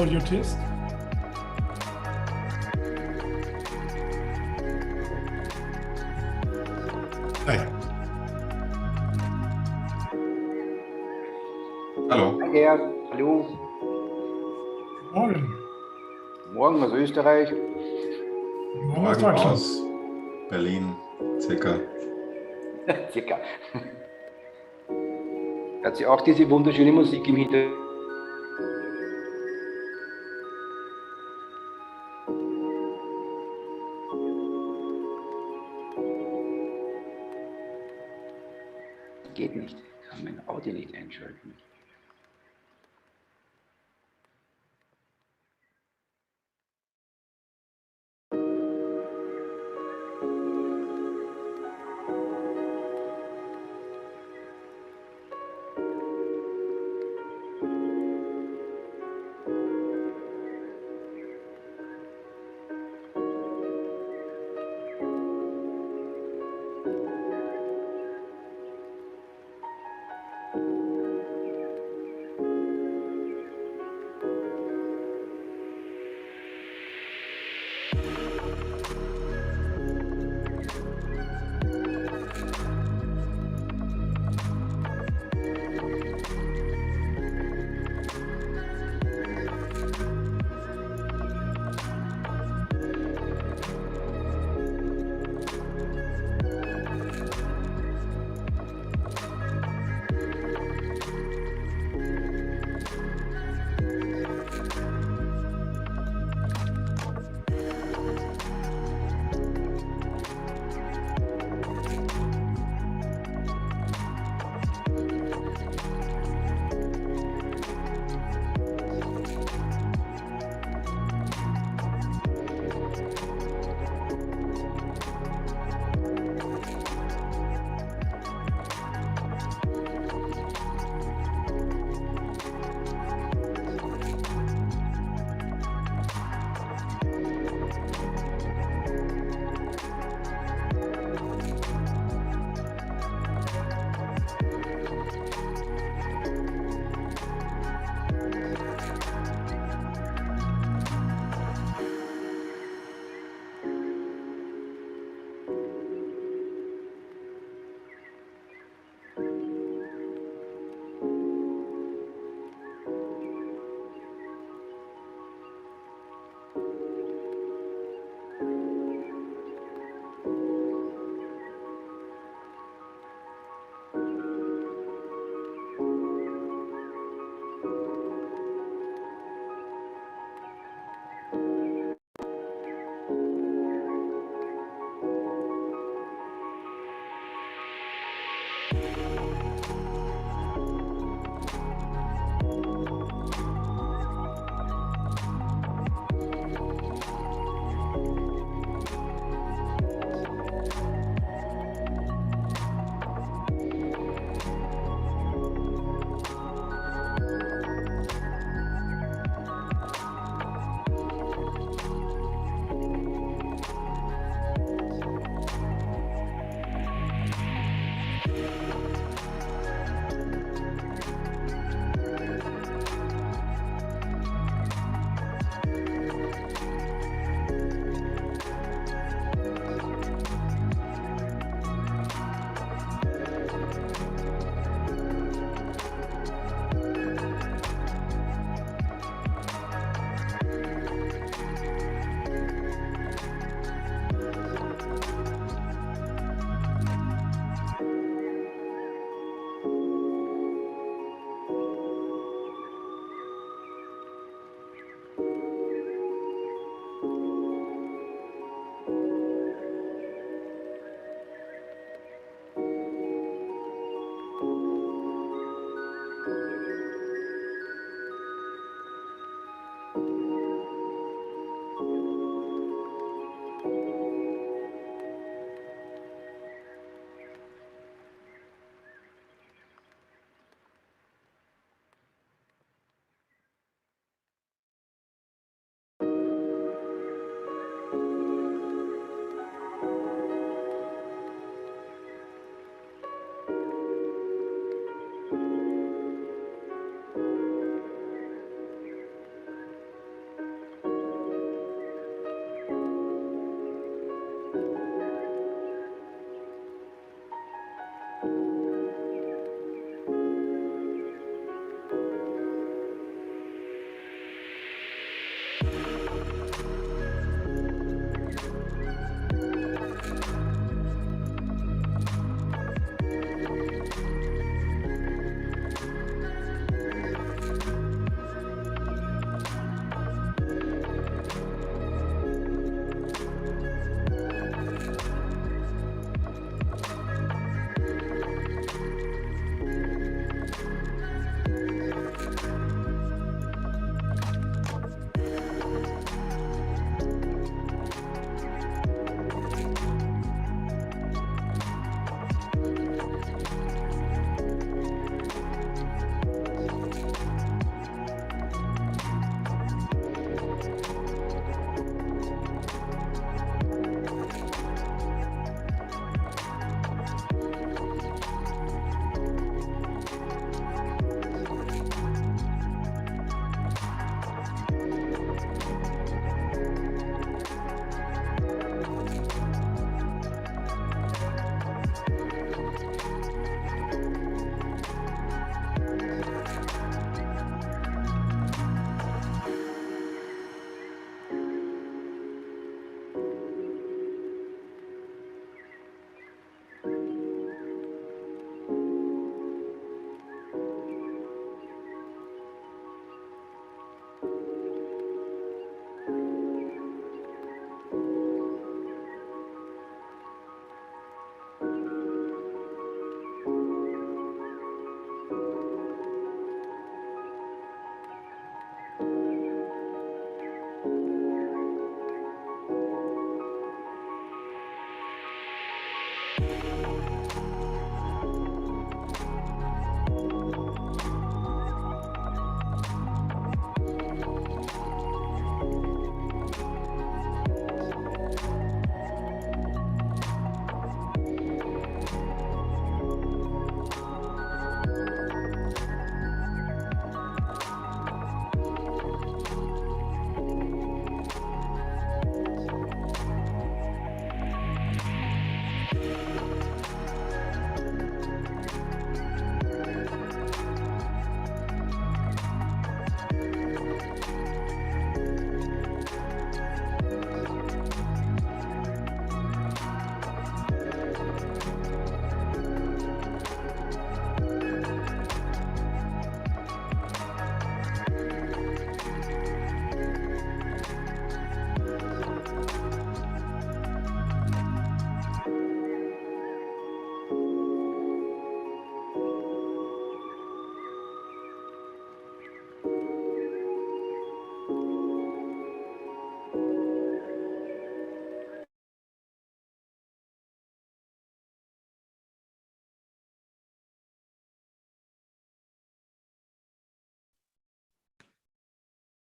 Audiotest. Hi. Hallo. Hi Gerd, hallo. Morgen. Morgen aus Österreich. Morgen aus Morgen Deutschland. aus Berlin, circa. Circa. Hat sie auch diese wunderschöne Musik im Hintergrund? Geht nicht. Ich kann mein Audio nicht einschalten.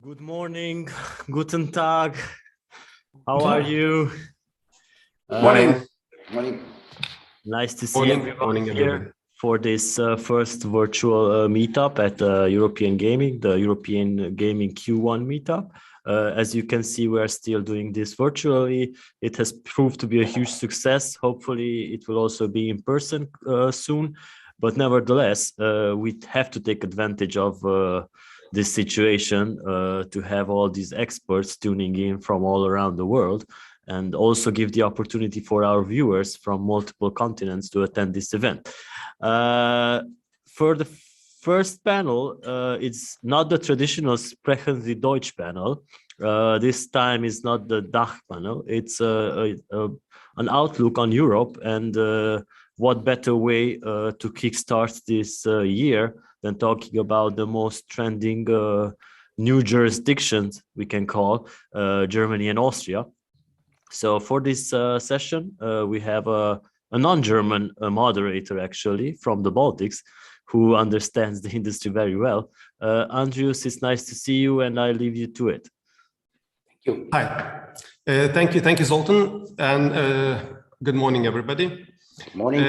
Good morning, guten Tag. How are you? Morning. Morning. Nice to see Morning. everyone Morning, here everybody. for this first virtual meetup at European Gaming, the European Gaming Q1 meetup. As you can see, we are still doing this virtually. It has proved to be a huge success. Hopefully, it will also be in person soon. But nevertheless, we have to take advantage of this situation to have all these experts tuning in from all around the world, and also give the opportunity for our viewers from multiple continents to attend this event. For the first panel, it's not the traditional Sprechen Sie Deutsch panel. This time is not the DACH panel. It's an outlook on Europe, and what better way to kickstart this year than talking about the most trending new jurisdictions, we can call Germany and Austria. So for this session, we have a non-German moderator, actually, from the Baltics, who understands the industry very well. Andrius, it's nice to see you, and I leave you to it. Thank you. Hi. Thank you, Zoltan, and good morning, everybody. Good morning.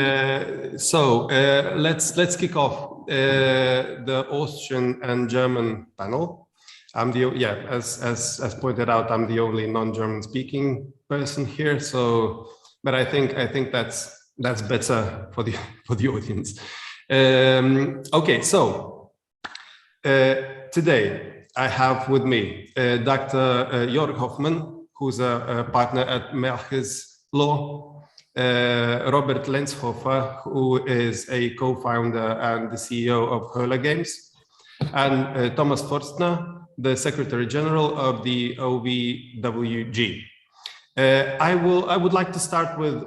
Let's kick off the Austrian and German panel. I'm the as pointed out, I'm the only non-German speaking person here. But I think that's better for the audience. Okay, so today I have with me Dr. Jörg Hoffmann, who's a partner at Merck's Law, Robert Lenzhofer, who is a co-founder and the CEO of Höhle Games, and Thomas Forstner, the Secretary General of the OVWG. I would like to start with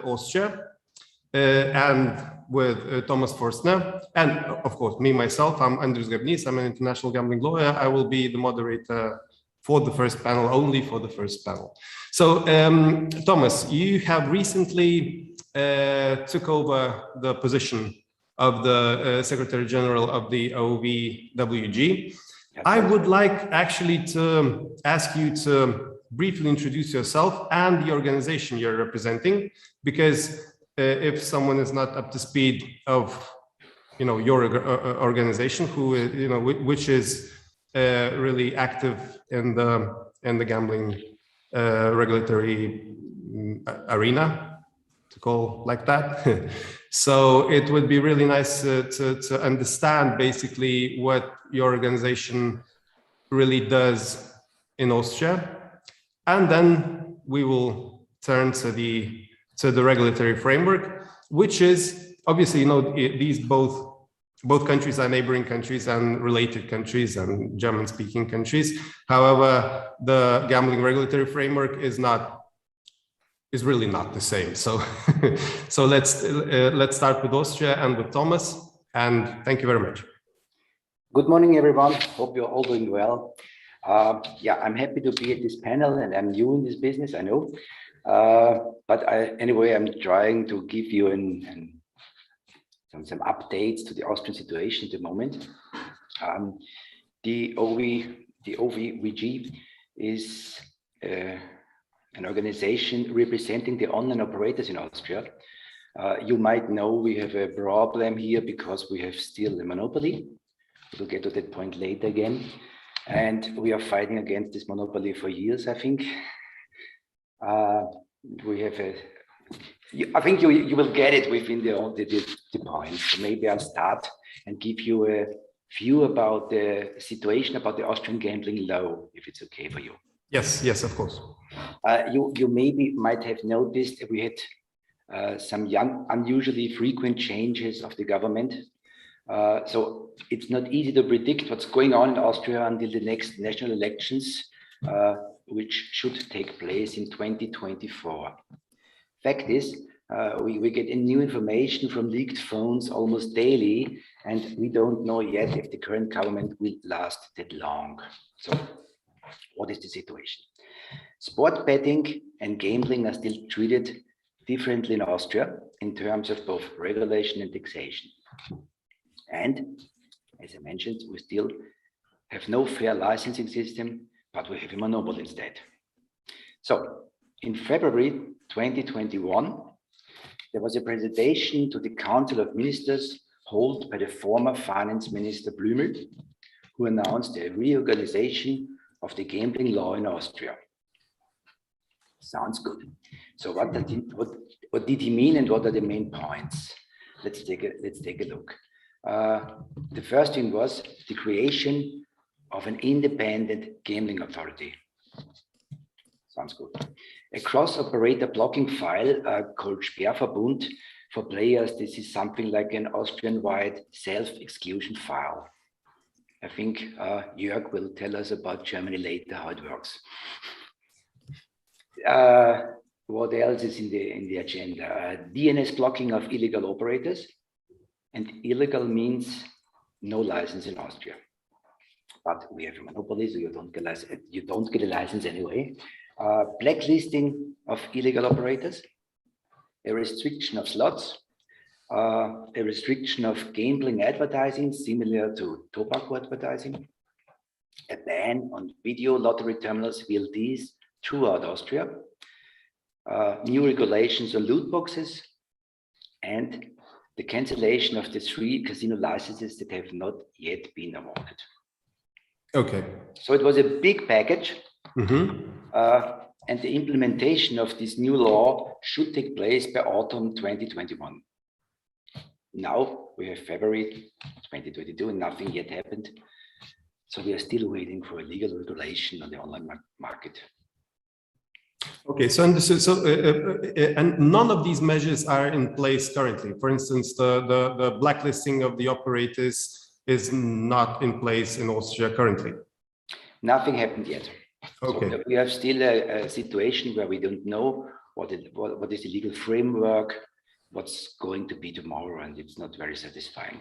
Austria and with Thomas Forstner, and of course me myself. I'm Andrius Gabnis. I'm an international gambling lawyer. I will be the moderator for the first panel, only for the first panel. So Thomas, you have recently took over the position of the Secretary General of the OVWG. I would like actually to ask you to briefly introduce yourself and the organization you're representing, because if someone is not up to speed of, your organization, which is really active in the gambling regulatory arena, to call like that. So it would be really nice to understand basically what your organization really does in Austria, and then we will turn to the regulatory framework, which is obviously, these both countries are neighboring countries and related countries and German-speaking countries. However, the gambling regulatory framework is really not the same. So so let's start with Austria and with Thomas, and thank you very much. Good morning, everyone. Hope you're all doing well. I'm happy to be at this panel, and I'm new in this business, I know. But anyway, I'm trying to give you some updates to the Austrian situation at the moment. The OVG is an organization representing the online operators in Austria. You might know we have a problem here because we have still a monopoly. We'll get to that point later again. And we are fighting against this monopoly for years, I think. We have I think you will get it within the points. So maybe I'll start and give you a view about the situation about the Austrian gambling law, if it's okay for you. Yes, yes, of course. You might have noticed that we had some unusually frequent changes of the government. So it's not easy to predict what's going on in Austria until the next national elections, which should take place in 2024. Fact is, we get new information from leaked phones almost daily, and we don't know yet if the current government will last that long. So what is the situation? Sport betting and gambling are still treated differently in Austria in terms of both regulation and taxation. And as I mentioned, we still have no fair licensing system, but we have a monopoly instead. So in February 2021, there was a presentation to the Council of Ministers held by the former Finance Minister Blümel, who announced a reorganization of the gambling law in Austria. Sounds good. So what did he mean, and what are the main points? Let's take a look. The first thing was the creation of an independent gambling authority. Sounds good. A cross-operator blocking file called Sperrverbund for players. This is something like an Austrian-wide self-exclusion file. I think Jörg will tell us about Germany later, how it works. What else is in the agenda? DNS blocking of illegal operators. And illegal means no license in Austria. But we have a monopoly, so you don't get a license anyway. Blacklisting of illegal operators, a restriction of slots, a restriction of gambling advertising similar to tobacco advertising, a ban on video lottery terminals, VLTs, throughout Austria, new regulations on loot boxes, and the cancellation of the 3 casino licenses that have not yet been awarded. Okay. So it was a big package. Mm-hmm. And the implementation of this new law should take place by autumn 2021. Now we have February 2022 and nothing yet happened. So we are still waiting for a legal regulation on the online market. Okay, so and none of these measures are in place currently. For instance, the blacklisting of the operators is not in place in Austria currently. Nothing happened yet. Okay. So we have still a situation where we don't know what is the legal framework, what's going to be tomorrow, and it's not very satisfying.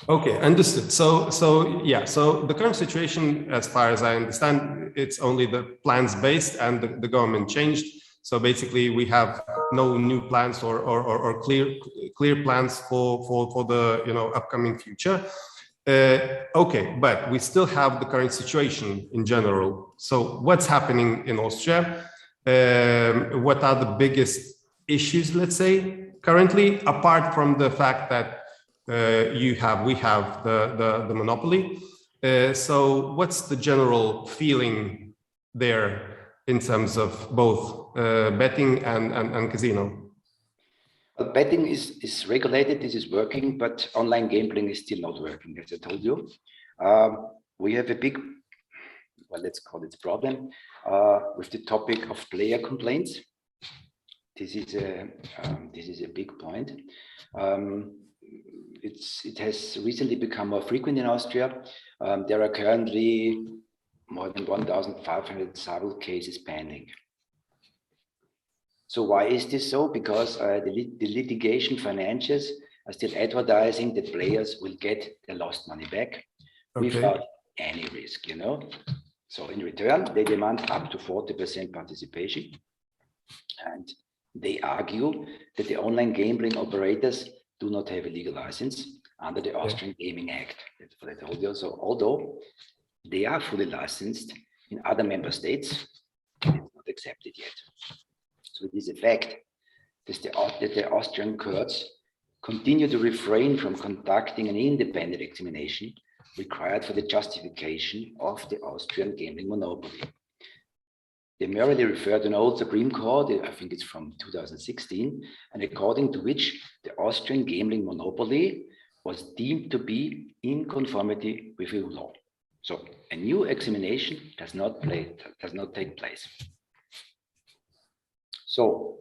Okay, understood. So yeah, so the current situation, as far as I understand, it's only the plans based, and the government changed. So basically, we have no new plans or clear plans for the upcoming future. Okay, but we still have the current situation in general. So what's happening in Austria? What are the biggest issues, let's say, currently, apart from the fact that we have the monopoly? So what's the general feeling there in terms of both betting and casino? Well, betting is regulated, this is working, but online gambling is still not working, as I told you. We have a big, well, let's call it problem, with the topic of player complaints. This is a big point. It has recently become more frequent in Austria. There are currently more than 1,500 civil cases pending. So why is this so? Because the litigation financiers are still advertising that players will get their lost money back without any risk, So in return, they demand up to 40% participation. And they argue that the online gambling operators do not have a legal license under the Austrian Gaming Act. That's what I told you. So although they are fully licensed in other member states, it's not accepted yet. So it is a fact that the Austrian courts continue to refrain from conducting an independent examination required for the justification of the Austrian gambling monopoly. They merely refer to an old Supreme Court, I think it's from 2016, and according to which the Austrian gambling monopoly was deemed to be in conformity with EU law. So a new examination does not take place. So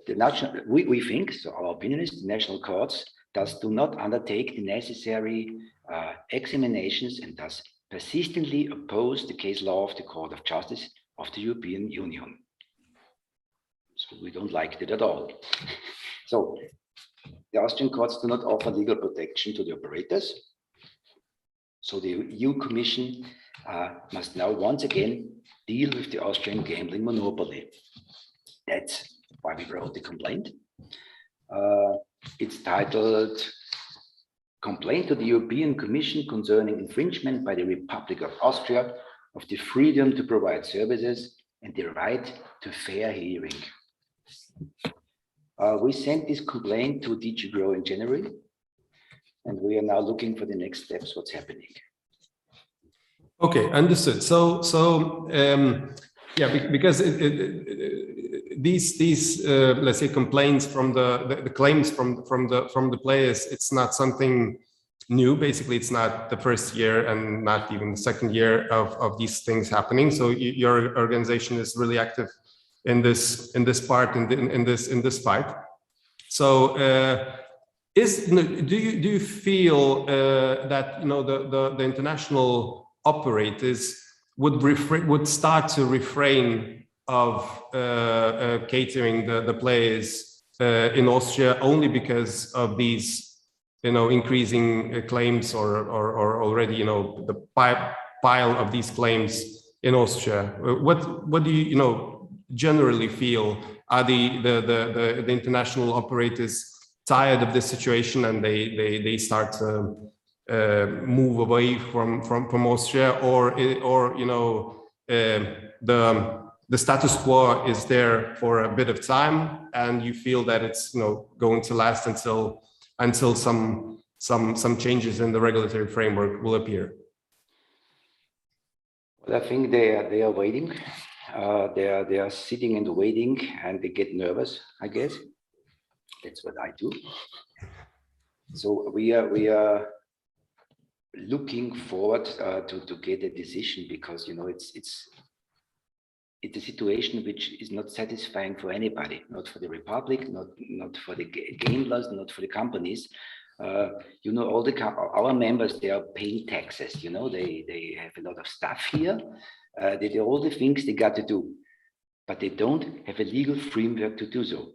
we think, so our opinion is the national courts thus do not undertake the necessary examinations and thus persistently oppose the case law of the Court of Justice of the European Union. So we don't like it at all. So the Austrian courts do not offer legal protection to the operators. So the EU Commission must now once again deal with the Austrian gambling monopoly. That's why we wrote the complaint. It's titled Complaint to the European Commission concerning infringement by the Republic of Austria of the freedom to provide services and the right to fair hearing. We sent this complaint to DG Grow in January, and we are now looking for the next steps, what's happening. Okay, understood. Yeah, because these let's say complaints from the claims from the players, it's not something new. Basically, it's not the first year and not even the second year of these things happening. So your organization is really active in this fight. So do you feel that the international operators would start to refrain of catering the players in Austria only because of these increasing claims or already the pile of these claims in Austria? What do you generally feel? Are the international operators tired of this situation and they start to move away from Austria, or the status quo is there for a bit of time and you feel that it's going to last until some changes in the regulatory framework will appear? Well, I think they are waiting. They are sitting and waiting, and they get nervous, I guess. That's what I do. So we are looking forward to get a decision, because it's a situation which is not satisfying for anybody, not for the Republic, not for the gamblers, not for the companies. All our members, they are paying taxes. They have a lot of stuff here. They do all the things they got to do, but they don't have a legal framework to do so.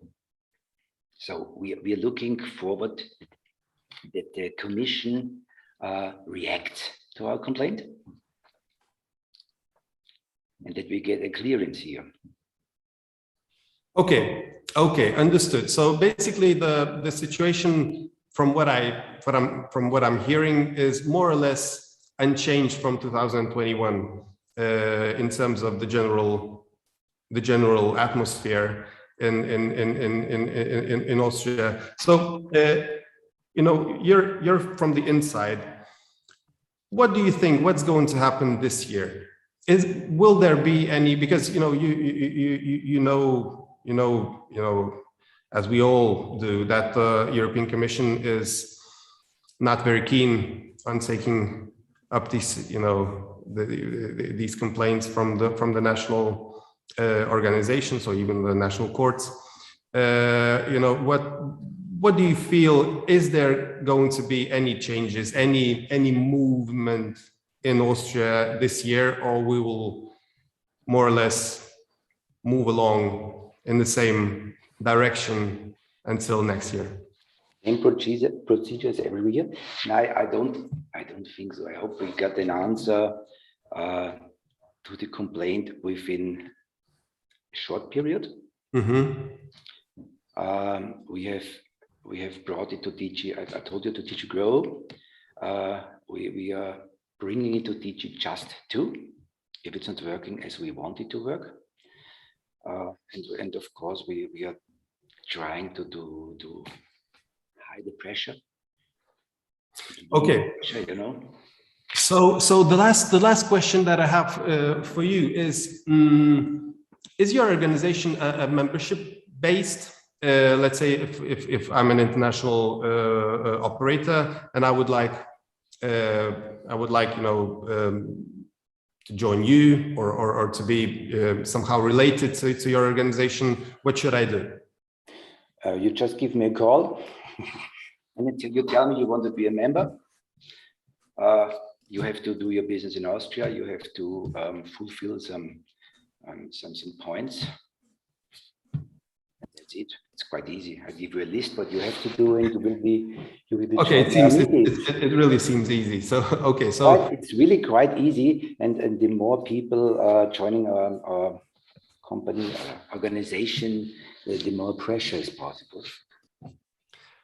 So we are looking forward that the Commission reacts to our complaint and that we get a clearance here. Okay, understood. So basically, the situation from what I'm hearing is more or less unchanged from 2021 in terms of the general atmosphere in Austria. So you're from the inside. What do you think? What's going to happen this year? Will there be any? Because as we all do, that the European Commission is not very keen on taking up these these complaints from the national organizations or even the national courts. What do you feel? Is there going to be any changes, any movement in Austria this year, or we will more or less move along in the same direction until next year? Same procedures every year? No, I don't think so. I hope we got an answer to the complaint within a short period. We have brought it to DG. I told you to DG Grow. We are bringing it to DG Just 2 if it's not working as we want it to work. And of course, we are trying to hide the pressure. Okay. You know. So the last question that I have for you is your organization a membership based? Let's say if I'm an international operator and I would like to join you or to be somehow related to your organization, what should I do? You just give me a call and you tell me you want to be a member. You have to do your business in Austria. You have to fulfill some points. That's it. It's quite easy. I give you a list what you have to do, and you will be. Okay, it really seems easy. So okay, so it's really quite easy, and the more people joining our company organization, the more pressure is possible.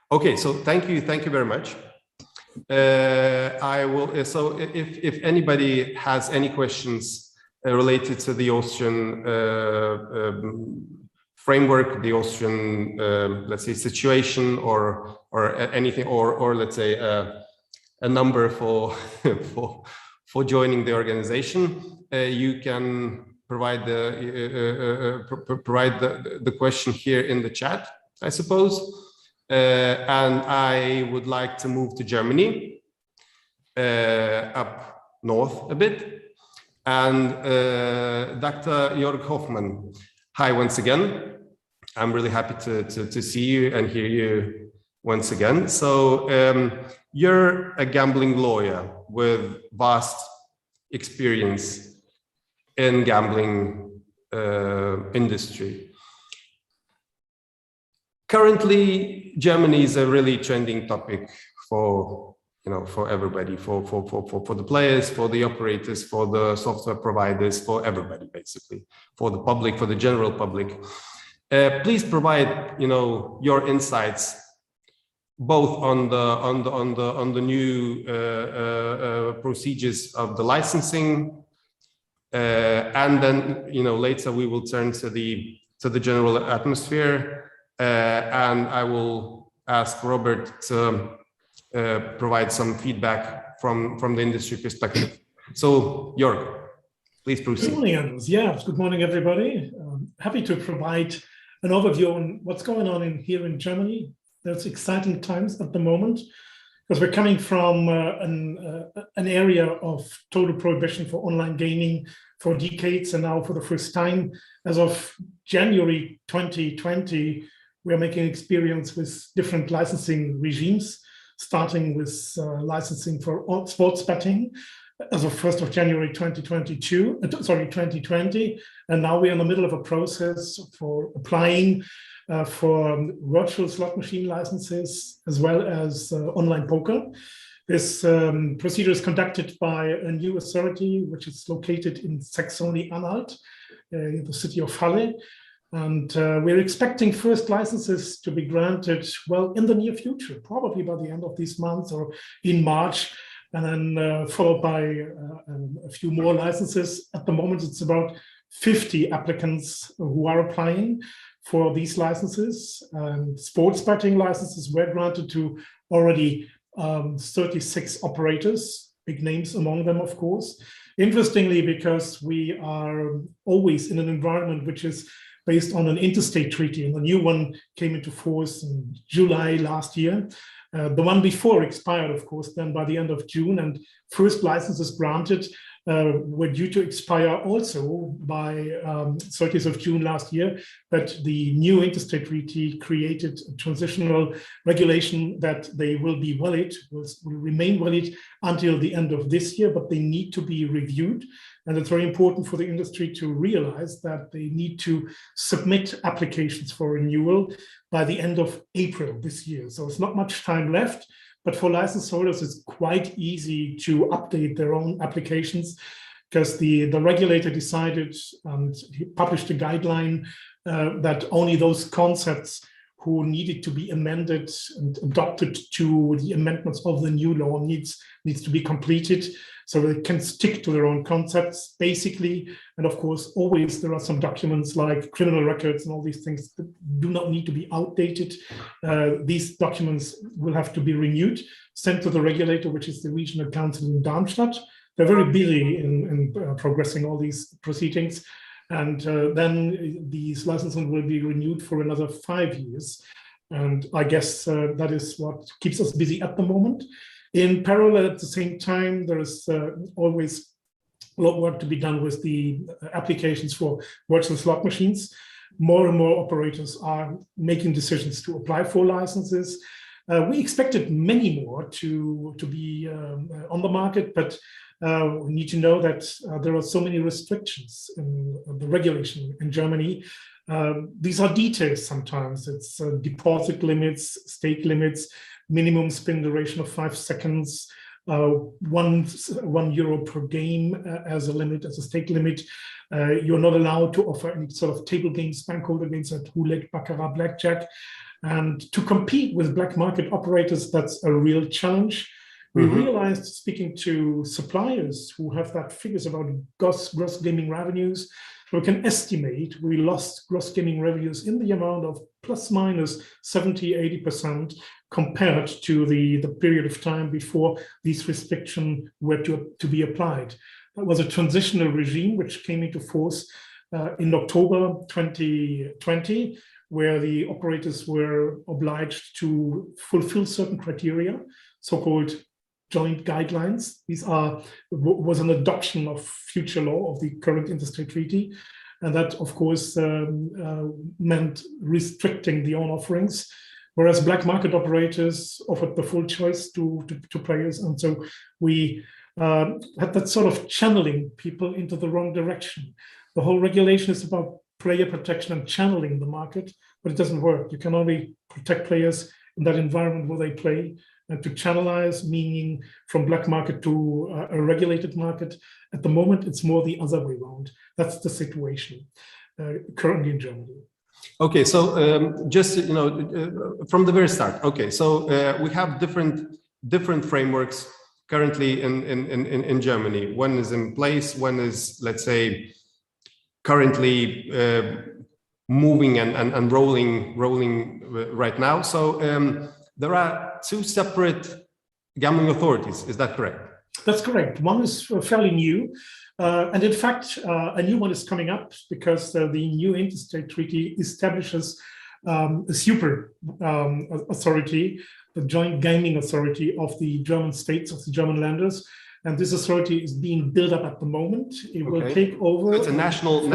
Okay, so thank you very much. I will. So if anybody has any questions related to the Austrian framework, the Austrian let's say situation, or anything, or let's say a number for for joining the organization, you can provide the question here in the chat, I suppose. And I would like to move to Germany, up north a bit. And Dr. Jörg Hoffmann, hi once again. I'm really happy to see you and hear you once again. So you're a gambling lawyer with vast experience in gambling industry. Currently, Germany is a really trending topic for everybody, for the players, for the operators, for the software providers, for everybody basically, for the public, for the general public. Please provide your insights both on the new procedures of the licensing, and then later we will turn to the general atmosphere. And I will ask Robert to provide some feedback from the industry perspective. So, Jörg, please proceed. Good morning, Andrews. Yeah, good morning, everybody. Happy to provide an overview on what's going on here in Germany. There's exciting times at the moment because we're coming from an area of total prohibition for online gaming for decades, and now for the first time, as of January 2020, we are making experience with different licensing regimes, starting with licensing for sports betting as of 1st of January 2020, and now we're in the middle of a process for applying for virtual slot machine licenses as well as online poker. This procedure is conducted by a new authority, which is located in Saxony-Anhalt, in the city of Halle. And we're expecting first licenses to be granted, well, in the near future, probably by the end of this month or in March, and then followed by a few more licenses. At the moment, it's about 50 applicants who are applying for these licenses. Sports betting licenses were granted to already 36 operators, big names among them, of course. Interestingly, because we are always in an environment which is based on an interstate treaty, and the new one came into force in July last year. The one before expired, of course, then by the end of June, and first licenses granted were due to expire also by 30th of June last year. But the new interstate treaty created a transitional regulation that they will be valid, will remain valid until the end of this year, but they need to be reviewed. And it's very important for the industry to realize that they need to submit applications for renewal by the end of April this year. So it's not much time left, but for license holders, it's quite easy to update their own applications. because the regulator decided and he published a guideline that only those concepts who needed to be amended and adopted to the amendments of the new law needs to be completed, so they can stick to their own concepts, basically. And of course, always there are some documents like criminal records and all these things that do not need to be outdated. These documents will have to be renewed, sent to the regulator, which is the Regional Council in Darmstadt. They're very busy in progressing all these proceedings. And then these licenses will be renewed for another 5 years. And I guess that is what keeps us busy at the moment. In parallel, at the same time, there is always a lot of work to be done with the applications for virtual slot machines. More and more operators are making decisions to apply for licenses. We expected many more to be on the market, but we need to know that there are so many restrictions in the regulation in Germany. These are details sometimes. It's deposit limits, stake limits, minimum spin duration of 5 seconds, €1 per game as a limit, as a stake limit. You're not allowed to offer any sort of table games, bankholder games at roulette, baccarat, blackjack. And to compete with black market operators, that's a real challenge. We realized, speaking to suppliers who have that figures about gross gaming revenues, we can estimate we lost gross gaming revenues in the amount of plus minus 70–80% compared to the period of time before these restrictions were to be applied. That was a transitional regime which came into force in October 2020, where the operators were obliged to fulfill certain criteria, so-called joint guidelines. These was an adoption of future law of the current interstate treaty. And that, of course, meant restricting the own offerings, whereas black market operators offered the full choice to players. And so we had that sort of channeling people into the wrong direction. The whole regulation is about player protection and channeling the market, but it doesn't work. You can only protect players in that environment where they play. And to channelize, meaning from black market to a regulated market, at the moment, it's more the other way around. That's the situation currently in Germany. Okay, so just from the very start. Okay, so we have different frameworks currently in Germany. One is in place. One is, let's say, currently moving and rolling right now. So there are 2 separate gambling authorities. Is that correct? That's correct. One is fairly new. And in fact, a new one is coming up because the new interstate treaty establishes a super authority, the joint gaming authority of the German states, of the German landers. And this authority is being built up at the moment. It will take over. It's a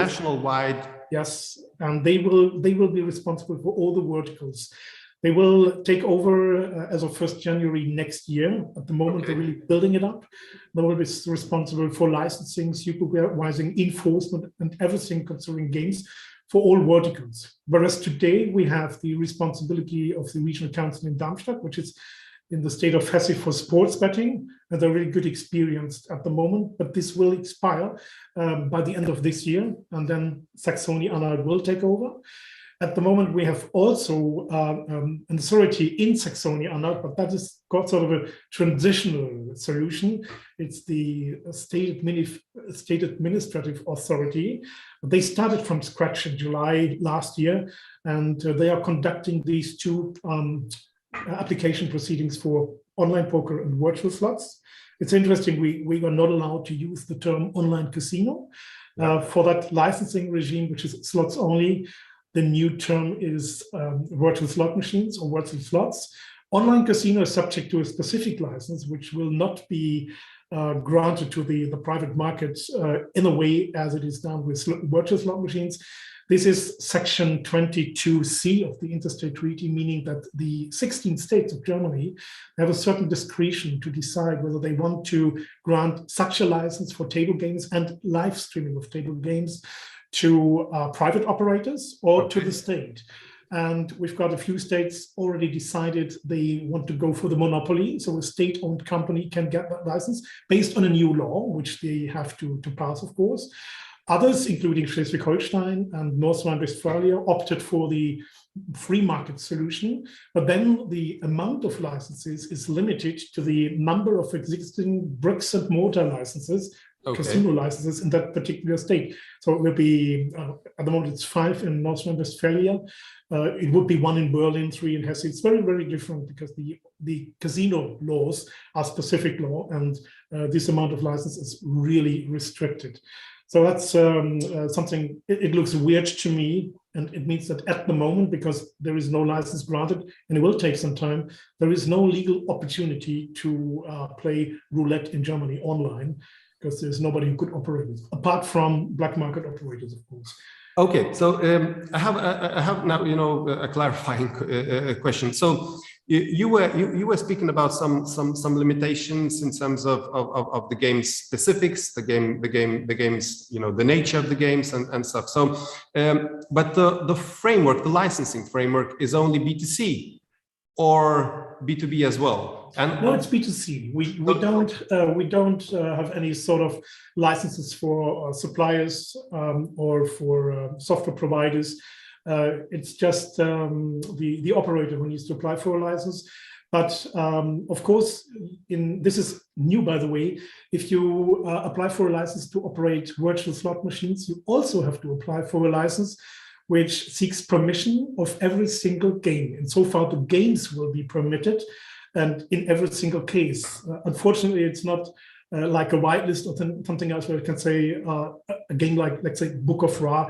national-wide. Yes, and they will be responsible for all the verticals. They will take over as of 1st January next year. At the moment, they're really building it up. They will be responsible for licensing, supervising, enforcement, and everything concerning games for all verticals. Whereas today we have the responsibility of the Regional Council in Darmstadt, which is in the state of Hesse for sports betting, and they're really good experience at the moment, but this will expire by the end of this year, and then Saxony-Anhalt will take over. At the moment, we have also an authority in Saxony-Anhalt, but that is got sort of a transitional solution. It's the state administrative authority. They started from scratch in July last year, and they are conducting these 2 application proceedings for online poker and virtual slots. It's interesting, we were not allowed to use the term online casino for that licensing regime, which is slots only. The new term is virtual slot machines or virtual slots. Online casino is subject to a specific license, which will not be granted to the private markets in a way as it is done with virtual slot machines. This is section 22C of the interstate treaty, meaning that the 16 states of Germany have a certain discretion to decide whether they want to grant such a license for table games and live streaming of table games to private operators or to the state. And we've got a few states already decided they want to go for the monopoly. So a state-owned company can get that license based on a new law, which they have to pass, of course. Others, including Schleswig-Holstein and North Rhine-Westphalia, opted for the free market solution. But then the amount of licenses is limited to the number of existing bricks and mortar licenses, casino licenses in that particular state. So it will be, at the moment, it's 5 in North Rhine-Westphalia. It would be 1 in Berlin, 3 in Hesse. It's very, very different because the casino laws are specific law, and this amount of license is really restricted. So that's something, it looks weird to me, and it means that at the moment, because there is no license granted, and it will take some time, there is no legal opportunity to play roulette in Germany online, because there's nobody who could operate it, apart from black market operators, of course. Okay, so I have now, a clarifying question. So you were speaking about some limitations in terms of the game's specifics, the game's the nature of the games and stuff. So, but the framework, the licensing framework, is only B2C or B2B as well? And no, it's B2C. We don't have any sort of licenses for suppliers or for software providers. It's just the operator who needs to apply for a license. But of course, this is new, by the way. If you apply for a license to operate virtual slot machines, you also have to apply for a license which seeks permission of every single game. And so far, the games will be permitted, and in every single case. Unfortunately, it's not like a whitelist or something else where you can say a game like, let's say, Book of Ra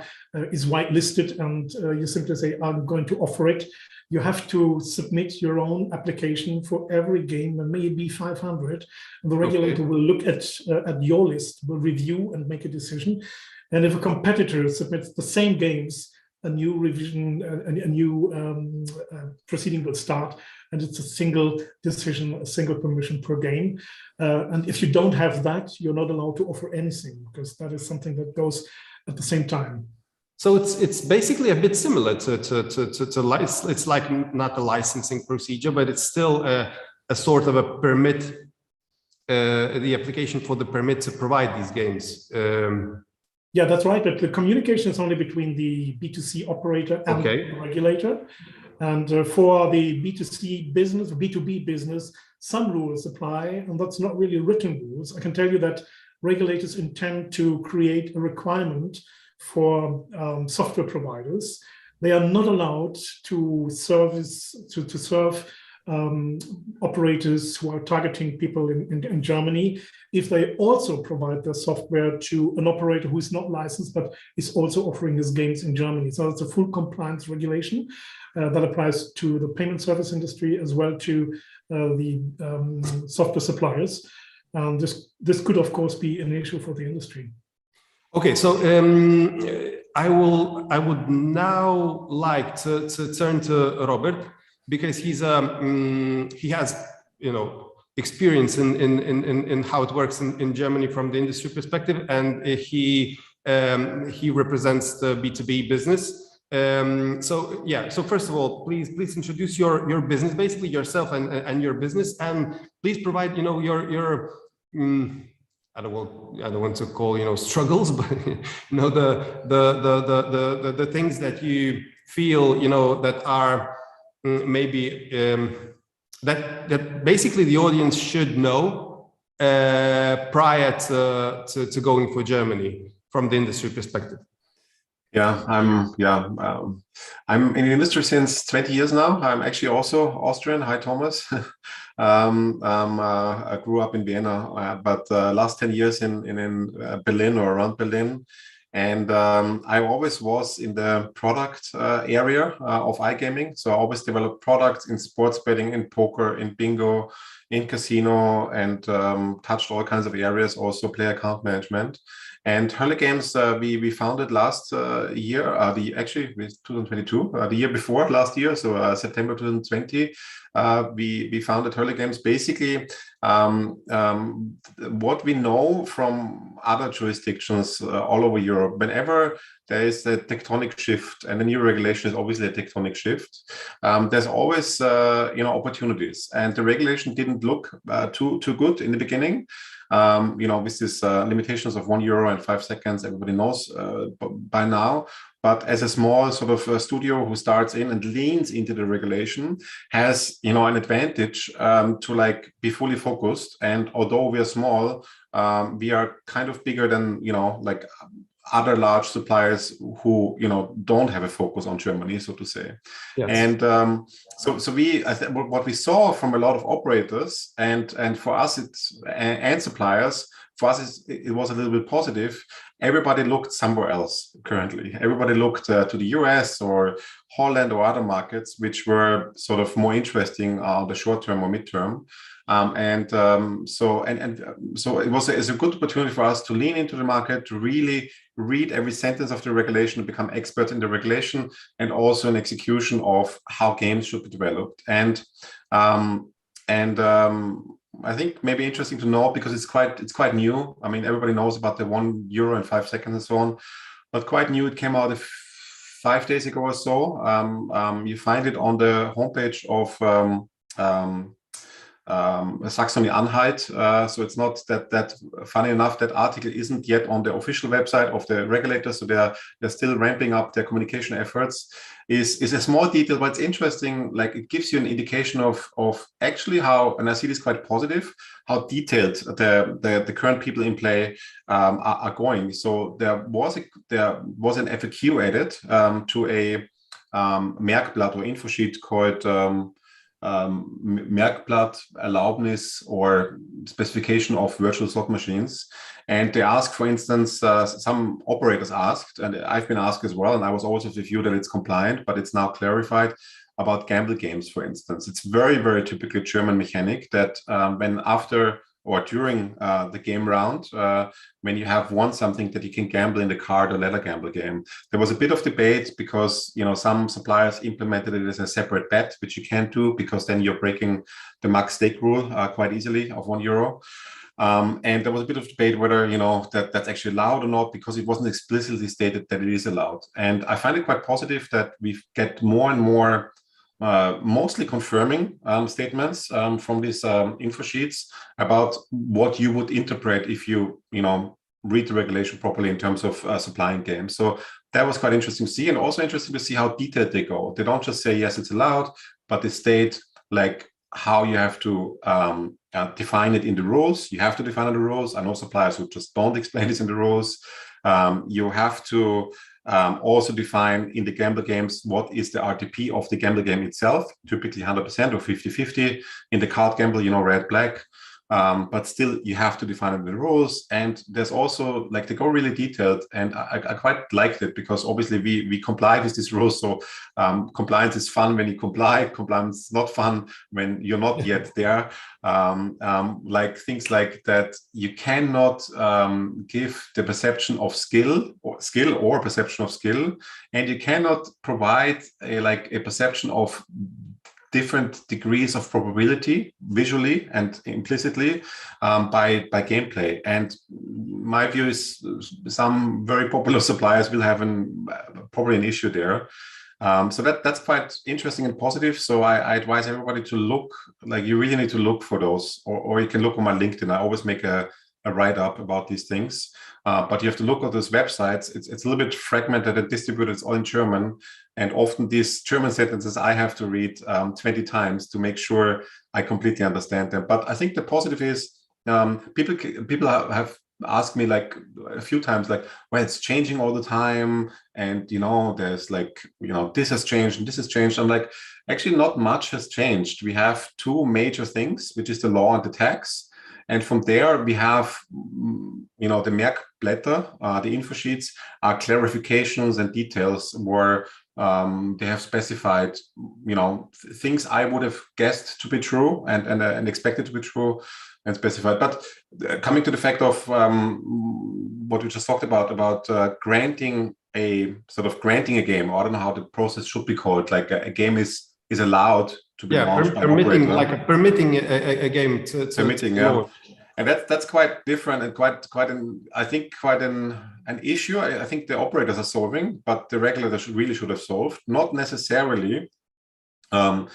is whitelisted, and you simply say, I'm going to offer it. You have to submit your own application for every game, and maybe 500. And the regulator will look at your list, will review and make a decision. And if a competitor submits the same games, a new revision, a new proceeding will start, and it's a single decision, a single permission per game. And if you don't have that, you're not allowed to offer anything, because that is something that goes at the same time. So it's basically a bit similar to license. It's like not a licensing procedure, but it's still a sort of a permit, the application for the permit to provide these games. Yeah, that's right. But the communication is only between the B2C operator and the regulator. And for the B2C business, B2B business, some rules apply, and that's not really written rules. I can tell you that regulators intend to create a requirement for software providers. They are not allowed to serve operators who are targeting people in Germany if they also provide their software to an operator who is not licensed but is also offering his games in Germany. So it's a full compliance regulation that applies to the payment service industry as well to the software suppliers. This could, of course, be an issue for the industry. Okay, so I would now like to turn to Robert, because he has experience in how it works in Germany from the industry perspective, and he represents the B2B business. So first of all, please introduce your business, basically yourself and your business, and please provide your I don't want to call struggles, but the things that you feel that are maybe that basically the audience should know prior to going for Germany from the industry perspective. Yeah, I'm in the industry since 20 years now. I'm actually also Austrian. Hi, Thomas. I grew up in Vienna, but last 10 years in Berlin or around Berlin. And I always was in the product area of iGaming. So I always developed products in sports betting, in poker, in bingo, in casino, and touched all kinds of areas, also player account management. And Hölle Games, we founded last year, actually 2022, the year before last year, so September 2020. We founded Hölle Games. Basically, what we know from other jurisdictions all over Europe, whenever there is a tectonic shift, and the new regulation is obviously a tectonic shift. There's always opportunities, and the regulation didn't look too good in the beginning. With this limitations of €1 and 5 seconds, everybody knows by now. But as a small sort of studio who starts in and leans into the regulation, has an advantage to like be fully focused. And although we are small, we are kind of bigger than like other large suppliers who don't have a focus on Germany, so to say. Yes. And what we saw from a lot of operators and for us and suppliers, for us it was a little bit positive. Everybody looked somewhere else currently. Everybody looked to the US or Holland or other markets, which were sort of more interesting on the short term or midterm. So it's a good opportunity for us to lean into the market, to really read every sentence of the regulation, to become expert in the regulation, and also in execution of how games should be developed. And I think maybe interesting to know, because it's quite new. I mean, everybody knows about the €1 and 5 seconds and so on, but quite new. It came out 5 days ago or so. You find it on the homepage of Saxony-Anhalt. So it's not that funny enough, that article isn't yet on the official website of the regulator. So they're still ramping up their communication efforts. Is a small detail, but it's interesting. Like, it gives you an indication of actually how, and I see this quite positive, how detailed the current people in play are going. So there was an FAQ added to a Merkblatt or info sheet called Merkblatt Erlaubnis or specification of virtual slot machines. And they ask, for instance, some operators asked, and I've been asked as well, and I was also of the view that it's compliant, but it's now clarified, about gamble games, for instance. It's very, very typically German mechanic that when after or during the game round, when you have won something, that you can gamble in the card or ladder gamble game. There was a bit of debate because some suppliers implemented it as a separate bet, which you can't do because then you're breaking the max stake rule quite easily of €1. And there was a bit of debate whether that's actually allowed or not, because it wasn't explicitly stated that it is allowed. And I find it quite positive that we get more and more mostly confirming statements from these info sheets about what you would interpret if you read the regulation properly in terms of supplying games. So that was quite interesting to see, and also interesting to see how detailed they go. They don't just say yes, it's allowed, but they state like how you have to define it in the rules. You have to define the rules. I know suppliers who just don't explain this in the rules. You have to also define in the gamble games what is the RTP of the gamble game itself, typically 100% or 50-50. In the card gamble, red, black. But still, you have to define it in the rules. And there's also, like, they go really detailed. And I quite liked it because obviously we comply with these rules. So compliance is fun when you comply. Compliance is not fun when you're not yet there. Like things like that, you cannot give the perception of skill or perception of skill. And you cannot provide a perception of different degrees of probability visually and implicitly by gameplay. And my view is some very popular suppliers will have probably an issue there. So that's quite interesting and positive. So I advise everybody to look, like, you really need to look for those, or you can look on my LinkedIn. I always make a write-up about these things, but you have to look at those websites. It's a little bit fragmented and distributed. It's all in German, and often these German sentences I have to read 20 times to make sure I completely understand them. But I think the positive is people have asked me like a few times, like, well, it's changing all the time, and there's like this has changed and this has changed. I'm like, actually not much has changed. We have two major things, which is the law and the tax. And from there, we have, the Merkblätter, the info sheets, are clarifications and details where they have specified, things I would have guessed to be true and expected to be true and specified. But coming to the fact of what we just talked about granting a game, or I don't know how the process should be called, like a game is allowed to be launched by permitting, operator. like permitting a game to permitting, launch. And that's quite different and quite an issue. I think the operators are solving, but the regulator really should have solved. Not necessarily. You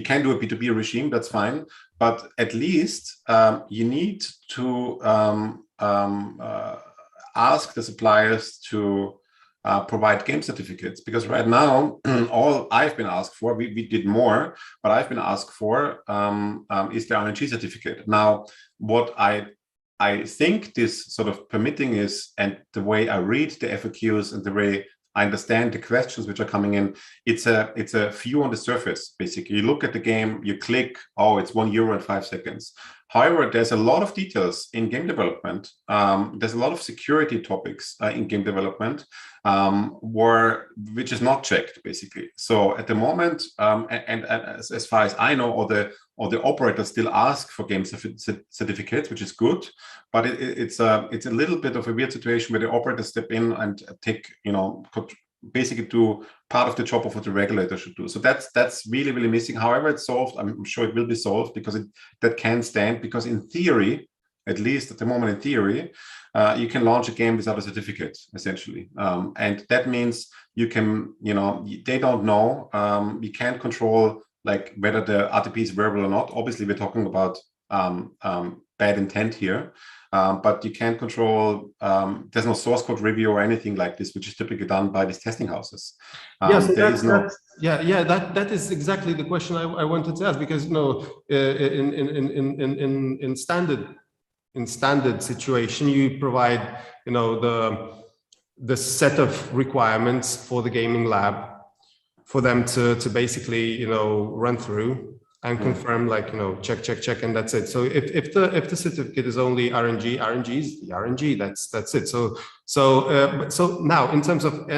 can do a B2B regime, that's fine, but at least you need to ask the suppliers to provide game certificates, because right now all I've been asked for, we did more, but I've been asked for is the RNG certificate. Now, what I think this sort of permitting is, and the way I read the FAQs and the way I understand the questions which are coming in, it's a view on the surface. Basically, you look at the game, you click, oh, it's €1 and 5 seconds. However, there's a lot of details in game development. There's a lot of security topics in game development which is not checked, basically. So at the moment, and as far as I know, or the operators still ask for game certificates, which is good, but it's a little bit of a weird situation where the operators step in and take, basically do part of the job of what the regulator should do. So that's really, really missing. However, it's solved. I'm sure it will be solved, because that can stand, because in theory, at least at the moment in theory, you can launch a game without a certificate, essentially. And that means you can, they don't know, you can't control like whether the RTP is verbal or not. Obviously, we're talking about bad intent here, but you can't control, there's no source code review or anything like this, which is typically done by these testing houses. That is exactly the question I wanted to ask, because in standard situation, you provide the set of requirements for the gaming lab for them to basically run through and confirm, like, check, and that's it. So if the certificate is only RNG is the RNG. That's it. So now in terms of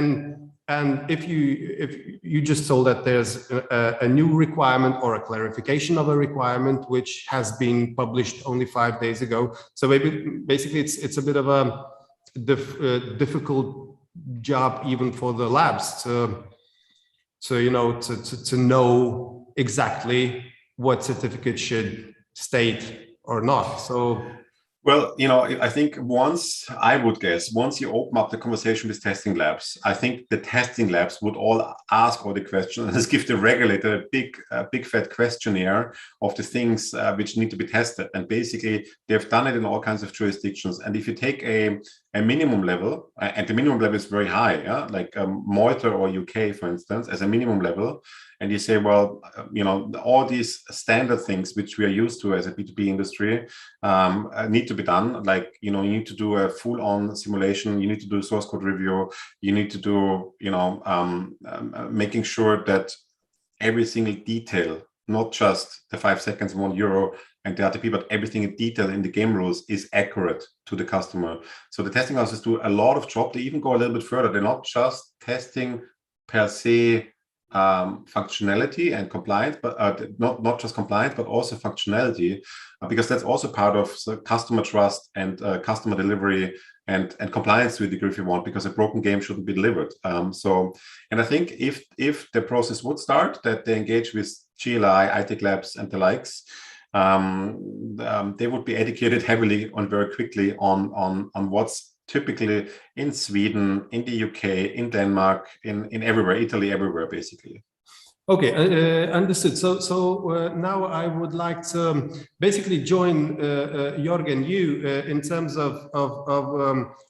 and if you just told that there's a new requirement or a clarification of a requirement which has been published only 5 days ago, so basically it's a bit of a difficult job even for the labs to know exactly what certificate should state or not. So, well, I think once you open up the conversation with testing labs, I think the testing labs would all ask all the questions and just give the regulator a big fat questionnaire of the things which need to be tested. And basically, they've done it in all kinds of jurisdictions. And if you take a minimum level, and the minimum level is very high, like Malta or UK, for instance, as a minimum level, and you say, well, all these standard things which we are used to as a B2B industry need to be done. Like, you need to do a full-on simulation, you need to do source code review, you need to do, making sure that every single detail, not just the 5 seconds, €1 and the RTP, but everything in detail in the game rules is accurate to the customer. So the testing houses do a lot of job. They even go a little bit further. They're not just testing per se functionality and compliance, but not just compliance, but also functionality, because that's also part of customer trust and customer delivery and compliance to a degree, if you want, because a broken game shouldn't be delivered. And I think if the process would start, that they engage with GLI, iTech Labs, and the likes, they would be educated heavily and very quickly on what's typically in Sweden, in the UK, in Denmark, in everywhere, Italy, everywhere, basically. Okay, understood. So now I would like to basically join Jörg and you in terms of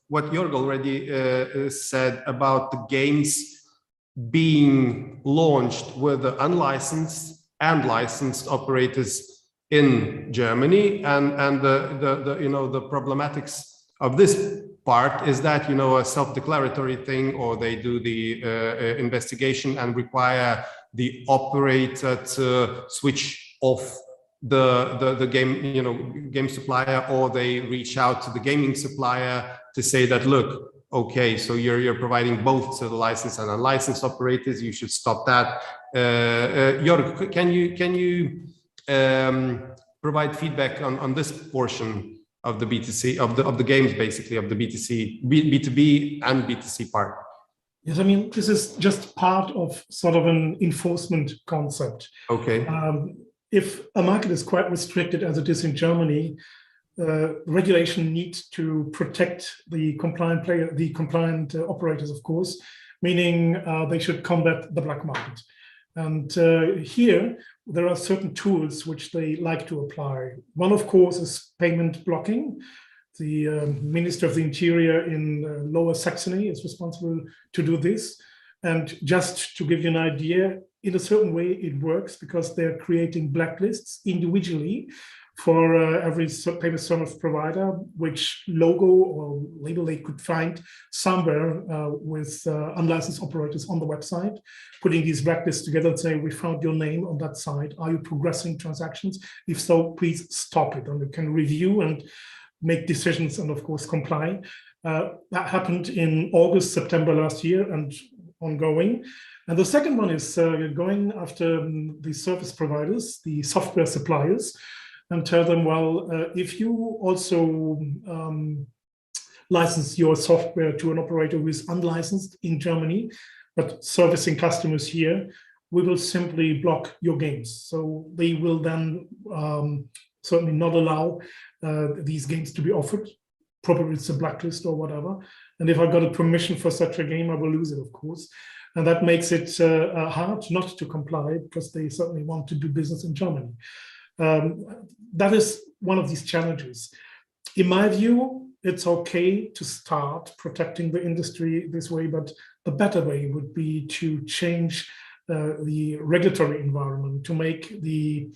what Jörg already said about the games being launched with the unlicensed and licensed operators in Germany, and the problematics of this part is that a self-declaratory thing, or they do the investigation and require the operator to switch off the game supplier, or they reach out to the gaming supplier to say that, look, okay, so you're providing both to the licensed and unlicensed operators, you should stop that. Jörg, can you provide feedback on this portion of the B2C, of the games, basically, of the B2B and B2C part? Yes, I mean, this is just part of sort of an enforcement concept. Okay. If a market is quite restricted as it is in Germany, regulation needs to protect the compliant operators, of course, meaning they should combat the black market. And here, there are certain tools which they like to apply. One, of course, is payment blocking. The Minister of the Interior in Lower Saxony is responsible to do this. And just to give you an idea, in a certain way it works because they're creating blacklists individually for every payment service provider, which logo or label they could find somewhere with unlicensed operators on the website, putting these blacklists together and say, we found your name on that site. Are you progressing transactions? If so, please stop it. And you can review and make decisions and, of course, comply. That happened in August, September last year and ongoing. And the second one is going after the service providers, the software suppliers, and tell them, well, if you also license your software to an operator who is unlicensed in Germany, but servicing customers here, we will simply block your games. So they will then certainly not allow these games to be offered. Probably it's a blacklist or whatever. And if I got a permission for such a game, I will lose it, of course. And that makes it hard not to comply because they certainly want to do business in Germany. That is one of these challenges. In my view, it's okay to start protecting the industry this way, but the better way would be to change the regulatory environment to make the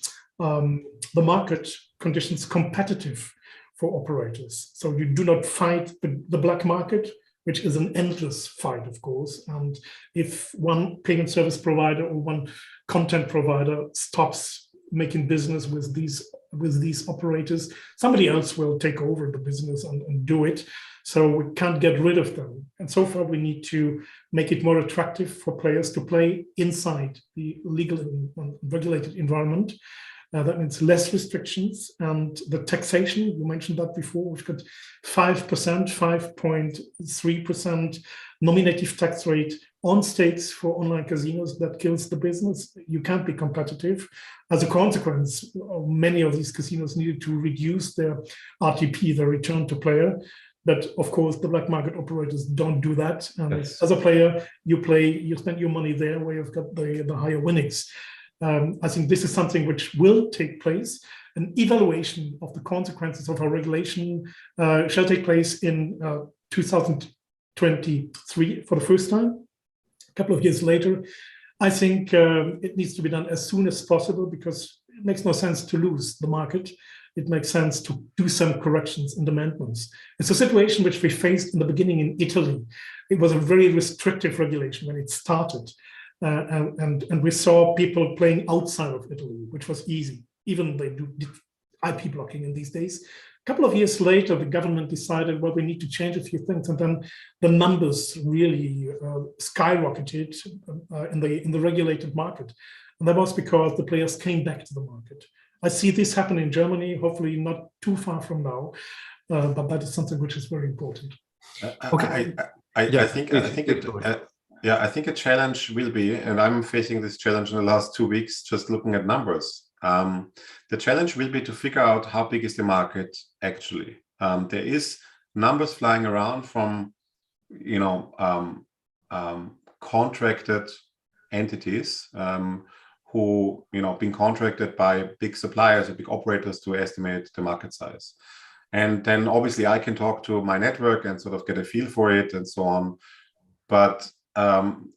market conditions competitive for operators. So you do not fight the black market, which is an endless fight, of course. And if one payment service provider or one content provider stops making business with these operators, somebody else will take over the business and do it. So we can't get rid of them. And so far, we need to make it more attractive for players to play inside the legal and regulated environment. That means less restrictions, and the taxation, you mentioned that before, we've got 5%, 5.3% nominative tax rate on stakes for online casinos. That kills the business. You can't be competitive. As a consequence, many of these casinos needed to reduce their RTP, their return to player. But of course, the black market operators don't do that. And yes, as a player, you spend your money there where you've got the higher winnings. I think this is something which will take place. An evaluation of the consequences of our regulation shall take place in 2023 for the first time. A couple of years later, I think it needs to be done as soon as possible because it makes no sense to lose the market. It makes sense to do some corrections and amendments. It's a situation which we faced in the beginning in Italy. It was a very restrictive regulation when it started. And we saw people playing outside of Italy, which was easy. Even they did IP blocking in these days. A couple of years later, the government decided, well, we need to change a few things. And then the numbers really skyrocketed in the regulated market. And that was because the players came back to the market. I see this happen in Germany, hopefully not too far from now, but that is something which is very important. Okay. I think a challenge will be, and I'm facing this challenge in the last 2 weeks, just looking at numbers. The challenge will be to figure out how big is the market actually. There is numbers flying around from, contracted entities who, been contracted by big suppliers or big operators to estimate the market size. And then obviously I can talk to my network and sort of get a feel for it and so on. But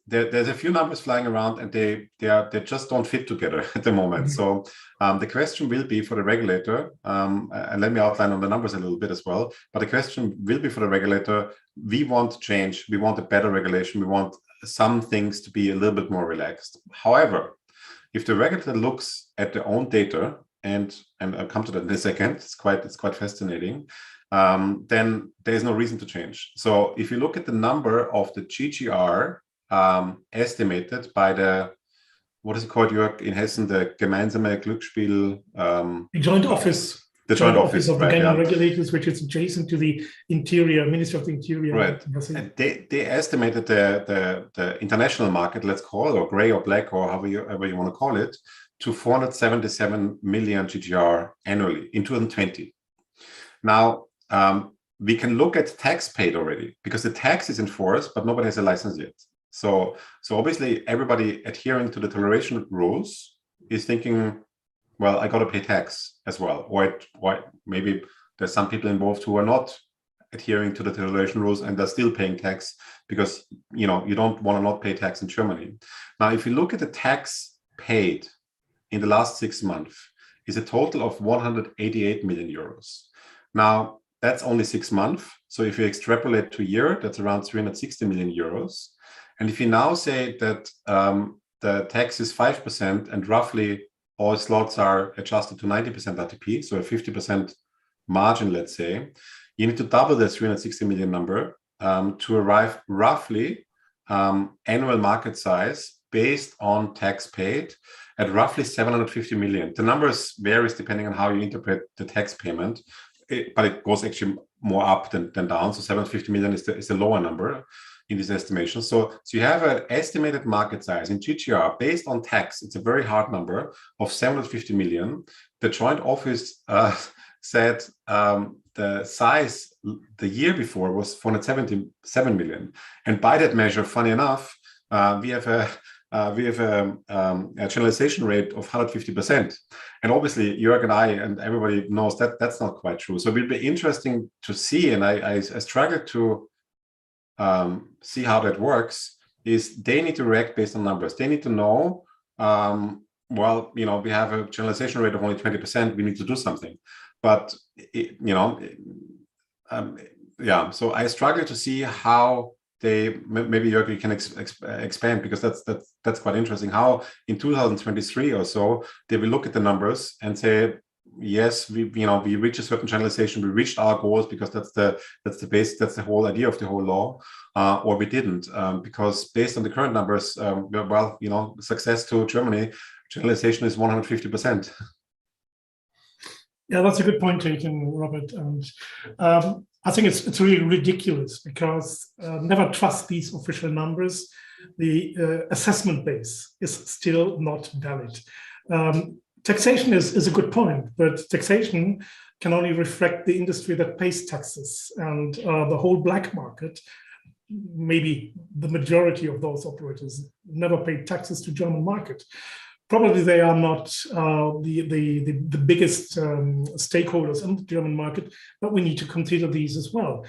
there's a few numbers flying around and they just don't fit together at the moment. So the question will be for the regulator, and let me outline on the numbers a little bit as well, but the question will be for the regulator, we want change, we want a better regulation, we want some things to be a little bit more relaxed. However, if the regulator looks at their own data, and I'll come to that in a second, it's quite fascinating, then there's no reason to change. So if you look at the number of the GGR estimated by the, what is it called, Jörg, in Hessen, the gemeinsame Glücksspiel... Joint office. The joint office of the gaming regulators, which is adjacent to the Interior, Ministry of the Interior. Right. And they estimated the international market, let's call it, or gray or black, or however you want to call it, to 477 million GGR annually in 2020. Now, we can look at tax paid already because the tax is enforced, but nobody has a license yet. So obviously everybody adhering to the toleration rules is thinking, well, I got to pay tax as well. Or maybe there's some people involved who are not adhering to the toleration rules and they're still paying tax because, you don't want to not pay tax in Germany. Now, if you look at the tax paid in the last 6 months, is a total of 188 million euros. Now, that's only 6 months. So if you extrapolate to a year, that's around 360 million euros. And if you now say that the tax is 5% and roughly all slots are adjusted to 90% RTP, so a 50% margin, let's say, you need to double the 360 million number to arrive roughly annual market size based on tax paid at roughly 750 million. The numbers varies depending on how you interpret the tax payment, but it goes actually more up than down. So 750 million is the lower number in this estimation. So you have an estimated market size in GGR based on tax. It's a very hard number of 750 million. The Joint Office said the size the year before was 477 million. And by that measure, funny enough, we have a generalization rate of 150%. And obviously, Jörg and I and everybody knows that that's not quite true. So it will be interesting to see, and I struggle to see how that works, is they need to react based on numbers. They need to know, well, we have a generalization rate of only 20%, we need to do something. But, yeah, so I struggle to see how they, maybe Jörg, you can expand, because that's quite interesting, how in 2023 or so, they will look at the numbers and say, yes, we reach a certain generalization, we reached our goals because that's the base, that's the whole idea of the whole law, or we didn't, because based on the current numbers, well, success to Germany, generalization is 150%. Yeah, that's a good point taken, Robert. And I think it's really ridiculous because never trust these official numbers. The assessment base is still not valid. Taxation is a good point, but taxation can only reflect the industry that pays taxes, and the whole black market, maybe the majority of those operators never paid taxes to German market. Probably they are not the biggest stakeholders in the German market, but we need to consider these as well.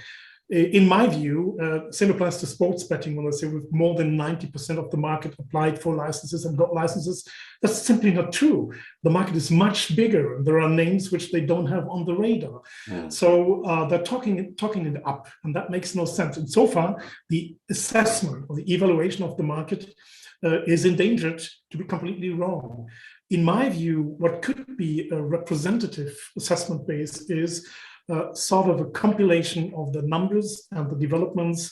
In my view, same applies to sports betting. When I say with more than 90% of the market applied for licenses and got licenses, that's simply not true. The market is much bigger, and there are names which they don't have on the radar. Yeah. So they're talking it up, and that makes no sense. And so far, the assessment or the evaluation of the market is endangered to be completely wrong. In my view, what could be a representative assessment base is sort of a compilation of the numbers and the developments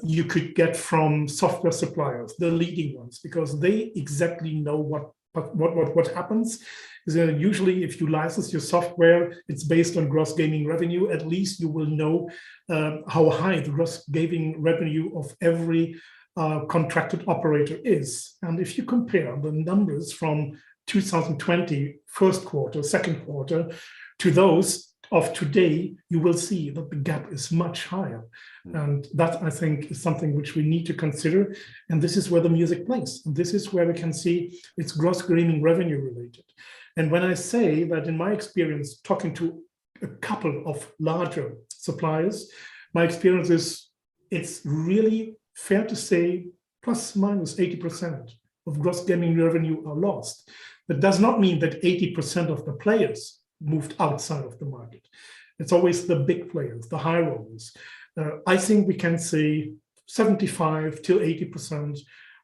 you could get from software suppliers, the leading ones, because they exactly know what happens. Usually, if you license your software, it's based on gross gaming revenue. At least you will know how high the gross gaming revenue of every contracted operator is. And if you compare the numbers from 2020 first quarter, second quarter, to those of today, you will see that the gap is much higher. And that, I think, is something which we need to consider. And this is where the music plays. And this is where we can see it's gross gaming revenue related. And when I say that, in my experience, talking to a couple of larger suppliers, my experience is it's really fair to say plus minus 80% of gross gaming revenue are lost. That does not mean that 80% of the players moved outside of the market. It's always the big players, the high rollers. I think we can say 75 till 80%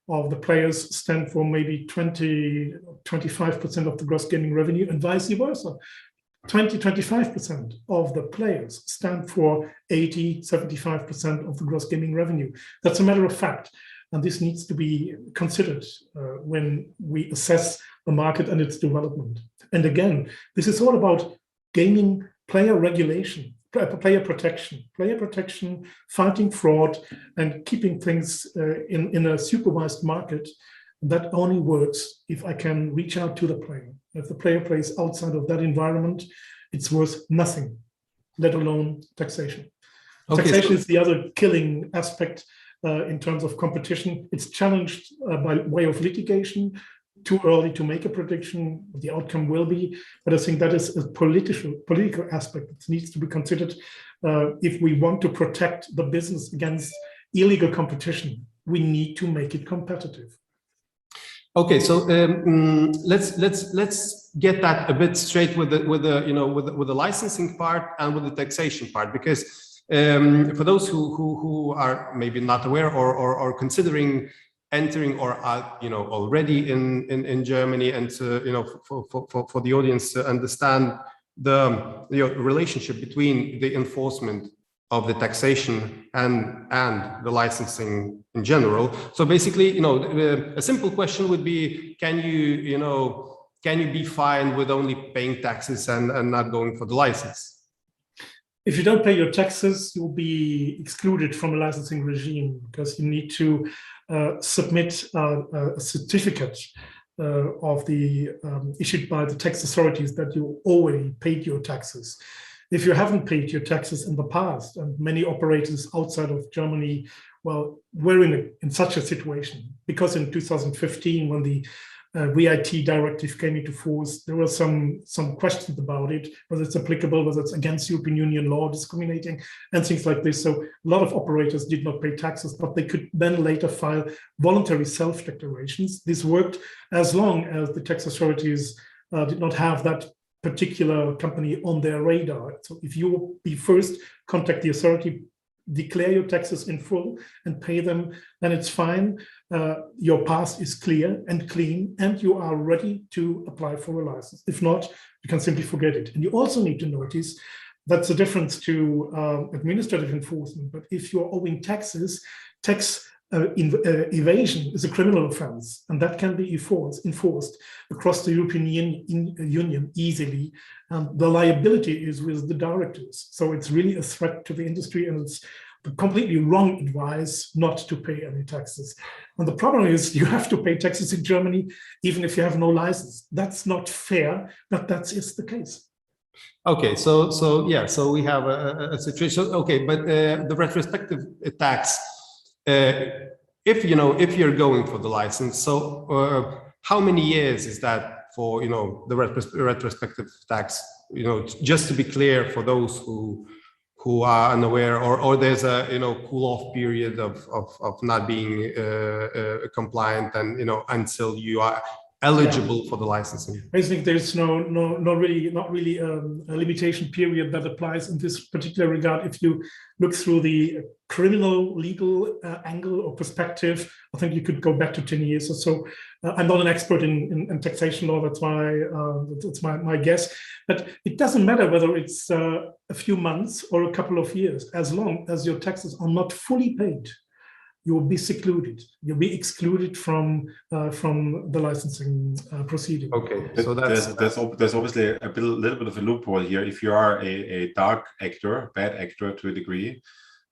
of the players stand for maybe 20-25% of the gross gaming revenue, and vice versa. 20-25% of the players stand for 80-75% of the gross gaming revenue. That's a matter of fact. And this needs to be considered when we assess the market and its development. And again, this is all about gaming player regulation, player protection, fighting fraud, and keeping things in a supervised market. That only works if I can reach out to the player. If the player plays outside of that environment, it's worth nothing. let alone taxation. Okay, Taxation is the other killing aspect in terms of competition. It's challenged by way of litigation. Too early to make a prediction what the outcome will be, but I think that is a political aspect that needs to be considered if we want to protect the business against illegal competition. We need to make it competitive. Okay, so let's get that a bit straight with the licensing part and with the taxation part, because for those who are maybe not aware or considering entering or are already in Germany, and for the audience to understand the relationship between the enforcement of the taxation and the licensing in general. So basically, a simple question would be: can you be fined with only paying taxes and not going for the license? If you don't pay your taxes, you'll be excluded from a licensing regime, because you need to submit a certificate issued by the tax authorities that you already paid your taxes. If you haven't paid your taxes in the past, and many operators outside of Germany, well, were in such a situation, because in 2015, when the VAT directive came into force, there were some questions about it, whether it's applicable, whether it's against European Union law, discriminating, and things like this. So a lot of operators did not pay taxes, but they could then later file voluntary self-declarations. This worked as long as the tax authorities did not have that particular company on their radar. So if you be first, contact the authority, declare your taxes in full and pay them, then it's fine. Your past is clear and clean, and you are ready to apply for a license. If not, you can simply forget it. And you also need to notice that's the difference to administrative enforcement. But if you're owing taxes, tax evasion is a criminal offense, and that can be enforced across the European Union easily. And the liability is with the directors. So it's really a threat to the industry, and it's completely wrong advice not to pay any taxes. And the problem is you have to pay taxes in Germany, even if you have no license. That's not fair, but that is the case. Okay, so we have a situation. Okay, but the retrospective tax, if you're going for the license, so how many years is that for the retrospective tax? Just to be clear for those who are unaware, or there's a cool-off period of not being compliant, and until you are eligible for the licensing. I think there's not really a limitation period that applies in this particular regard. If you look through the criminal legal angle or perspective, I think you could go back to 10 years or so. I'm not an expert in taxation law, that's my guess. But it doesn't matter whether it's a few months or a couple of years, as long as your taxes are not fully paid. You will be secluded. You'll be excluded from the licensing proceeding. Okay, so there's obviously a little bit of a loophole here. If you are a dark actor, bad actor to a degree,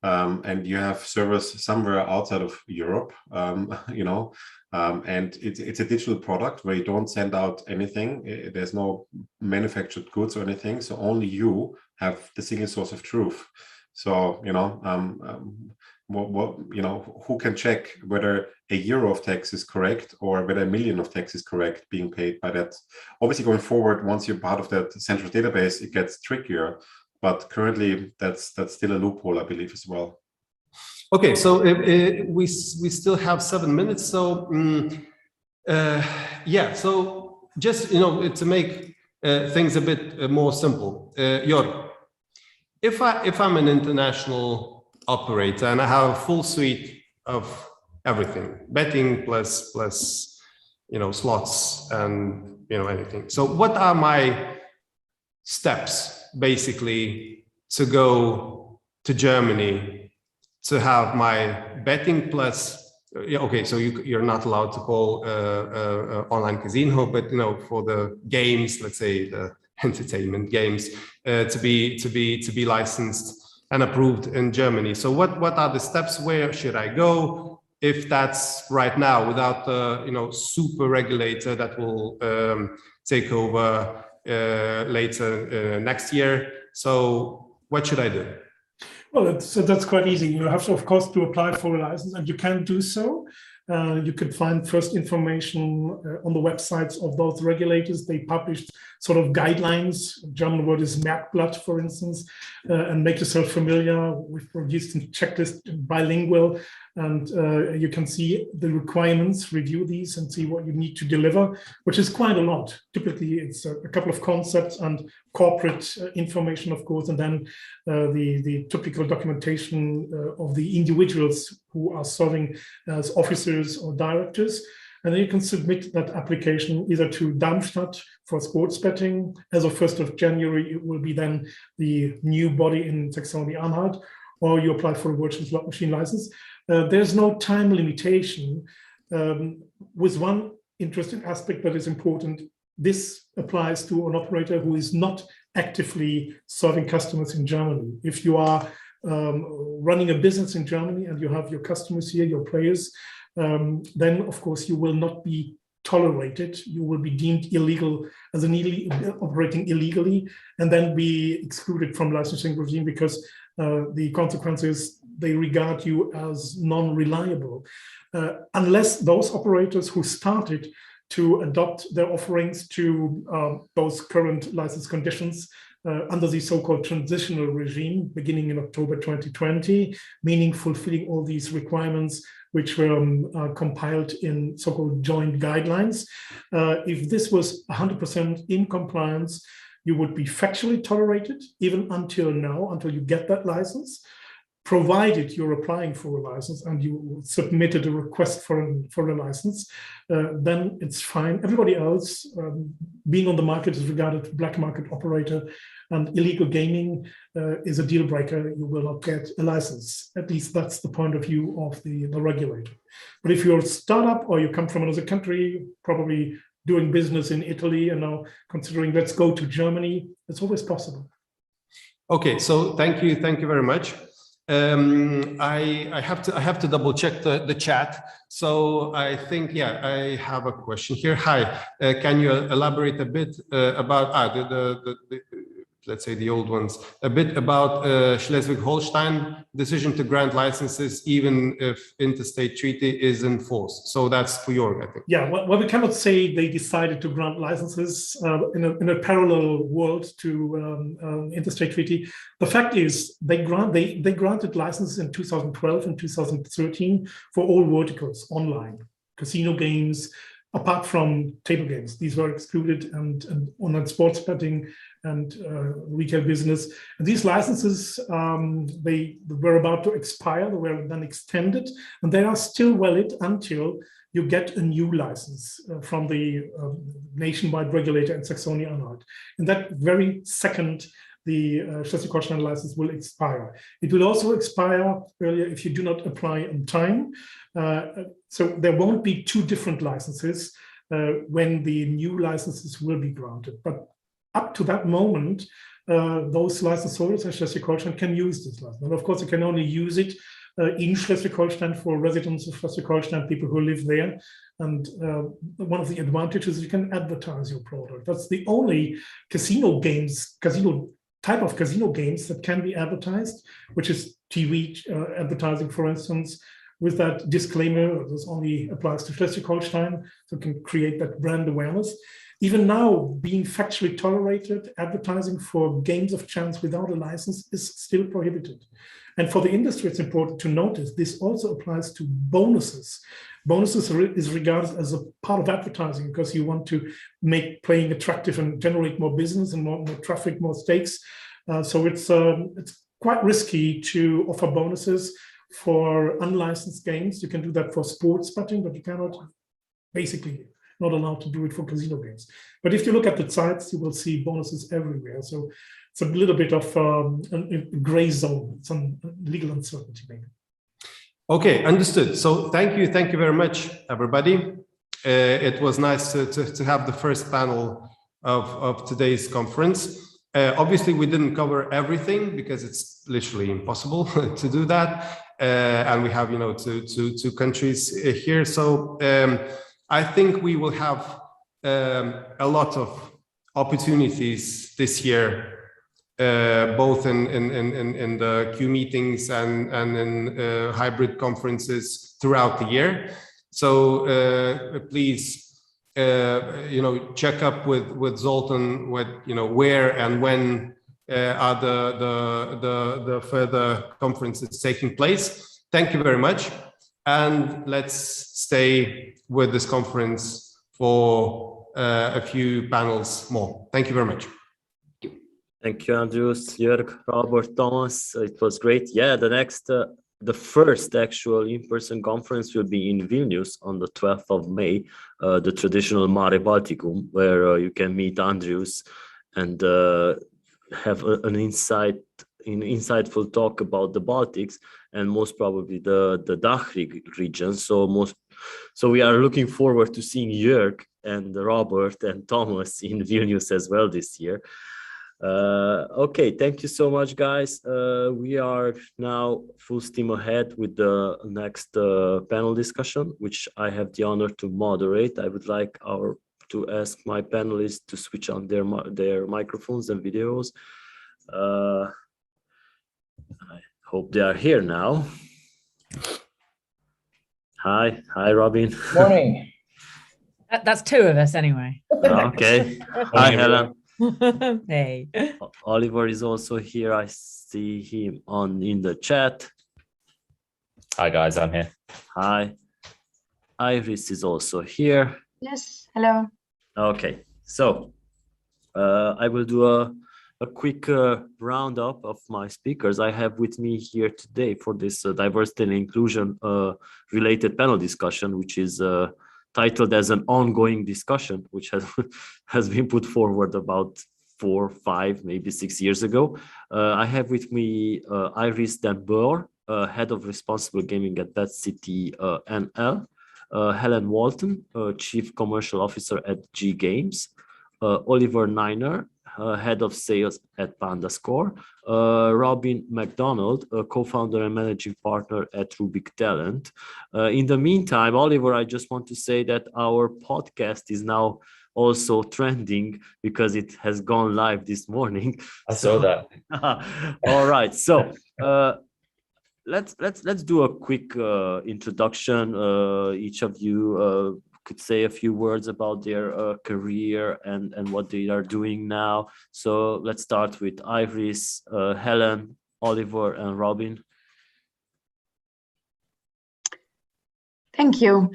and you have servers somewhere outside of Europe, and it's a digital product where you don't send out anything. There's no manufactured goods or anything, so only you have the single source of truth. So who can check whether €1 of tax is correct or whether $1 million of tax is correct being paid by that? Obviously, going forward, once you're part of that central database, it gets trickier. But currently, that's still a loophole, I believe, as well. Okay, so we still have 7 minutes. So so just to make things a bit more simple, Jörg, if I'm an international operator and I have a full suite of everything, betting plus slots and anything. So what are my steps basically to go to Germany to have my betting plus? Okay, so you're not allowed to call online casino, but for the games, let's say the entertainment games, to be licensed and approved in Germany. So what are the steps? Where should I go? If that's right now, without the super regulator that will take over later next year. So what should I do? Well, so that's quite easy. You have to, of course, to apply for a license, and you can do so. You could find first information on the websites of those regulators. They published sort of guidelines. German word is Merkblatt, for instance, and make yourself familiar. We've produced a checklist bilingual, and you can see the requirements, review these, and see what you need to deliver, which is quite a lot. Typically, it's a couple of concepts and corporate information, of course, and then the typical documentation of the individuals who are serving as officers or directors. And then you can submit that application either to Darmstadt for sports betting. As of 1st of January, it will be then the new body in Saxony-Anhalt, or you apply for a virtual slot machine license. There's no time limitation. With one interesting aspect that is important, this applies to an operator who is not actively serving customers in Germany. If you are running a business in Germany and you have your customers here, your players, then of course you will not be tolerated. You will be deemed illegal as operating illegally, and then be excluded from licensing regime because the consequences, they regard you as non-reliable. Unless those operators who started to adopt their offerings to those current license conditions under the so-called transitional regime beginning in October 2020, meaning fulfilling all these requirements which were compiled in so-called joint guidelines. If this was 100% in compliance, you would be factually tolerated even until now, until you get that license, provided you're applying for a license and you submitted a request for a license, then it's fine. Everybody else being on the market is regarded as black market operator, and illegal gaming is a deal breaker. You will not get a license. At least that's the point of view of the regulator. But if you're a startup or you come from another country, probably doing business in Italy and now considering let's go to Germany, it's always possible. Okay, so thank you very much. I have to double check the chat. So I think, yeah, I have a question here. Hi, can you elaborate a bit about let's say the old ones, a bit about Schleswig-Holstein decision to grant licenses even if interstate treaty is in force? So that's for Jörg, I think. Yeah, well, we cannot say they decided to grant licenses in a parallel world to interstate treaty. The fact is they granted licenses in 2012 and 2013 for all verticals online, casino games, apart from table games. These were excluded, and online sports betting and retail business. And these licenses, they were about to expire. They were then extended, and they are still valid until you get a new license from the nationwide regulator in Saxony-Anhalt. In that very second, the Schleswig-Holstein license will expire. It will also expire earlier if you do not apply on time. So there won't be two different licenses when the new licenses will be granted. But up to that moment, those license holders in Schleswig-Holstein can use this license. And of course, you can only use it in Schleswig-Holstein for residents of Schleswig-Holstein, people who live there. And one of the advantages is you can advertise your product. That's the only type of casino games that can be advertised, which is TV advertising, for instance, with that disclaimer, this only applies to Schleswig-Holstein, so can create that brand awareness. Even now, being factually tolerated, advertising for games of chance without a license is still prohibited. And for the industry, it's important to notice this also applies to bonuses. Bonuses is regarded as a part of advertising because you want to make playing attractive and generate more business and more traffic, more stakes. So it's quite risky to offer bonuses for unlicensed games. You can do that for sports betting, but you cannot, basically not allowed to do it for casino games. But if you look at the sites, you will see bonuses everywhere. So it's a little bit of a gray zone, some legal uncertainty maybe. Okay, understood. So thank you very much, everybody. It was nice to have the first panel of today's conference. Obviously, we didn't cover everything because it's literally impossible to do that. And we have, two countries here. So I think we will have a lot of opportunities this year both in the Q meetings and in hybrid conferences throughout the year. So please, check up with Zoltan with where and when are the further conferences taking place. Thank you very much, and let's stay with this conference for a few panels more. Thank you very much. Thank you, Andrews, Jörg, Robert, Thomas. It was great. Yeah, the first actual in-person conference will be in Vilnius on the 12th of May, the traditional Mare Balticum, where you can meet Andrews and have an insightful talk about the Baltics and most probably the DACH region. So we are looking forward to seeing Jörg and Robert and Thomas in Vilnius as well this year. Okay, thank you so much, guys. We are now full steam ahead with the next panel discussion, which I have the honor to moderate. I would like to ask my panelists to switch on their microphones and videos. I hope they are here now. Hi, Robin. Morning. That's two of us anyway. Okay. Hi, Helen. Hey. Oliver is also here. I see him in the chat. Hi guys, I'm here. Hi. Iris is also here. Yes, hello. Okay, so I will do a quick roundup of my speakers I have with me here today for this diversity and inclusion related panel discussion, which is titled as an ongoing discussion, which has been put forward about 4, 5, maybe 6 years ago. I have with me Iris Den Boer, Head of Responsible Gaming at Bad City NL, Helen Walton, Chief Commercial Officer at G Games, Oliver Niner, Head of Sales at Pandascore, Robin McDonald, co-founder and managing partner at Rubik Talent. In the meantime, Oliver, I just want to say that our podcast is now also trending because it has gone live this morning. I saw that. All right, so let's do a quick introduction. Each of you could say a few words about their career and what they are doing now. So let's start with Iris, Helen, Oliver, and Robin. Thank you.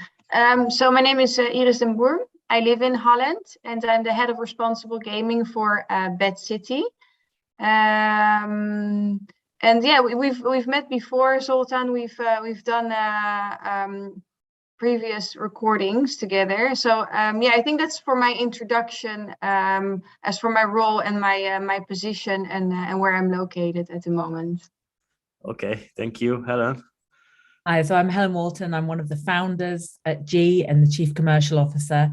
So my name is Iris Den Boer. I live in Holland and I'm the head of responsible gaming for Bad City. And yeah, we've met before, Zoltan. We've done previous recordings together. So yeah, I think that's for my introduction as for my role and my position and where I'm located at the moment. Okay, thank you, Helen. Hi, so I'm Helen Walton. I'm one of the founders at G and the Chief Commercial Officer.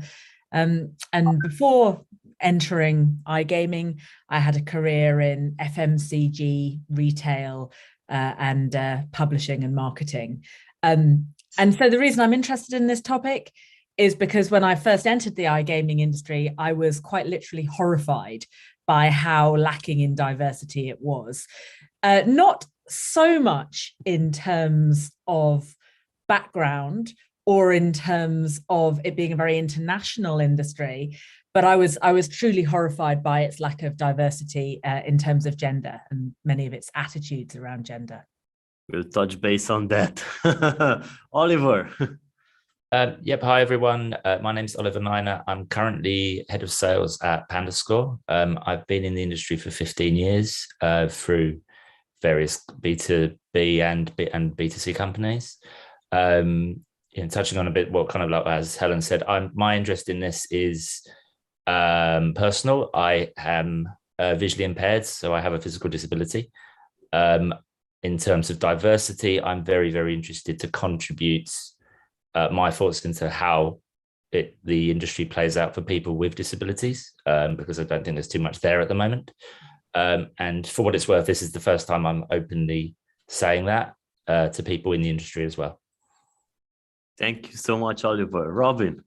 And before entering iGaming, I had a career in FMCG, retail, and publishing and marketing. And so the reason I'm interested in this topic is because when I first entered the iGaming industry, I was quite literally horrified by how lacking in diversity it was. Not so much in terms of background or in terms of it being a very international industry, but I was truly horrified by its lack of diversity in terms of gender and many of its attitudes around gender. We'll touch base on that. Oliver. Yep. Hi, everyone. My name is Oliver Niner. I'm currently head of sales at Pandascore. I've been in the industry for 15 years through various B2B and B2C companies. Touching on a bit what kind of like as Helen said, my interest in this is personal. I am visually impaired, so I have a physical disability. In terms of diversity, I'm very, very interested to contribute my thoughts into how the industry plays out for people with disabilities, because I don't think there's too much there at the moment. And for what it's worth, this is the first time I'm openly saying that to people in the industry as well. Thank you so much, Oliver. Robin.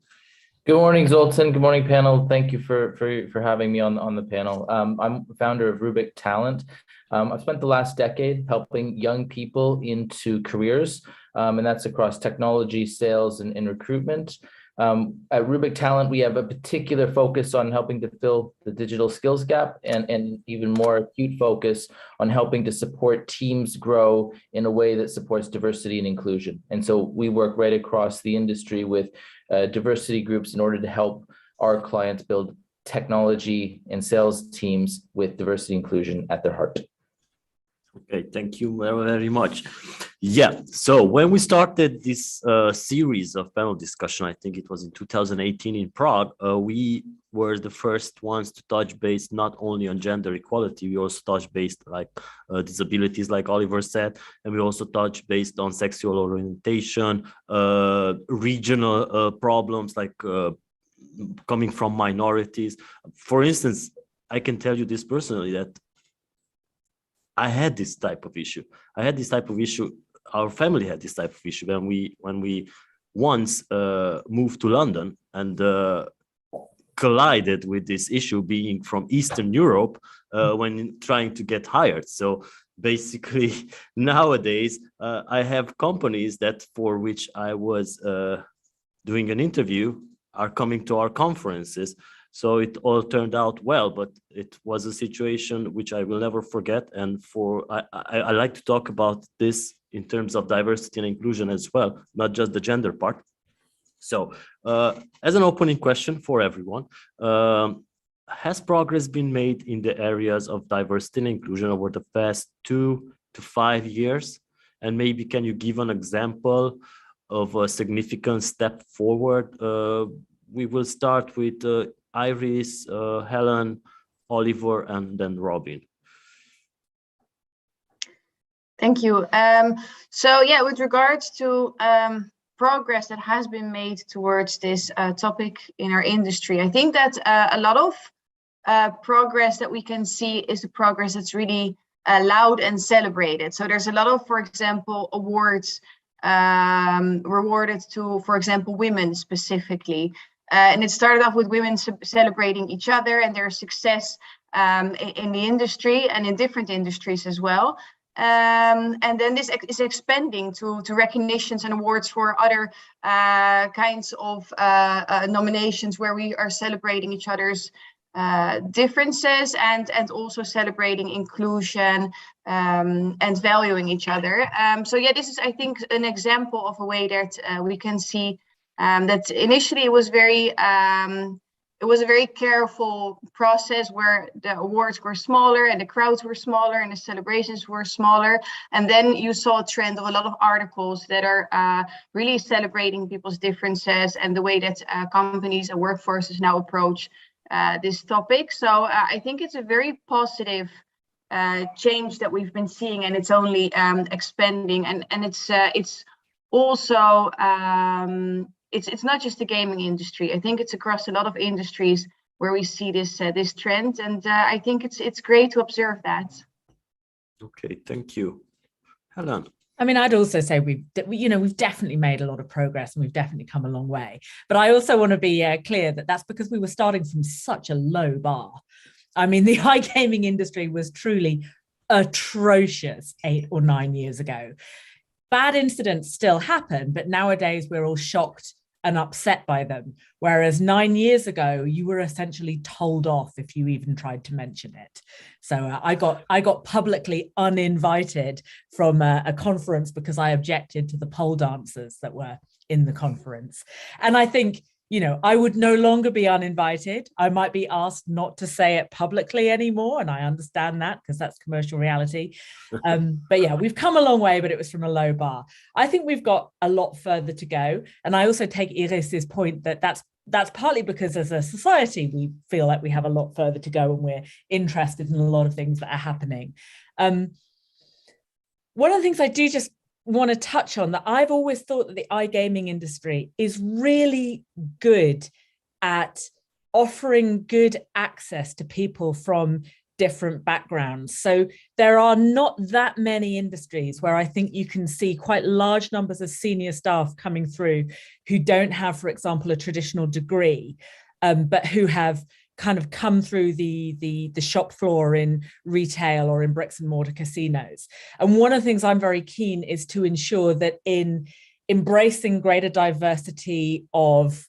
Good morning, Zoltan. Good morning, panel. Thank you for having me on the panel. I'm founder of Rubik Talent. I've spent the last decade helping young people into careers, and that's across technology, sales, and recruitment. At Rubik Talent, we have a particular focus on helping to fill the digital skills gap, and even more acute focus on helping to support teams grow in a way that supports diversity and inclusion. And so we work right across the industry with diversity groups in order to help our clients build technology and sales teams with diversity inclusion at their heart. Okay, thank you very, very much. Yeah, so when we started this series of panel discussion, I think it was in 2018 in Prague, we were the first ones to touch base not only on gender equality, we also touched base like disabilities, like Oliver said, and we also touched based on sexual orientation, regional problems like coming from minorities. For instance, I can tell you this personally, that I had this type of issue. Our family had this type of issue when we once moved to London and collided with this issue being from Eastern Europe when trying to get hired. So basically nowadays I have companies that for which I was doing an interview are coming to our conferences. So it all turned out well, but it was a situation which I will never forget. And I like to talk about this in terms of diversity and inclusion as well, not just the gender part. So as an opening question for everyone, has progress been made in the areas of diversity and inclusion over the past 2 to 5 years? And maybe can you give an example of a significant step forward? We will start with Iris, Helen, Oliver, and then Robin. Thank you. So yeah, with regards to progress that has been made towards this topic in our industry, I think that a lot of progress that we can see is the progress that's really loud and celebrated. So there's a lot of, for example, awards rewarded to, for example, women specifically. And it started off with women celebrating each other and their success in the industry and in different industries as well. And then this is expanding to recognitions and awards for other kinds of nominations where we are celebrating each other's differences and also celebrating inclusion and valuing each other. So yeah, this is, I think, an example of a way that we can see that initially it was a very careful process where the awards were smaller and the crowds were smaller and the celebrations were smaller. And then you saw a trend of a lot of articles that are really celebrating people's differences and the way that companies and workforces now approach this topic. So I think it's a very positive change that we've been seeing, and it's only expanding. And it's also it's not just the gaming industry. I think it's across a lot of industries where we see this this trend, and I think it's great to observe that. Okay, thank you, Helen. I mean, I'd also say we've definitely made a lot of progress and we've definitely come a long way. But I also want to be clear that that's because we were starting from such a low bar. I mean, the iGaming industry was truly atrocious 8 or 9 years ago. Bad incidents still happen, but nowadays we're all shocked and upset by them. Whereas 9 years ago, you were essentially told off if you even tried to mention it. So I got publicly uninvited from a conference because I objected to the pole dancers that were in the conference. And I think, I would no longer be uninvited. I might be asked not to say it publicly anymore. And I understand that because that's commercial reality. But yeah, we've come a long way, but it was from a low bar. I think we've got a lot further to go. And I also take Iris's point that that's partly because as a society, we feel like we have a lot further to go and we're interested in a lot of things that are happening. One of the things I do just want to touch on, that I've always thought that the iGaming industry is really good at offering good access to people from different backgrounds. So there are not that many industries where I think you can see quite large numbers of senior staff coming through who don't have, for example, a traditional degree, but who have kind of come through the shop floor in retail or in bricks and mortar casinos. And one of the things I'm very keen is to ensure that in embracing greater diversity of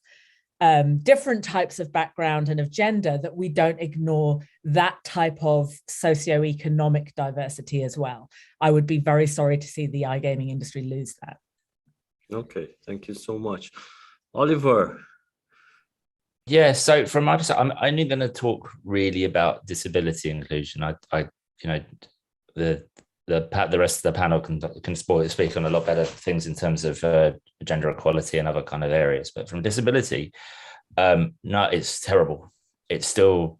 different types of background and of gender, that we don't ignore that type of socioeconomic diversity as well. I would be very sorry to see the iGaming industry lose that. Okay, thank you so much. Oliver. Yeah, so from my perspective, I'm only going to talk really about disability inclusion. The rest of the panel can speak on a lot better things in terms of gender equality and other kind of areas. But from disability, no, it's terrible. It's still,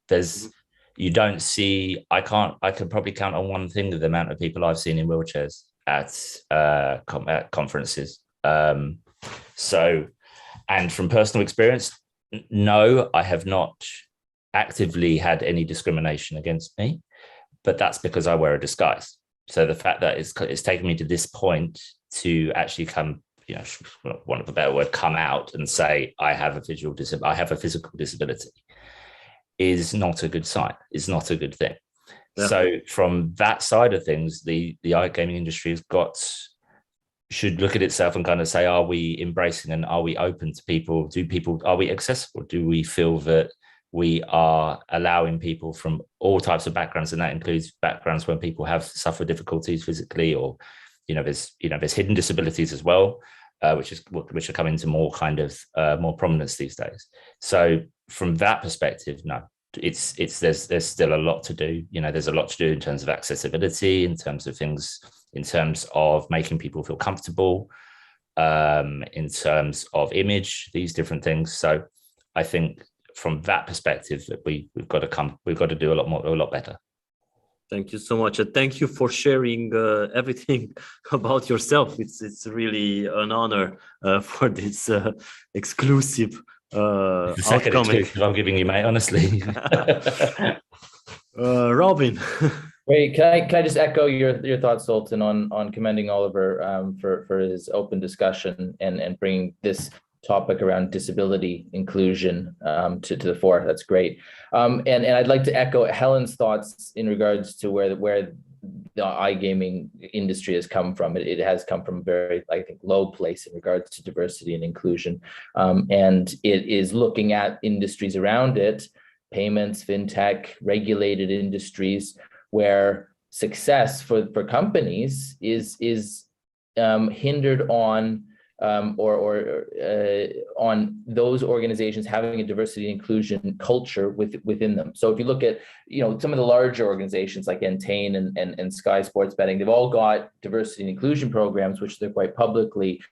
you don't see, I could probably count on one thing the amount of people I've seen in wheelchairs at conferences. So, and from personal experience, no, I have not actively had any discrimination against me, but that's because I wear a disguise. So the fact that it's taken me to this point to actually come, one of a better word, come out and say I have a physical disability is not a good sign. It's not a good thing. Yeah. So from that side of things, the iGaming industry should look at itself and kind of say, are we embracing and are we open to people? Are we accessible? Do we feel that we are allowing people from all types of backgrounds, and that includes backgrounds where people have suffered difficulties physically, or there's hidden disabilities as well, which are coming to more kind of more prominence these days. So from that perspective, no, there's still a lot to do. There's a lot to do in terms of accessibility, in terms of things, in terms of making people feel comfortable, in terms of image, these different things. So I think from that perspective, that we've got to do a lot better. Thank you so much. And thank you for sharing everything about yourself. It's really an honor for this exclusive outcome. I'm giving you, mate, honestly. Robin. Wait, can I just echo your thoughts, Sultan, on commending Oliver for his open discussion and bringing this topic around disability inclusion to the fore. That's great. And I'd like to echo Helen's thoughts in regards to where the iGaming industry has come from. It has come from a very, I think, low place in regards to diversity and inclusion. And it is looking at industries around it, payments, fintech, regulated industries, where success for companies is hindered on on those organizations having a diversity and inclusion culture within them. So if you look at some of the larger organizations like Entain and Sky Sports Betting, they've all got diversity and inclusion programs which they're quite publicly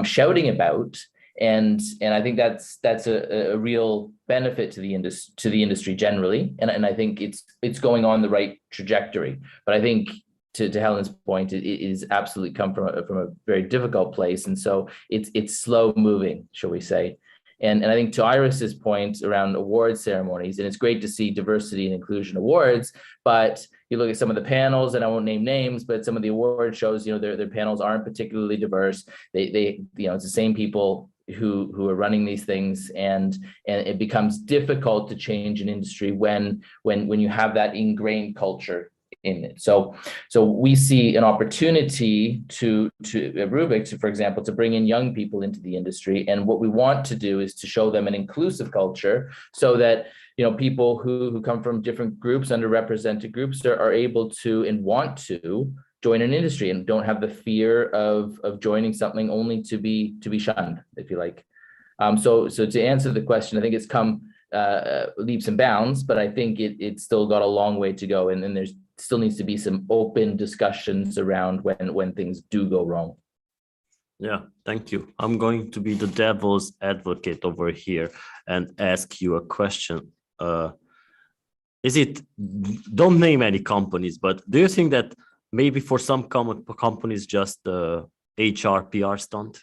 shouting about, and I think that's a real benefit to the industry generally, and I think it's going on the right trajectory. But I think, to Helen's point, it is absolutely come from a very difficult place, and so it's slow moving, shall we say. And I think to Iris's point around award ceremonies, and it's great to see diversity and inclusion awards, but you look at some of the panels, and I won't name names, but some of the award shows, their panels aren't particularly diverse. They it's the same people who are running these things, and it becomes difficult to change an industry when you have that ingrained culture in it. So we see an opportunity to Rubik, for example, to bring in young people into the industry. And what we want to do is to show them an inclusive culture, so that people who come from different groups, underrepresented groups, are able to and want to join an industry and don't have the fear of joining something only to be shunned, if you like. So to answer the question, I think it's come leaps and bounds, but I think it's still got a long way to go, and then there's still needs to be some open discussions around when things do go wrong. Yeah, thank you. I'm going to be the devil's advocate over here and ask you a question. Don't name any companies, but do you think that maybe for some companies just HR PR stunt?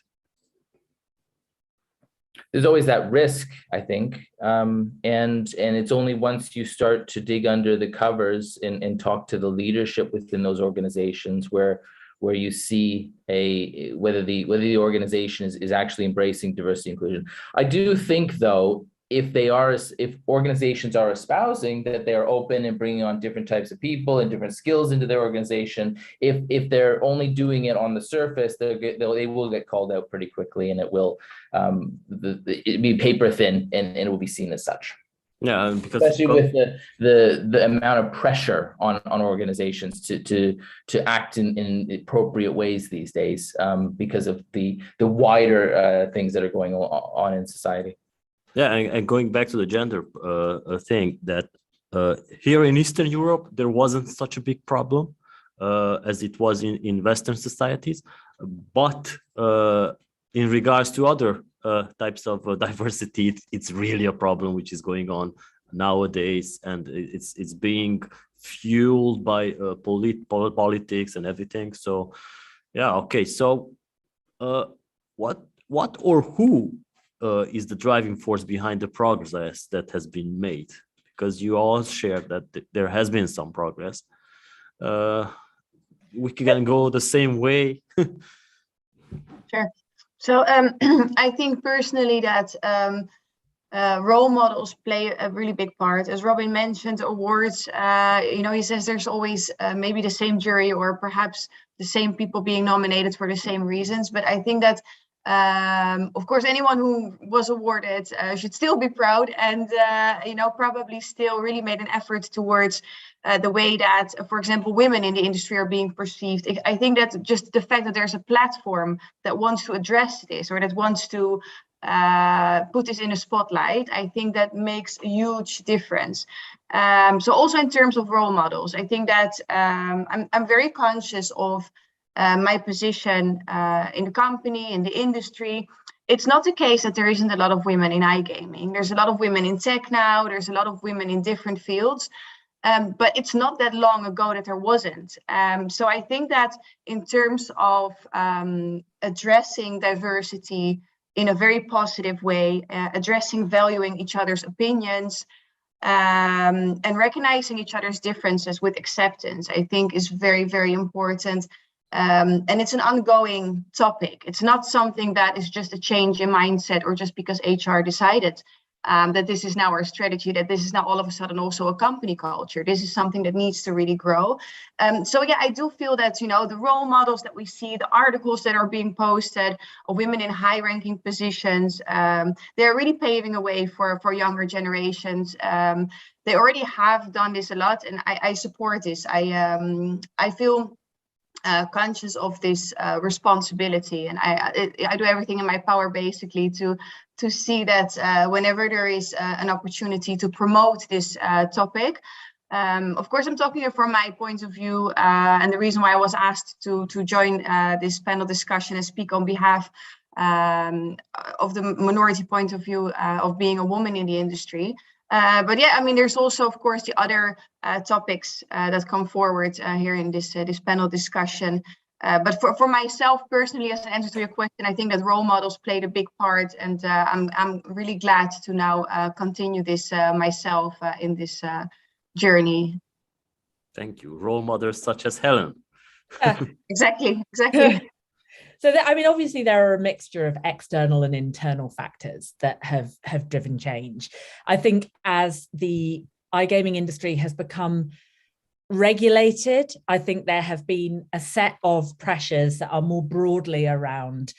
there's always that risk, I think. And it's only once you start to dig under the covers and talk to the leadership within those organizations where you see whether the organization is actually embracing diversity and inclusion. I do think, though, if organizations are espousing that they are open and bringing on different types of people and different skills into their organization, if they're only doing it on the surface, they will get called out pretty quickly, and it will it be paper thin, and it will be seen as such. Yeah, because especially with the amount of pressure on organizations to act in appropriate ways these days, because of the wider things that are going on in society. Yeah, and going back to the gender thing, that here in Eastern Europe, there wasn't such a big problem as it was in Western societies. But in regards to other types of diversity, it's really a problem which is going on nowadays, and it's being fueled by politics and everything. So, yeah, okay. So, what or who is the driving force behind the progress that has been made? Because you all share that there has been some progress. We can go the same way. Sure. So I think personally that role models play a really big part. As Robin mentioned, awards, he says there's always maybe the same jury or perhaps the same people being nominated for the same reasons. But I think that of course, anyone who was awarded should still be proud and, probably still really made an effort towards the way that, for example, women in the industry are being perceived. I think that just the fact that there's a platform that wants to address this or that wants to put this in a spotlight, I think that makes a huge difference. So also in terms of role models, I think that I'm very conscious of my position in the company, in the industry. It's not the case that there isn't a lot of women in iGaming. There's a lot of women in tech now. There's a lot of women in different fields. But it's not that long ago that there wasn't. So I think that in terms of addressing diversity in a very positive way, addressing, valuing each other's opinions, and recognizing each other's differences with acceptance, I think is very, very important. And it's an ongoing topic. It's not something that is just a change in mindset or just because HR decided that this is now our strategy, that this is now all of a sudden also a company culture. This is something that needs to really grow. So yeah, I do feel that, the role models that we see, the articles that are being posted of women in high ranking positions, they're really paving a way for younger generations. They already have done this a lot, and I support this. I feel conscious of this responsibility, and I do everything in my power basically to see that whenever there is an opportunity to promote this topic. Of course, I'm talking here from my point of view, and the reason why I was asked to join this panel discussion and speak on behalf of the minority point of view of being a woman in the industry. But yeah, I mean, there's also, of course, the other topics that come forward here in this panel discussion. But for myself personally, as an answer to your question, I think that role models played a big part, and I'm really glad to now continue this myself in this journey. Thank you. Role models such as Helen. Exactly. So, obviously, there are a mixture of external and internal factors that have driven change. I think as the iGaming industry has become regulated, I think there have been a set of pressures that are more broadly around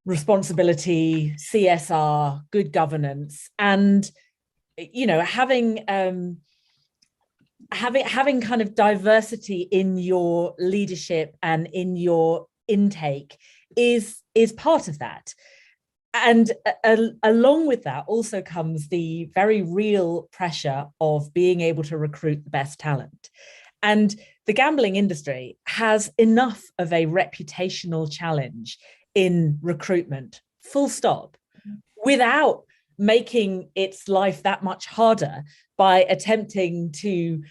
responsibility, CSR, good governance, and having kind of diversity in your leadership and in your intake is part of that. And along with that also comes the very real pressure of being able to recruit the best talent. And the gambling industry has enough of a reputational challenge in recruitment, full stop, without making its life that much harder by attempting to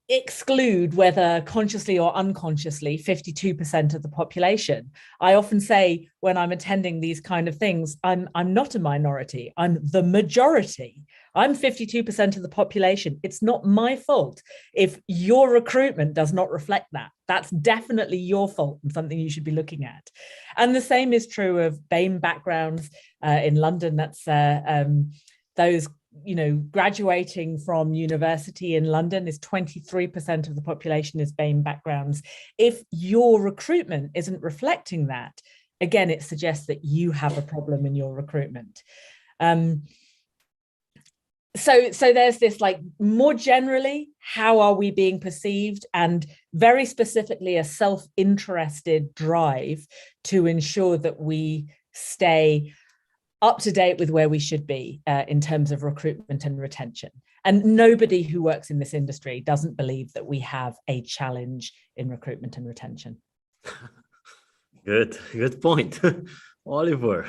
exclude, whether consciously or unconsciously, 52% of the population. I often say when I'm attending these kind of things, I'm not a minority, I'm the majority. I'm 52% of the population. It's not my fault if your recruitment does not reflect that. That's definitely your fault and something you should be looking at. And the same is true of BAME backgrounds in London. That's those, you know, graduating from university in London is 23% of the population is BAME backgrounds. If your recruitment isn't reflecting that, again, it suggests that you have a problem in your recruitment. So there's this, like, more generally, how are we being perceived, and very specifically a self-interested drive to ensure that we stay up to date with where we should be in terms of recruitment and retention. And nobody who works in this industry doesn't believe that we have a challenge in recruitment and retention. Good point. Oliver.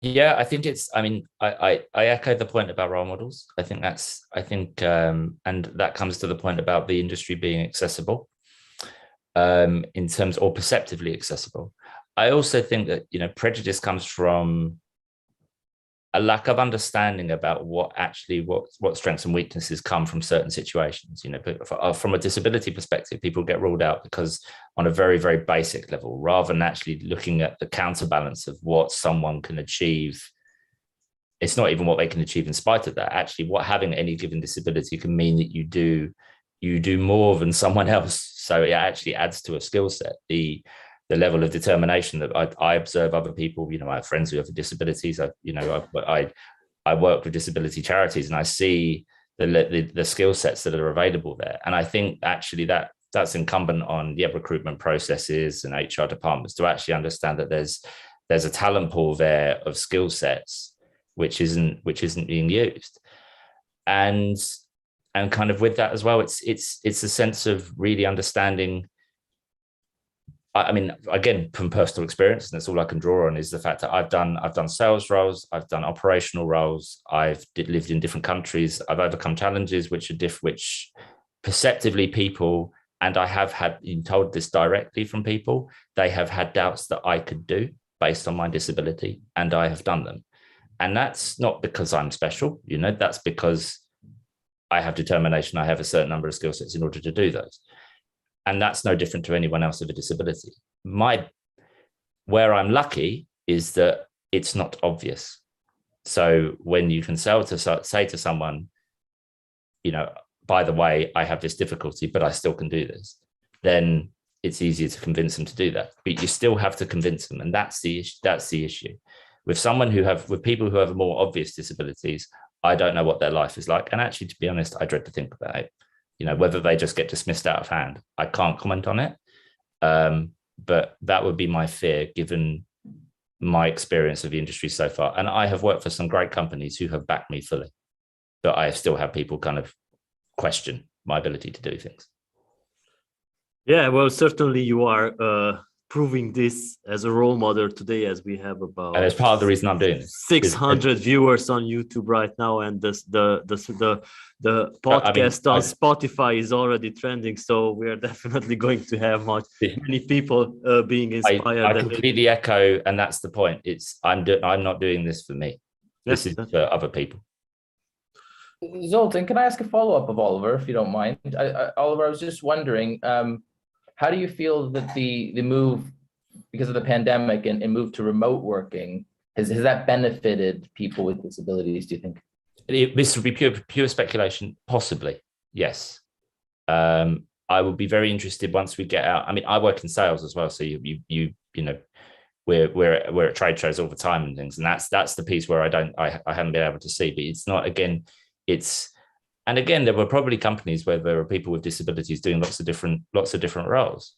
Yeah, I think I echo the point about role models. I think and that comes to the point about the industry being accessible in terms, or perceptively accessible. I also think that, you know, prejudice comes from a lack of understanding about what strengths and weaknesses come from certain situations. You know, from a disability perspective, people get ruled out because on a very, very basic level, rather than actually looking at the counterbalance of what someone can achieve. It's not even what they can achieve in spite of that. Actually, what having any given disability can mean that you do more than someone else. So it actually adds to a skill set. The level of determination that I observe other people, you know, I have friends who have disabilities. I work with disability charities, and I see the skill sets that are available there. And I think actually that's incumbent on recruitment processes and HR departments to actually understand that there's a talent pool there of skill sets which isn't being used. And kind of with that as well, it's a sense of really understanding. I mean, again, from personal experience, and that's all I can draw on, is the fact that I've done sales roles, I've done operational roles, I've lived in different countries, I've overcome challenges which perceptively people, and I have been told this directly from people, they have had doubts that I could do based on my disability, and I have done them. And that's not because I'm special, you know, that's because I have determination, I have a certain number of skill sets in order to do those. And that's no different to anyone else with a disability. Where I'm lucky is that it's not obvious. So when you can say to someone, you know, by the way, I have this difficulty, but I still can do this, then it's easier to convince them to do that. But you still have to convince them, and that's the issue. With people who have more obvious disabilities, I don't know what their life is like, and actually, to be honest, I dread to think about it. You know, whether they just get dismissed out of hand, I can't comment on it. But that would be my fear, given my experience of the industry so far. And I have worked for some great companies who have backed me fully, but I still have people kind of question my ability to do things. Yeah, well, certainly you are proving this as a role model today, as we have about. And it's part of the reason I'm doing this. 600 viewers on YouTube right now, and the podcast on Spotify is already trending. So we are definitely going to have many people being inspired. I completely echo, and that's the point. I'm not doing this for me. This is for other people. Zoltan, can I ask a follow-up of Oliver, if you don't mind? Oliver, I was just wondering, how do you feel that the move, because of the pandemic and move to remote working, has that benefited people with disabilities, do you think? This would be pure speculation, possibly, yes. I would be very interested once we get out. I mean, I work in sales as well, so you know, we're at trade shows all the time and things, and that's the piece where I haven't been able to see. But it's not, again, and again, there were probably companies where there were people with disabilities doing lots of different roles,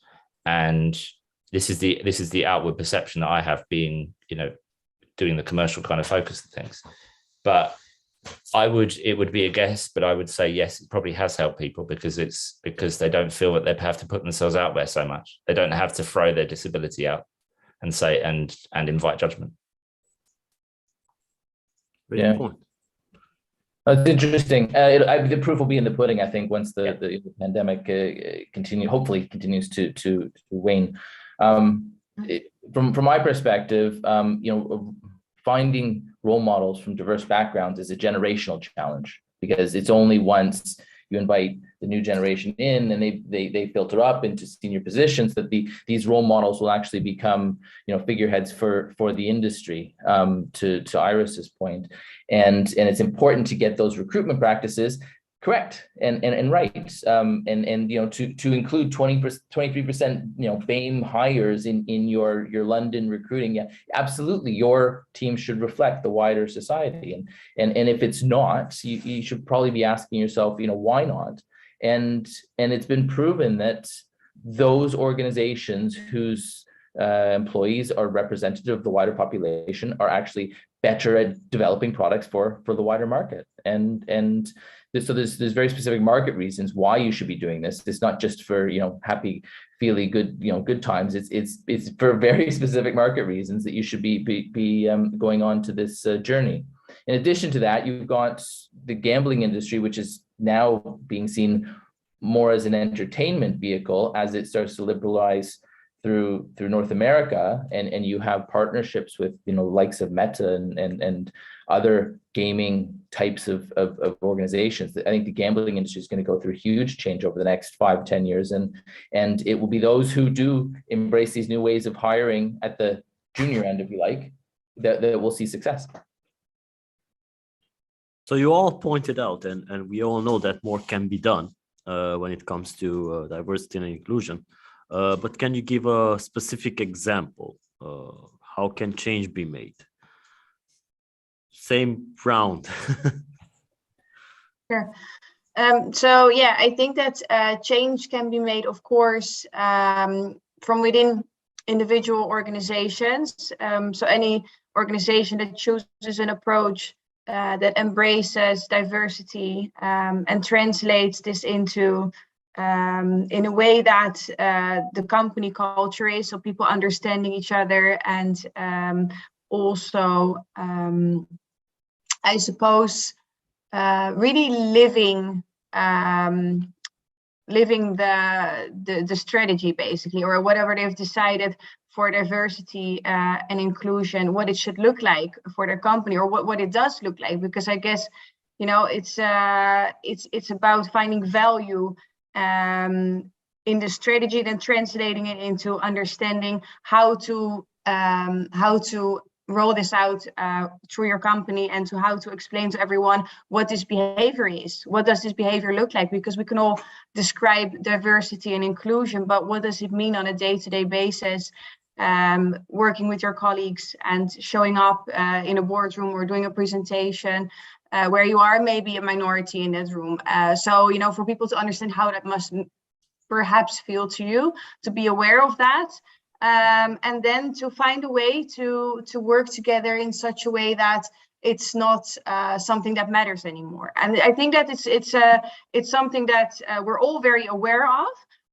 and this is the outward perception that I have, being, you know, doing the commercial kind of focus of things. But it would be a guess, but I would say yes, it probably has helped people, because they don't feel that they have to put themselves out there so much. They don't have to throw their disability out and say and invite judgment. Yeah. It's interesting. The proof will be in the pudding, I think, once the pandemic hopefully continues to wane. From my perspective, finding role models from diverse backgrounds is a generational challenge, because it's only once you invite the new generation in and they filter up into senior positions that these role models will actually become figureheads for the industry, to Iris's point. And it's important to get those recruitment practices correct and right, and to include 23% BAME hires in your London recruiting. Yeah, absolutely, your team should reflect the wider society, and if it's not, you should probably be asking yourself, why not? And it's been proven that those organizations whose employees are representative of the wider population are actually better at developing products for the wider market. And so there's very specific market reasons why you should be doing this. It's not just for happy, feely, good times. It's for very specific market reasons that you should be going on to this journey. In addition to that, you've got the gambling industry, which is now being seen more as an entertainment vehicle as it starts to liberalize through North America, and you have partnerships with likes of Meta and other gaming types of organizations. I think the gambling industry is going to go through huge change over the next 5-10 years, and it will be those who do embrace these new ways of hiring at the junior end, if you like, that will see success. So you all pointed out, and we all know that more can be done when it comes to diversity and inclusion. But can you give a specific example? How can change be made? Same round. Sure. So yeah, I think that change can be made, of course, from within individual organizations. So any organization that chooses an approach that embraces diversity and translates this into in a way that the company culture is, so people understanding each other, and also I suppose really living the strategy, basically, or whatever they've decided for diversity and inclusion, what it should look like for their company, or what it does look like. Because I guess it's about finding value in the strategy, then translating it into understanding how to roll this out through your company, and to how to explain to everyone what this behavior is. What does this behavior look like? Because we can all describe diversity and inclusion, but what does it mean on a day-to-day basis, working with your colleagues and showing up in a boardroom or doing a presentation where you are maybe a minority in that room. So, for people to understand how that must perhaps feel to you, to be aware of that, and then to find a way to work together in such a way that it's not something that matters anymore. And I think that it's something that we're all very aware of,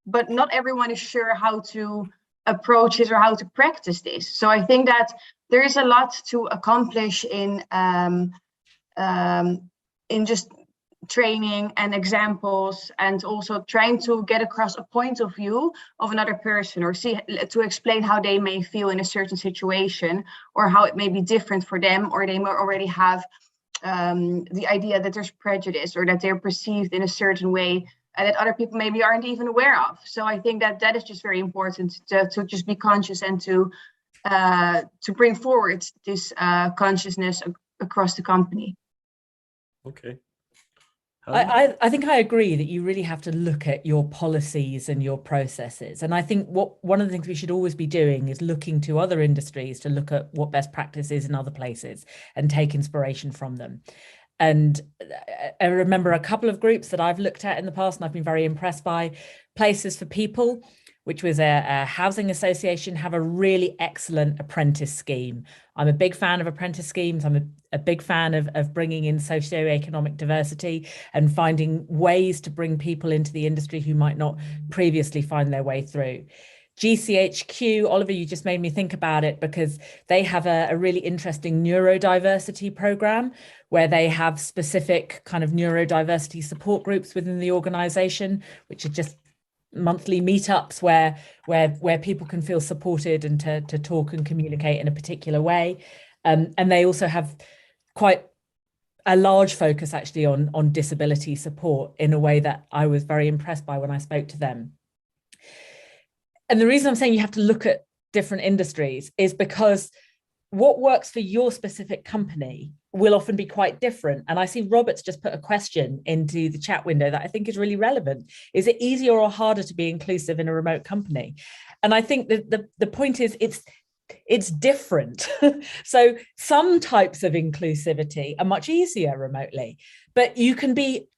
but not everyone is sure how to approach it or how to practice this. So I think that there is a lot to accomplish in just training and examples, and also trying to get across a point of view of another person, or to explain how they may feel in a certain situation, or how it may be different for them, or they may already have the idea that there's prejudice, or that they're perceived in a certain way that other people maybe aren't even aware of. So I think that is just very important to just be conscious, and to bring forward this consciousness across the company. Okay. I think I agree that you really have to look at your policies and your processes. And I think one of the things we should always be doing is looking to other industries to look at what best practice is in other places and take inspiration from them. And I remember a couple of groups that I've looked at in the past and I've been very impressed by. Places for People, which was a housing association, have a really excellent apprentice scheme. I'm a big fan of apprentice schemes. I'm a big fan of bringing in socioeconomic diversity and finding ways to bring people into the industry who might not previously find their way through. GCHQ, Oliver, you just made me think about it, because they have a really interesting neurodiversity program where they have specific kind of neurodiversity support groups within the organization, which are just monthly meetups where people can feel supported and to talk and communicate in a particular way. And they also have quite a large focus actually on disability support in a way that I was very impressed by when I spoke to them. And the reason I'm saying you have to look at different industries is because what works for your specific company will often be quite different. And I see Robert's just put a question into the chat window that I think is really relevant. Is it easier or harder to be inclusive in a remote company? And I think that the point is it's different. So some types of inclusivity are much easier remotely, but you can be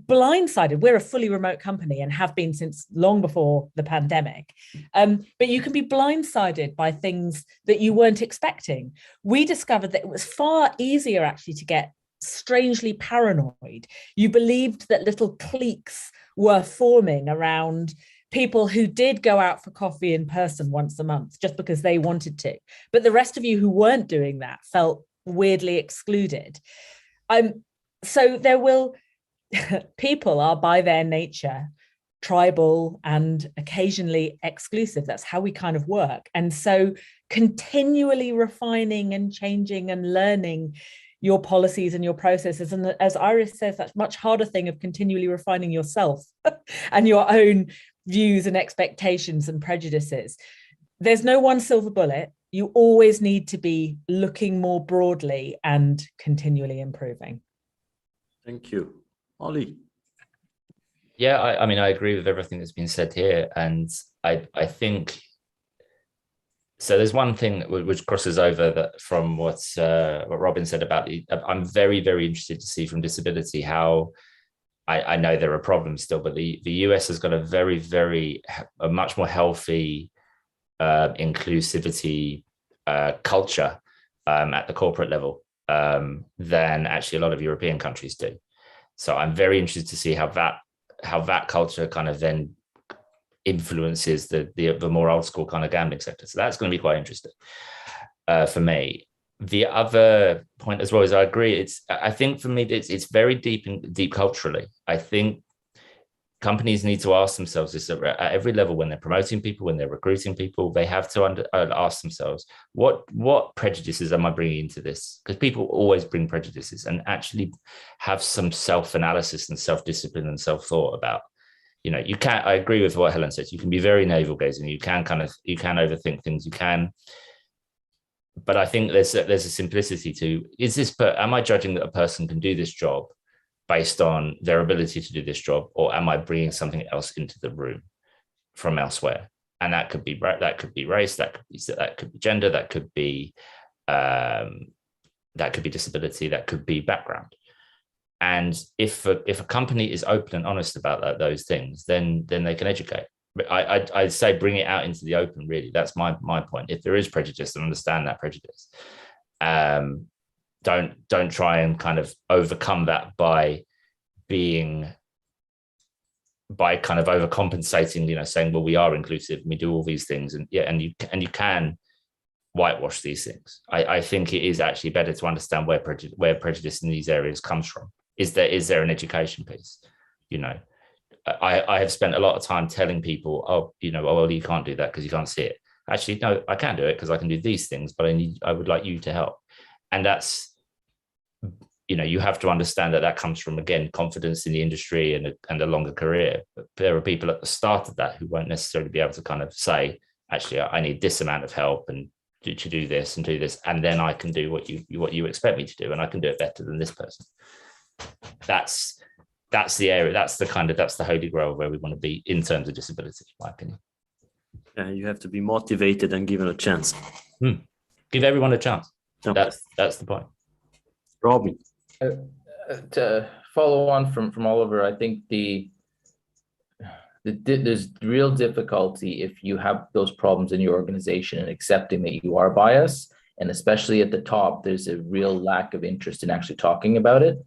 blindsided. We're a fully remote company and have been since long before the pandemic. But you can be blindsided by things that you weren't expecting. We discovered that it was far easier actually to get strangely paranoid. You believed that little cliques were forming around people who did go out for coffee in person once a month just because they wanted to. But the rest of you who weren't doing that felt weirdly excluded. So there will people are by their nature tribal and occasionally exclusive. That's how we kind of work. And so continually refining and changing and learning your policies and your processes. And as Iris says, that's much harder thing of continually refining yourself and your own views and expectations and prejudices. There's no one silver bullet. You always need to be looking more broadly and continually improving. Thank you. Ollie. Yeah, I mean, I agree with everything that's been said here. And I think, so there's one thing which crosses over that from what Robin said about I'm very, very interested to see from disability how I know there are problems still, but the US has got a much more healthy inclusivity culture at the corporate level than actually a lot of European countries do. So I'm very interested to see how that culture kind of then influences the more old school kind of gambling sector. So that's going to be quite interesting for me. The other point as well is I agree. I think for me it's very deep culturally. I think companies need to ask themselves this at every level when they're promoting people, when they're recruiting people. They have to ask themselves what prejudices am I bringing into this? Because people always bring prejudices, and actually have some self-analysis and self-discipline and self-thought about. You know, you can't. I agree with what Helen says. You can be very navel-gazing. You can overthink things. You can. But I think there's a simplicity to, am I judging that a person can do this job based on their ability to do this job, or am I bringing something else into the room from elsewhere? And that could be race, that could be gender, that could be disability, that could be background. And if a company is open and honest about those things, then they can educate. I'd say bring it out into the open, really. That's my point. If there is prejudice, then understand that prejudice. Don't try and kind of overcome that by kind of overcompensating, saying, well, we are inclusive, we do all these things, and you can whitewash these things. I think it is actually better to understand where prejudice in these areas comes from. Is there an education piece? I have spent a lot of time telling people, well, you can't do that because you can't see it. Actually, no, I can do it because I can do these things, but I would like you to help. And that's, you have to understand that comes from, again, confidence in the industry and a longer career. But there are people at the start of that who won't necessarily be able to kind of say, actually, I need this amount of help and to do this and do this, and then I can do what you expect me to do, and I can do it better than this person. That's the area. That's the holy grail where we want to be in terms of disability, in my opinion. Yeah, you have to be motivated and given a chance. Give everyone a chance. Okay. That's the point. Robin. To follow on from Oliver, I think there's real difficulty if you have those problems in your organization and accepting that you are biased, and especially at the top, there's a real lack of interest in actually talking about it,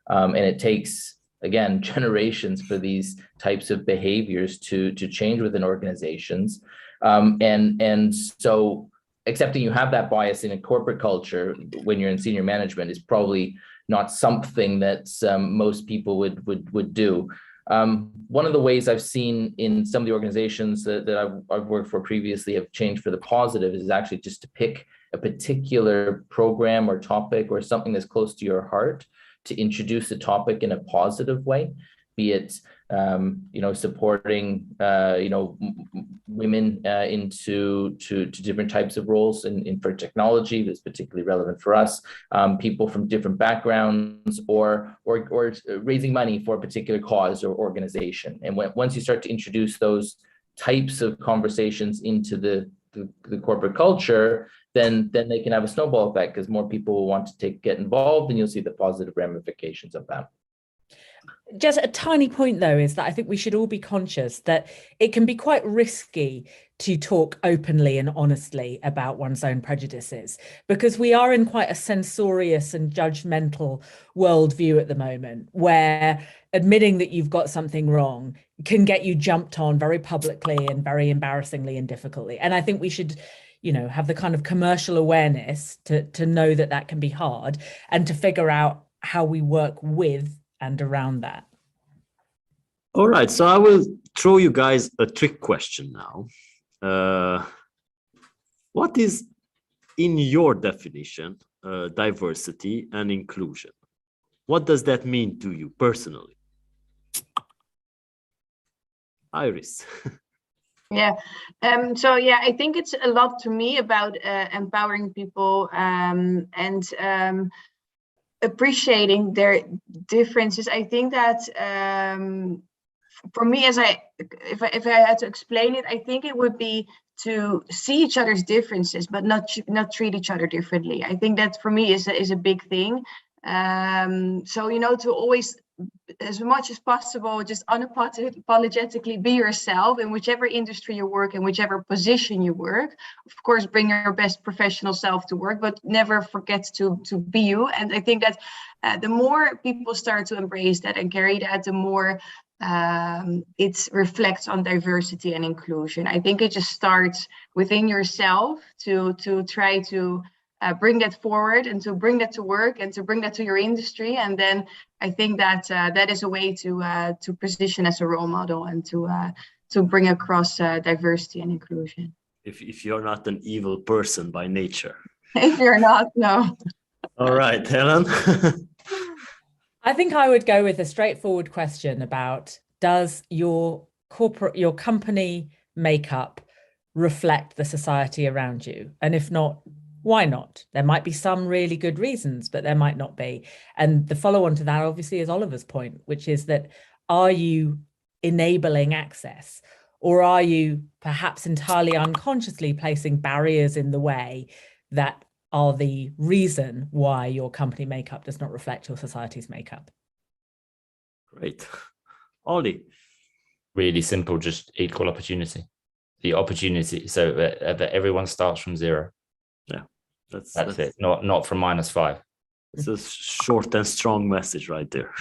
and it takes, again, generations for these types of behaviors to change within organizations. And so accepting you have that bias in a corporate culture when you're in senior management is probably not something that most people would do. One of the ways I've seen in some of the organizations that I've worked for previously have changed for the positive is actually just to pick a particular program or topic or something that's close to your heart to introduce the topic in a positive way, be it supporting women into different types of roles in for technology that's particularly relevant for us, people from different backgrounds, or raising money for a particular cause or organization. And once you start to introduce those types of conversations into the corporate culture, then they can have a snowball effect because more people will want to get involved, and you'll see the positive ramifications of that. Just a tiny point, though, is that I think we should all be conscious that it can be quite risky to talk openly and honestly about one's own prejudices, because we are in quite a censorious and judgmental worldview at the moment, where admitting that you've got something wrong can get you jumped on very publicly and very embarrassingly and difficultly. And I think we should, have the kind of commercial awareness to know that that can be hard, and to figure out how we work with and around that. All right, so I will throw you guys a trick question now. What is, in your definition, diversity and inclusion? What does that mean to you personally? Iris. Yeah. I think it's a lot to me about empowering people and appreciating their differences. I think that for me, if I had to explain it, I think it would be to see each other's differences, but not treat each other differently. I think that for me is a big thing. To always, as much as possible, just unapologetically be yourself in whichever industry you work, in whichever position you work. Of course, bring your best professional self to work, but never forget to be you. And I think that the more people start to embrace that and carry that, the more it reflects on diversity and inclusion. I think it just starts within yourself to try to bring that forward and to bring that to work and to bring that to your industry. And then I think that that is a way to position as a role model and to bring across diversity and inclusion. If you're not an evil person by nature. If you're not, no. All right, Helen. I think I would go with a straightforward question about, does your company makeup reflect the society around you? And if not, why not? There might be some really good reasons, but there might not be. And the follow-on to that, obviously, is Oliver's point, which is that, are you enabling access, or are you perhaps entirely unconsciously placing barriers in the way that are the reason why your company makeup does not reflect your society's makeup? Great. Ollie. Really simple, just equal opportunity. The opportunity, so that everyone starts from zero. Yeah, that's it. Not from -5. It's a short and strong message right there.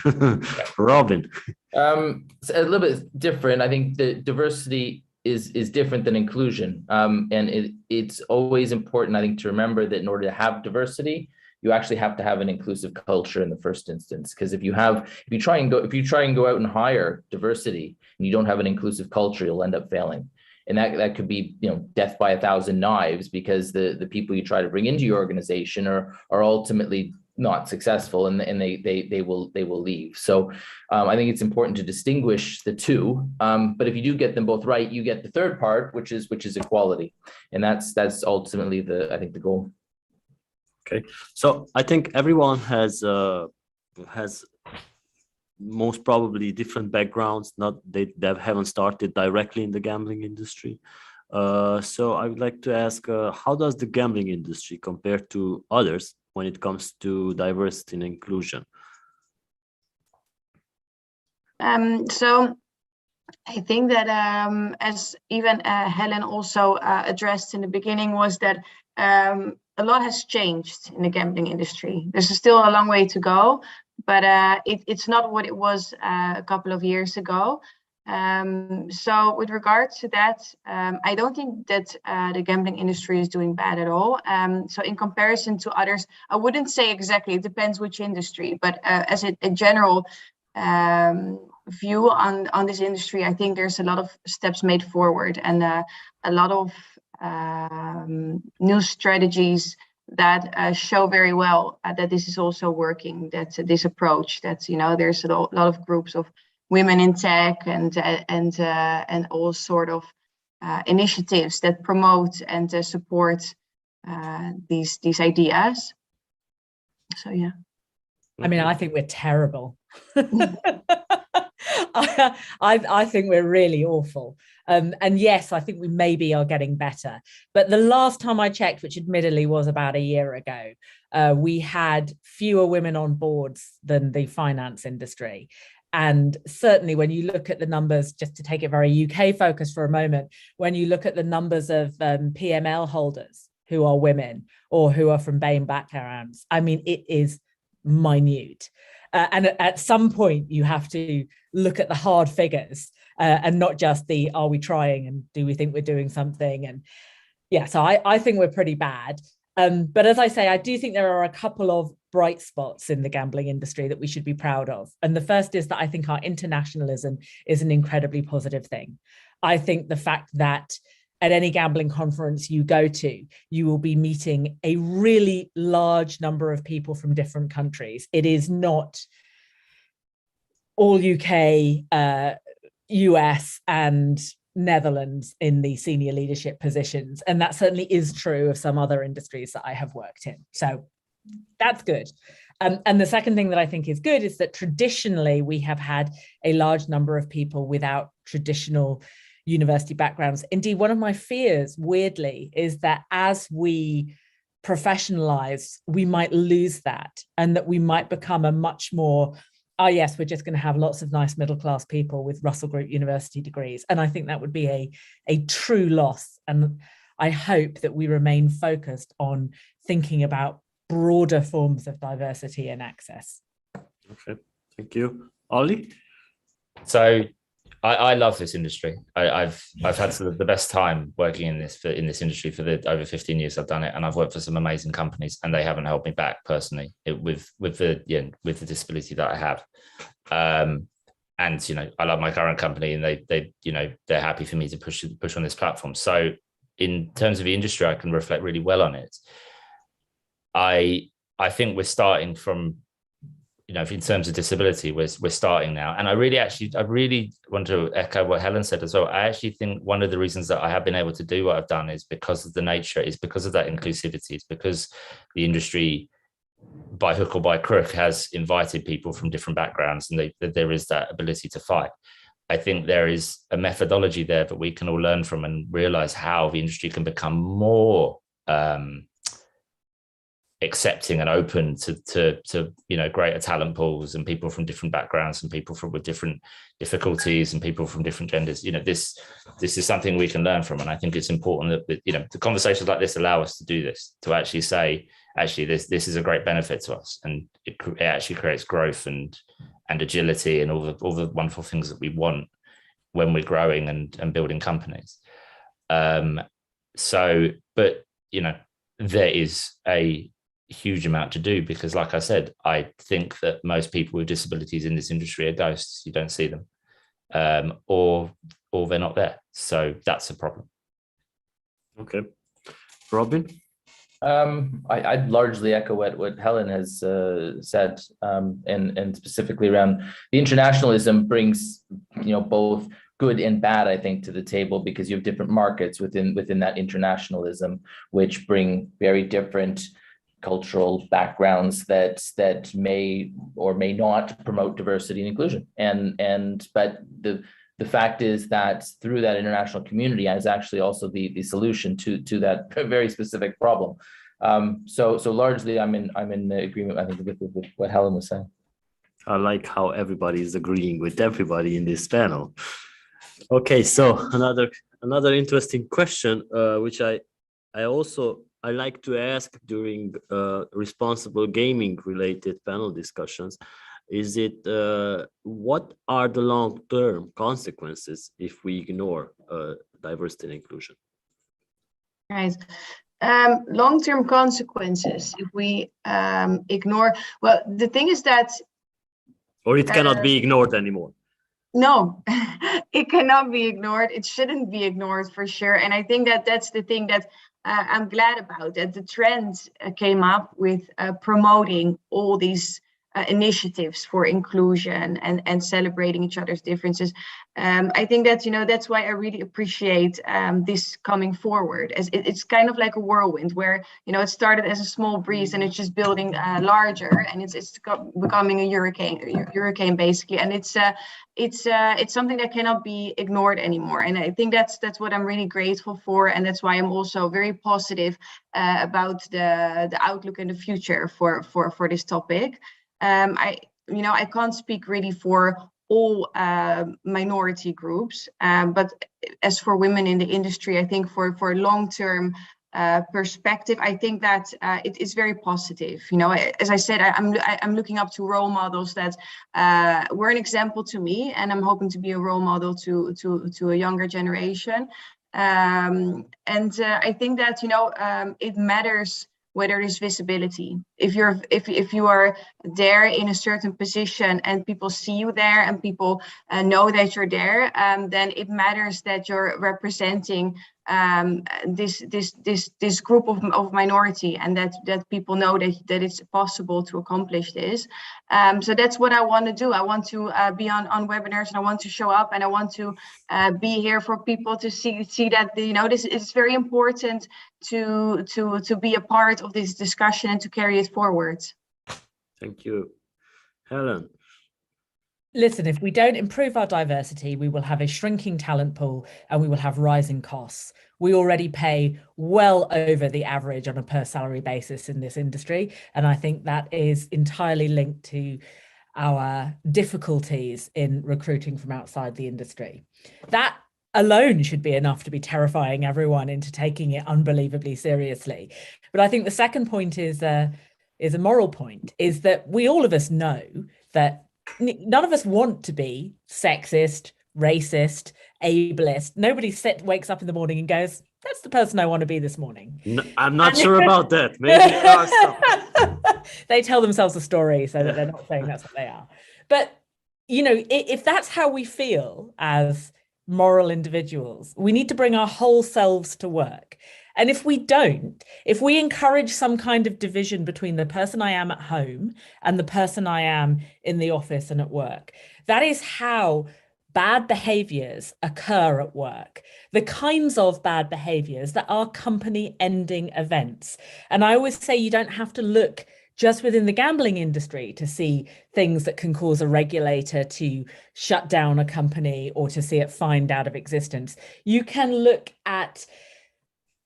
Robin. It's a little bit different. I think the diversity is different than inclusion. And it's always important, I think, to remember that in order to have diversity, you actually have to have an inclusive culture in the first instance. Because if you try and go out and hire diversity and you don't have an inclusive culture, you'll end up failing. And that could be, death by 1,000 knives, because the people you try to bring into your organization are ultimately not successful, and they will leave. So I think it's important to distinguish the two. But if you do get them both right, you get the third part, which is equality, and that's ultimately the goal. Okay, so I think everyone has most probably different backgrounds. They haven't started directly in the gambling industry. So I would like to ask, how does the gambling industry compare to others when it comes to diversity and inclusion? So I think that as even Helen also addressed in the beginning, was that a lot has changed in the gambling industry. There's still a long way to go, but it's not what it was a couple of years ago. So with regards to that, I don't think that the gambling industry is doing bad at all. So in comparison to others, I wouldn't say exactly, it depends which industry, but as a general view on this industry, I think there's a lot of steps made forward and a lot of new strategies that show very well that this is also working, that this approach, that, you know, there's a lot of groups of women in tech and all sort of initiatives that promote and support these ideas. So yeah. I mean, I think we're terrible. I think we're really awful. And yes, I think we maybe are getting better. But the last time I checked, which admittedly was about a year ago, we had fewer women on boards than the finance industry. And certainly when you look at the numbers, just to take it very UK focused for a moment, when you look at the numbers of PML holders who are women or who are from BAME backgrounds, I mean, it is minute. And at some point you have to look at the hard figures and not just the, are we trying and do we think we're doing something? And yeah, so I think we're pretty bad. But as I say, I do think there are a couple of bright spots in the gambling industry that we should be proud of. And the first is that I think our internationalism is an incredibly positive thing. I think the fact that at any gambling conference you go to, you will be meeting a really large number of people from different countries. It is not all UK, US and Netherlands in the senior leadership positions. And that certainly is true of some other industries that I have worked in. So that's good. And the second thing that I think is good is that traditionally we have had a large number of people without traditional university backgrounds. Indeed, one of my fears, weirdly, is that as we professionalize, we might lose that and that we might become a much more, oh yes, we're just going to have lots of nice middle-class people with Russell Group university degrees. And I think that would be a true loss. And I hope that we remain focused on thinking about broader forms of diversity and access. Okay, thank you. Ollie? So I love this industry. I've had the best time working in this industry for the over 15 years I've done it, and I've worked for some amazing companies, and they haven't held me back personally with the disability that I have. And you know, I love my current company, and they you know, they're happy for me to push on this platform. So in terms of the industry, I can reflect really well on it. I think we're starting from, you know, in terms of disability, we're starting now. And I really want to echo what Helen said as well. I actually think one of the reasons that I have been able to do what I've done is because of the nature, is because of that inclusivity. It's because the industry, by hook or by crook, has invited people from different backgrounds, and there is that ability to fight. I think there is a methodology there that we can all learn from and realize how the industry can become more accepting and open to you know, greater talent pools and people from different backgrounds and people with different difficulties and people from different genders. You know, this is something we can learn from, and I think it's important that, you know, the conversations like this allow us to do this, to actually say, actually this is a great benefit to us, and it actually creates growth and agility and all the wonderful things that we want when we're growing and building companies. So, but you know, there is a huge amount to do, because like I said, I think that most people with disabilities in this industry are ghosts. You don't see them, or they're not there. So that's a problem. Okay. Robin? I'd largely echo what Helen has said, and specifically around the internationalism brings, you know, both good and bad, I think, to the table, because you have different markets within that internationalism, which bring very different cultural backgrounds that may or may not promote diversity and inclusion. But the fact is that through that international community is actually also the solution to that very specific problem. So largely I'm in agreement, I think, with what Helen was saying. I like how everybody is agreeing with everybody in this panel. Okay, so another interesting question, which I like to ask during responsible gaming related panel discussions, is it what are the long-term consequences if we ignore diversity and inclusion? Right. Long-term consequences if we ignore. Well, the thing is that. Or it cannot be ignored anymore. No, it cannot be ignored. It shouldn't be ignored for sure. And I think that that's the thing that I'm glad about, that the trend came up with promoting all these initiatives for inclusion and celebrating each other's differences. I think that, that's why I really appreciate this coming forward. As it's kind of like a whirlwind where, it started as a small breeze and it's just building larger, and it's becoming a hurricane basically. And it's something that cannot be ignored anymore. And I think that's what I'm really grateful for. And that's why I'm also very positive about the outlook in the future for this topic. I can't speak really for all minority groups, but as for women in the industry, I think for long-term perspective, I think that it is very positive. As I said, I'm looking up to role models that were an example to me, and I'm hoping to be a role model to a younger generation. And I think that it matters whether there's visibility. If you are there in a certain position and people see you there and people know that you're there, then it matters that you're representing this group of minority, and that people know that it's possible to accomplish this. So that's what I want to do. I want to be on webinars, and I want to show up, and I want to be here for people to see that this is very important to be a part of this discussion and to carry it forward. Thank you. Helen. Listen, if we don't improve our diversity, we will have a shrinking talent pool and we will have rising costs. We already pay well over the average on a per salary basis in this industry. And I think that is entirely linked to our difficulties in recruiting from outside the industry. That alone should be enough to be terrifying everyone into taking it unbelievably seriously. But I think the second point is a moral point, is that all of us know that none of us want to be sexist, racist, ableist. Nobody wakes up in the morning and goes, that's the person I want to be this morning. No, I'm not sure about that. Maybe there are some. They tell themselves a story so that they're not saying that's what they are. But, if that's how we feel as moral individuals, we need to bring our whole selves to work. And if we don't, if we encourage some kind of division between the person I am at home and the person I am in the office and at work, that is how bad behaviors occur at work, the kinds of bad behaviors that are company-ending events. And I always say you don't have to look just within the gambling industry to see things that can cause a regulator to shut down a company or to see it fined out of existence. You can look at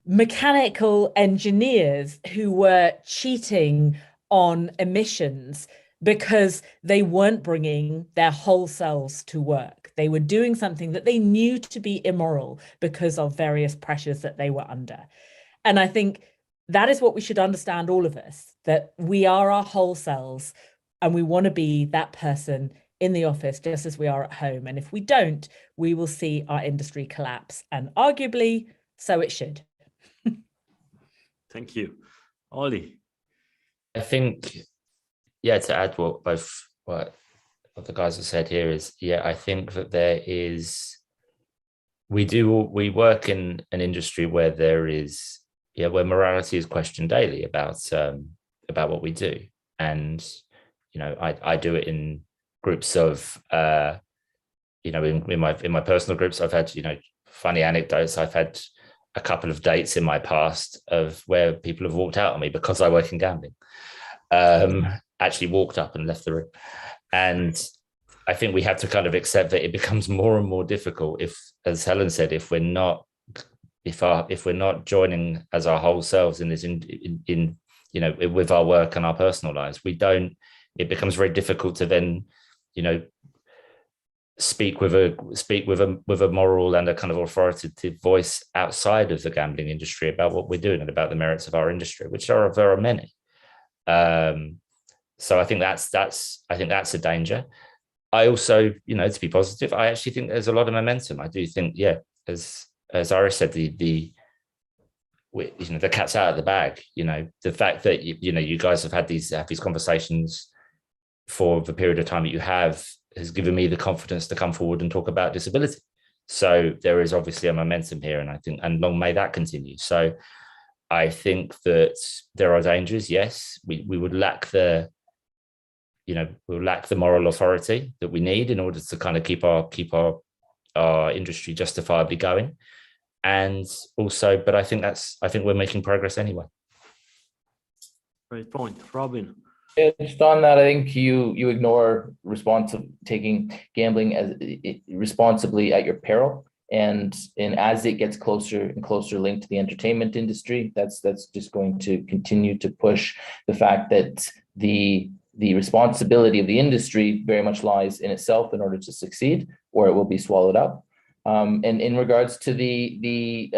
mechanical engineers who were cheating on emissions because they weren't bringing their whole selves to work. They were doing something that they knew to be immoral because of various pressures that they were under. And I think that is what we should understand, all of us, that we are our whole selves and we want to be that person in the office just as we are at home. And if we don't, we will see our industry collapse, and arguably so it should. Thank you. Ollie. I think, to add what the guys have said here is, I think that we work in an industry where there is, where morality is questioned daily about what we do. And, I do it in groups of, in my personal groups, I've had, funny anecdotes. I've had a couple of dates in my past of where people have walked out on me because I work in gambling. Actually walked up and left the room. And I think we have to kind of accept that it becomes more and more difficult if, as Helen said, if we're not joining as our whole selves in this, in with our work and our personal lives, it becomes very difficult to then, speak with a moral and a kind of authoritative voice outside of the gambling industry about what we're doing and about the merits of our industry, which there are many. So I think that's a danger. I also, to be positive, I actually think there's a lot of momentum. I do think, yeah, as Iris said, the cat's out of the bag. The fact that you guys have had these conversations for the period of time that you have has given me the confidence to come forward and talk about disability. So there is obviously a momentum here, and long may that continue. So I think that there are dangers. Yes, we would lack the moral authority that we need in order to kind of keep our industry justifiably going. And also, but I think we're making progress anyway. Great point, Robin. Yeah, just on that, I think you ignore taking gambling as responsibly at your peril, and as it gets closer and closer linked to the entertainment industry, that's just going to continue to push the fact that the responsibility of the industry very much lies in itself in order to succeed, or it will be swallowed up. And in regards to the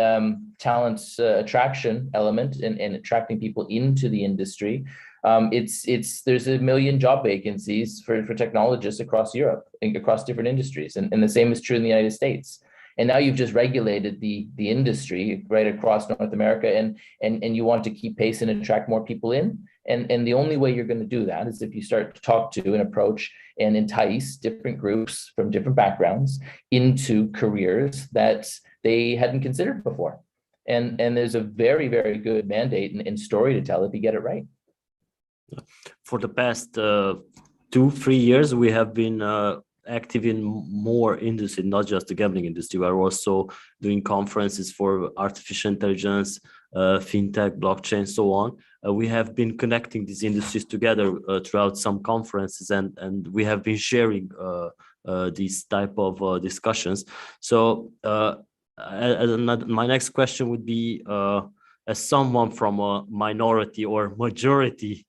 talent attraction element and attracting people into the industry, there's 1 million job vacancies for technologists across Europe, across different industries, and the same is true in the United States. And now you've just regulated the industry right across North America, and you want to keep pace and attract more people in. And the only way you're going to do that is if you start to talk to and approach and entice different groups from different backgrounds into careers that they hadn't considered before. And there's a very, very good mandate and story to tell if you get it right. For the past 2-3 years, we have been active in more industry, not just the gambling industry. We're also doing conferences for artificial intelligence, fintech, blockchain, so on. We have been connecting these industries together throughout some conferences, and we have been sharing these type of discussions. So my next question would be, as someone from a minority or majority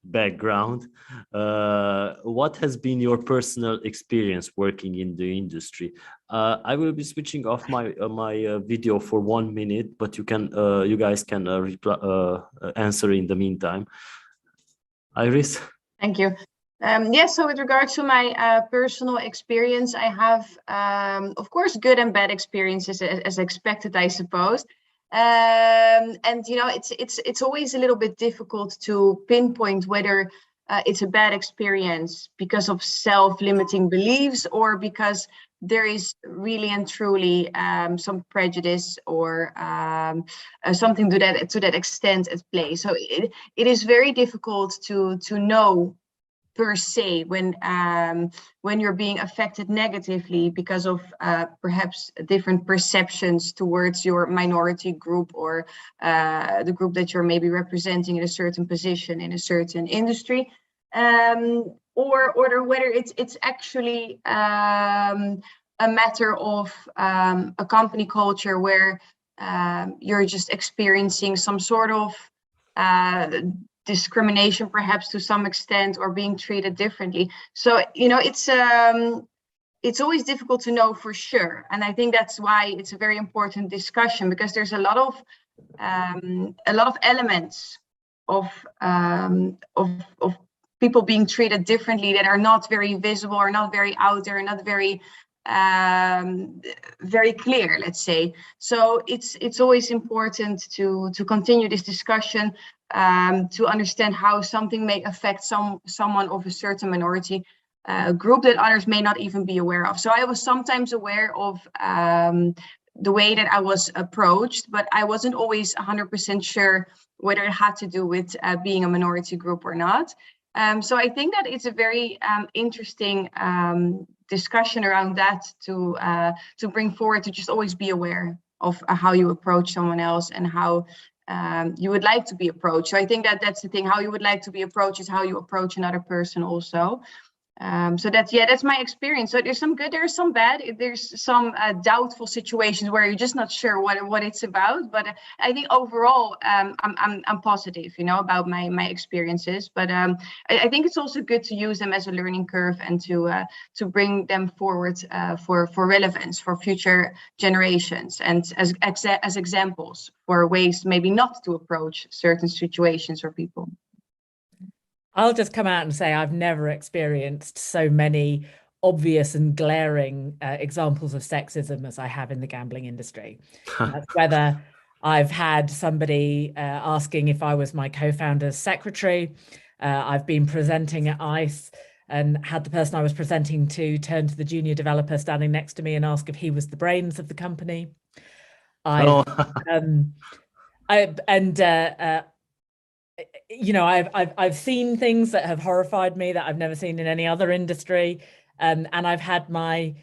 background, what has been your personal experience working in the industry? I will be switching off my video for 1 minute, but you guys can answer in the meantime. Iris? Thank you. So with regards to my personal experience, I have, of course, good and bad experiences as expected, I suppose. And it's always a little bit difficult to pinpoint whether it's a bad experience because of self-limiting beliefs or because there is really and truly some prejudice or something to that extent at play. So it is very difficult to know per se when you're being affected negatively because of perhaps different perceptions towards your minority group or the group that you're maybe representing in a certain position in a certain industry, or whether it's actually a matter of a company culture where you're just experiencing some sort of discrimination, perhaps to some extent, or being treated differently. So it's always difficult to know for sure, and I think that's why it's a very important discussion, because there's a lot of elements of people being treated differently that are not very visible, or not very out there, not very very clear, let's say. So it's always important to continue this discussion, to understand how something may affect someone of a certain minority group that others may not even be aware of. So I was sometimes aware of the way that I was approached, but I wasn't always 100% sure whether it had to do with being a minority group or not. So I think that it's a very interesting discussion around that to bring forward, to just always be aware of how you approach someone else and how you would like to be approached. So I think that's the thing. How you would like to be approached is how you approach another person also. So that's my experience. So there's some good, there's some bad, there's some doubtful situations where you're just not sure what it's about. But I think overall, I'm positive, about my experiences. But I think it's also good to use them as a learning curve and to bring them forward for relevance for future generations, and as examples for ways maybe not to approach certain situations or people. I'll just come out and say I've never experienced so many obvious and glaring examples of sexism as I have in the gambling industry. That's whether I've had somebody asking if I was my co-founder's secretary. I've been presenting at ICE and had the person I was presenting to turn to the junior developer standing next to me and ask if he was the brains of the company. I've seen things that have horrified me that I've never seen in any other industry, and I've had my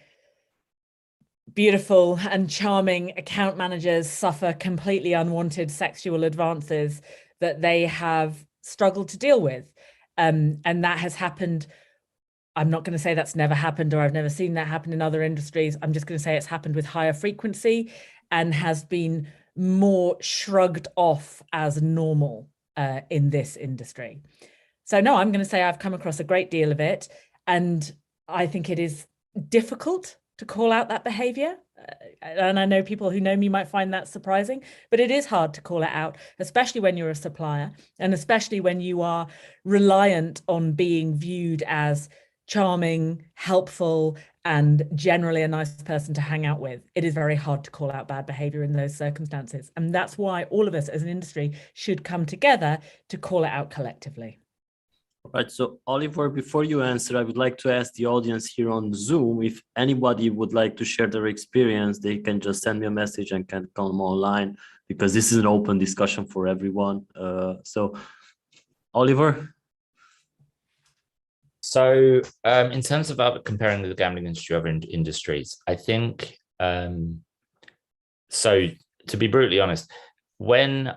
beautiful and charming account managers suffer completely unwanted sexual advances that they have struggled to deal with, and that has happened. I'm not going to say that's never happened or I've never seen that happen in other industries. I'm just going to say it's happened with higher frequency and has been more shrugged off as normal in this industry. So no, I'm going to say I've come across a great deal of it, and I think it is difficult to call out that behavior. And I know people who know me might find that surprising, but it is hard to call it out, especially when you're a supplier and especially when you are reliant on being viewed as charming, helpful, and generally a nice person to hang out with. It is very hard to call out bad behavior in those circumstances. And that's why all of us as an industry should come together to call it out collectively. Right. So Oliver, before you answer, I would like to ask the audience here on Zoom, if anybody would like to share their experience, they can just send me a message and can come online, because this is an open discussion for everyone. So Oliver. So in terms of comparing the gambling industry to other industries, I think, so to be brutally honest, when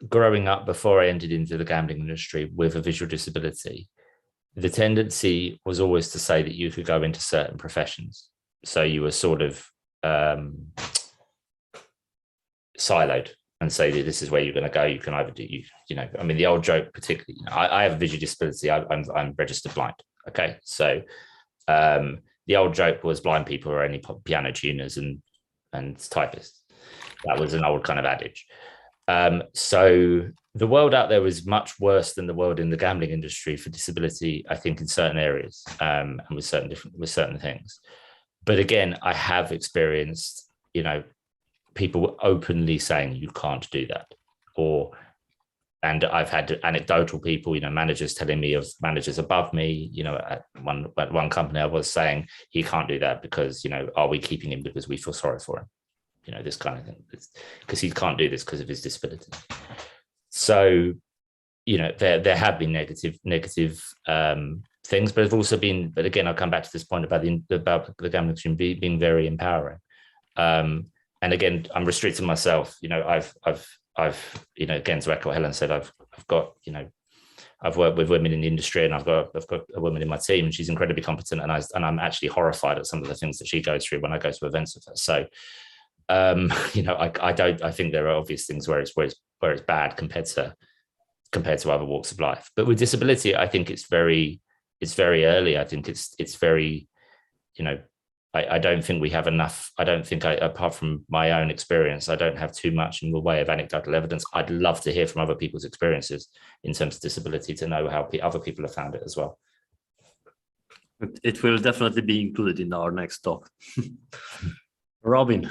growing up before I entered into the gambling industry with a visual disability, the tendency was always to say that you could go into certain professions. So you were sort of siloed and say that this is where you're going to go. You can either do, I mean, the old joke, particularly, I have a visual disability. I'm registered blind. Okay. So the old joke was blind people are only piano tuners and typists. That was an old kind of adage. So the world out there is much worse than the world in the gambling industry for disability, I think, in certain areas and with certain things. But again, I have experienced, people openly saying you can't do that, and I've had anecdotal people, managers telling me of managers above me, at one company I was saying he can't do that because, are we keeping him because we feel sorry for him? This kind of thing, because he can't do this because of his disability. So, there have been negative things, but again, I'll come back to this point about the gambling industry being very empowering. And again, I'm restricting myself. I've again, to echo what Helen said, I've got, I've worked with women in the industry, and I've got a woman in my team, and she's incredibly competent, and I'm actually horrified at some of the things that she goes through when I go to events with her. So. I think there are obvious things where it's bad compared to other walks of life. But with disability, I think it's very early. I think it's very, I don't think we have enough. I don't think apart from my own experience, I don't have too much in the way of anecdotal evidence. I'd love to hear from other people's experiences in terms of disability to know how other people have found it as well. It will definitely be included in our next talk. Robin.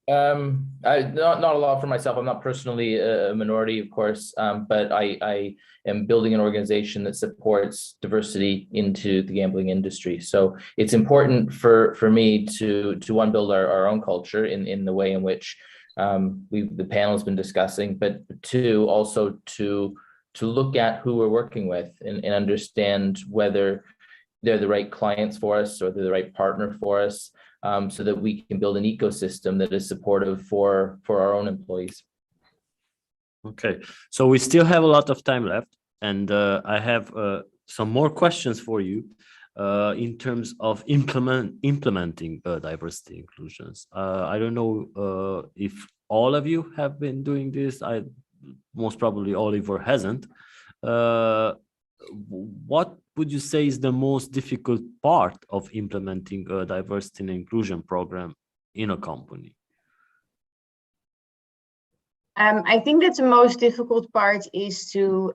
Not a lot for myself. I'm not personally a minority, of course, but I am building an organization that supports diversity into the gambling industry. So it's important for me to one, build our own culture in the way in which the panel has been discussing, but two, also to look at who we're working with and understand whether they're the right clients for us or they're the right partner for us. So that we can build an ecosystem that is supportive for our own employees. Okay, so we still have a lot of time left, and I have some more questions for you in terms of implementing diversity inclusions. I don't know if all of you have been doing this. Most probably Oliver hasn't. What would you say is the most difficult part of implementing a diversity and inclusion program in a company? I think that the most difficult part is to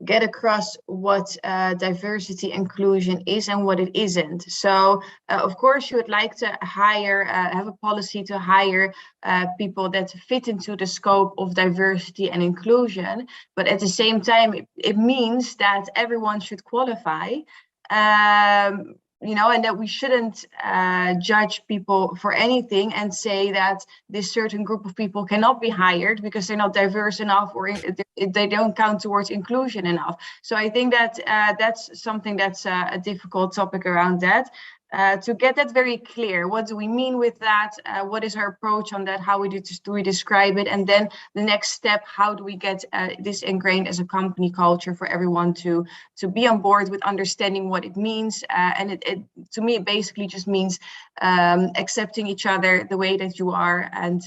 get across what diversity inclusion is and what it isn't. So, of course, you would like to hire, have a policy to hire people that fit into the scope of diversity and inclusion. But at the same time, it means that everyone should qualify. And that we shouldn't judge people for anything and say that this certain group of people cannot be hired because they're not diverse enough or they don't count towards inclusion enough. So I think that that's something that's a difficult topic around that. To get that very clear, what do we mean with that? What is our approach on that? How do we describe it? And then the next step, how do we get this ingrained as a company culture for everyone to be on board with understanding what it means? And it to me, it basically just means accepting each other the way that you are and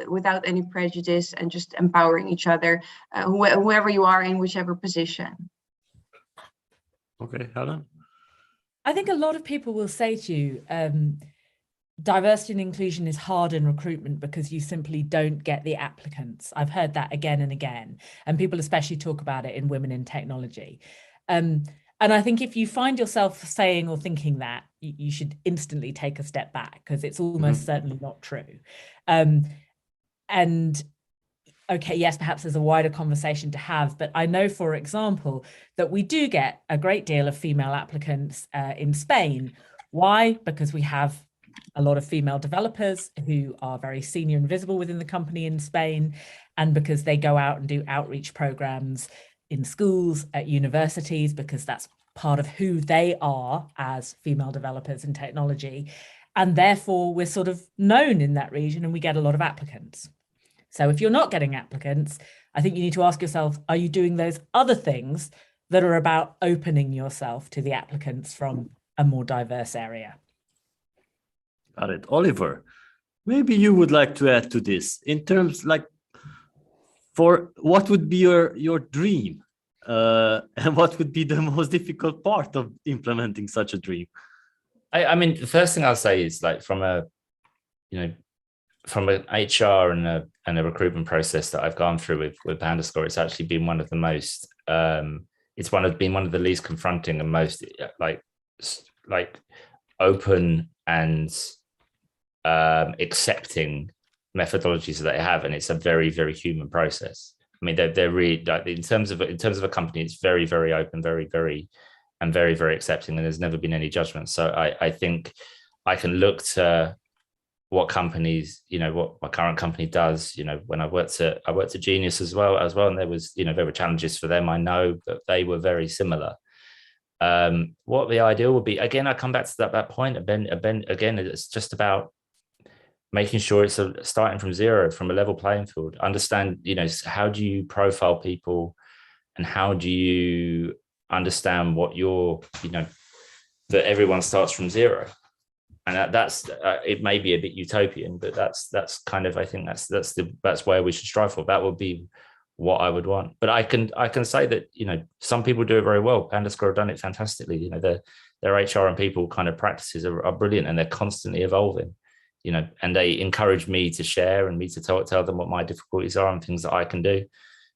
without any prejudice and just empowering each other, whoever you are in whichever position. Okay, Helen? I think a lot of people will say to you, diversity and inclusion is hard in recruitment because you simply don't get the applicants. I've heard that again and again, and people especially talk about it in Women in Technology. And I think if you find yourself saying or thinking that, you should instantly take a step back because it's almost certainly not true. And okay, yes, perhaps there's a wider conversation to have, but I know, for example, that we do get a great deal of female applicants in Spain. Why? Because we have a lot of female developers who are very senior and visible within the company in Spain, and because they go out and do outreach programs in schools, at universities, because that's part of who they are as female developers in technology. And therefore, we're sort of known in that region and we get a lot of applicants. So if you're not getting applicants, I think you need to ask yourself, are you doing those other things that are about opening yourself to the applicants from a more diverse area? Got it. Oliver, maybe you would like to add to this in terms like for what would be your dream and what would be the most difficult part of implementing such a dream? I mean, the first thing I'll say is like from an HR and a recruitment process that I've gone through with Pandascore, it's actually been one of the most, been one of the least confronting and most like open and accepting methodologies that they have, and it's a very, very human process. I mean, they're really like in terms of a company, it's very, very open, very, very, and very, very accepting, and there's never been any judgment. So I think I can look to what companies, what my current company does. When I worked at Genius as well, and there was, there were challenges for them. I know that they were very similar. What the ideal would be, again, I come back to that point. Again, it's just about making sure it's starting from zero, from a level playing field. Understand, how do you profile people, and how do you understand what that everyone starts from zero. And that's it may be a bit utopian, but that's kind of, I think that's where we should strive for. That would be what I would want. But I can say that some people do it very well. Pandascore have done it fantastically. Their HR and people kind of practices are brilliant, and they're constantly evolving. And they encourage me to share and me to tell them what my difficulties are and things that I can do,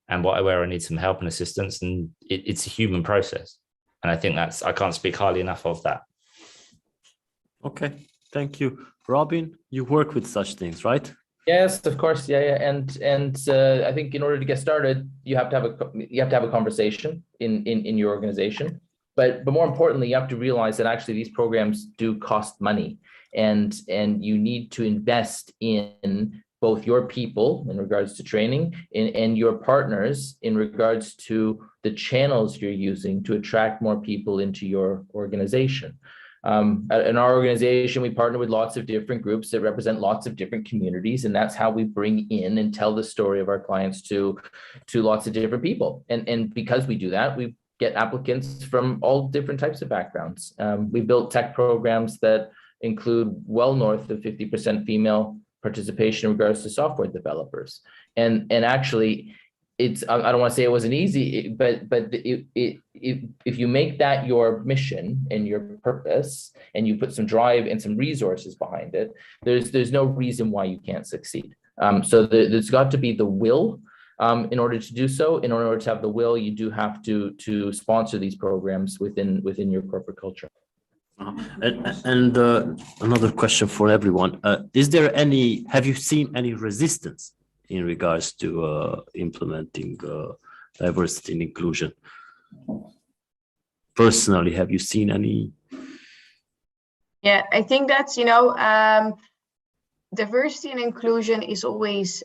and where I need some help and assistance. And it's a human process, and I think I can't speak highly enough of that. Okay, thank you. Robin, you work with such things, right? Yes, of course. Yeah. And I think in order to get started, you have to have a conversation in your organization. But more importantly, you have to realize that actually these programs do cost money, and you need to invest in both your people in regards to training and your partners in regards to the channels you're using to attract more people into your organization. In our organization, we partner with lots of different groups that represent lots of different communities, and that's how we bring in and tell the story of our clients to lots of different people. And because we do that, we get applicants from all different types of backgrounds. We built tech programs that include well north of 50% female participation in regards to software developers. And actually, I don't want to say it wasn't easy, but if you make that your mission and your purpose, and you put some drive and some resources behind it, there's no reason why you can't succeed. So there's got to be the will in order to do so. In order to have the will, you do have to sponsor these programs within your corporate culture. And another question for everyone: have you seen any resistance in regards to implementing diversity and inclusion? Personally, have you seen any? Yeah, I think that's, diversity and inclusion is always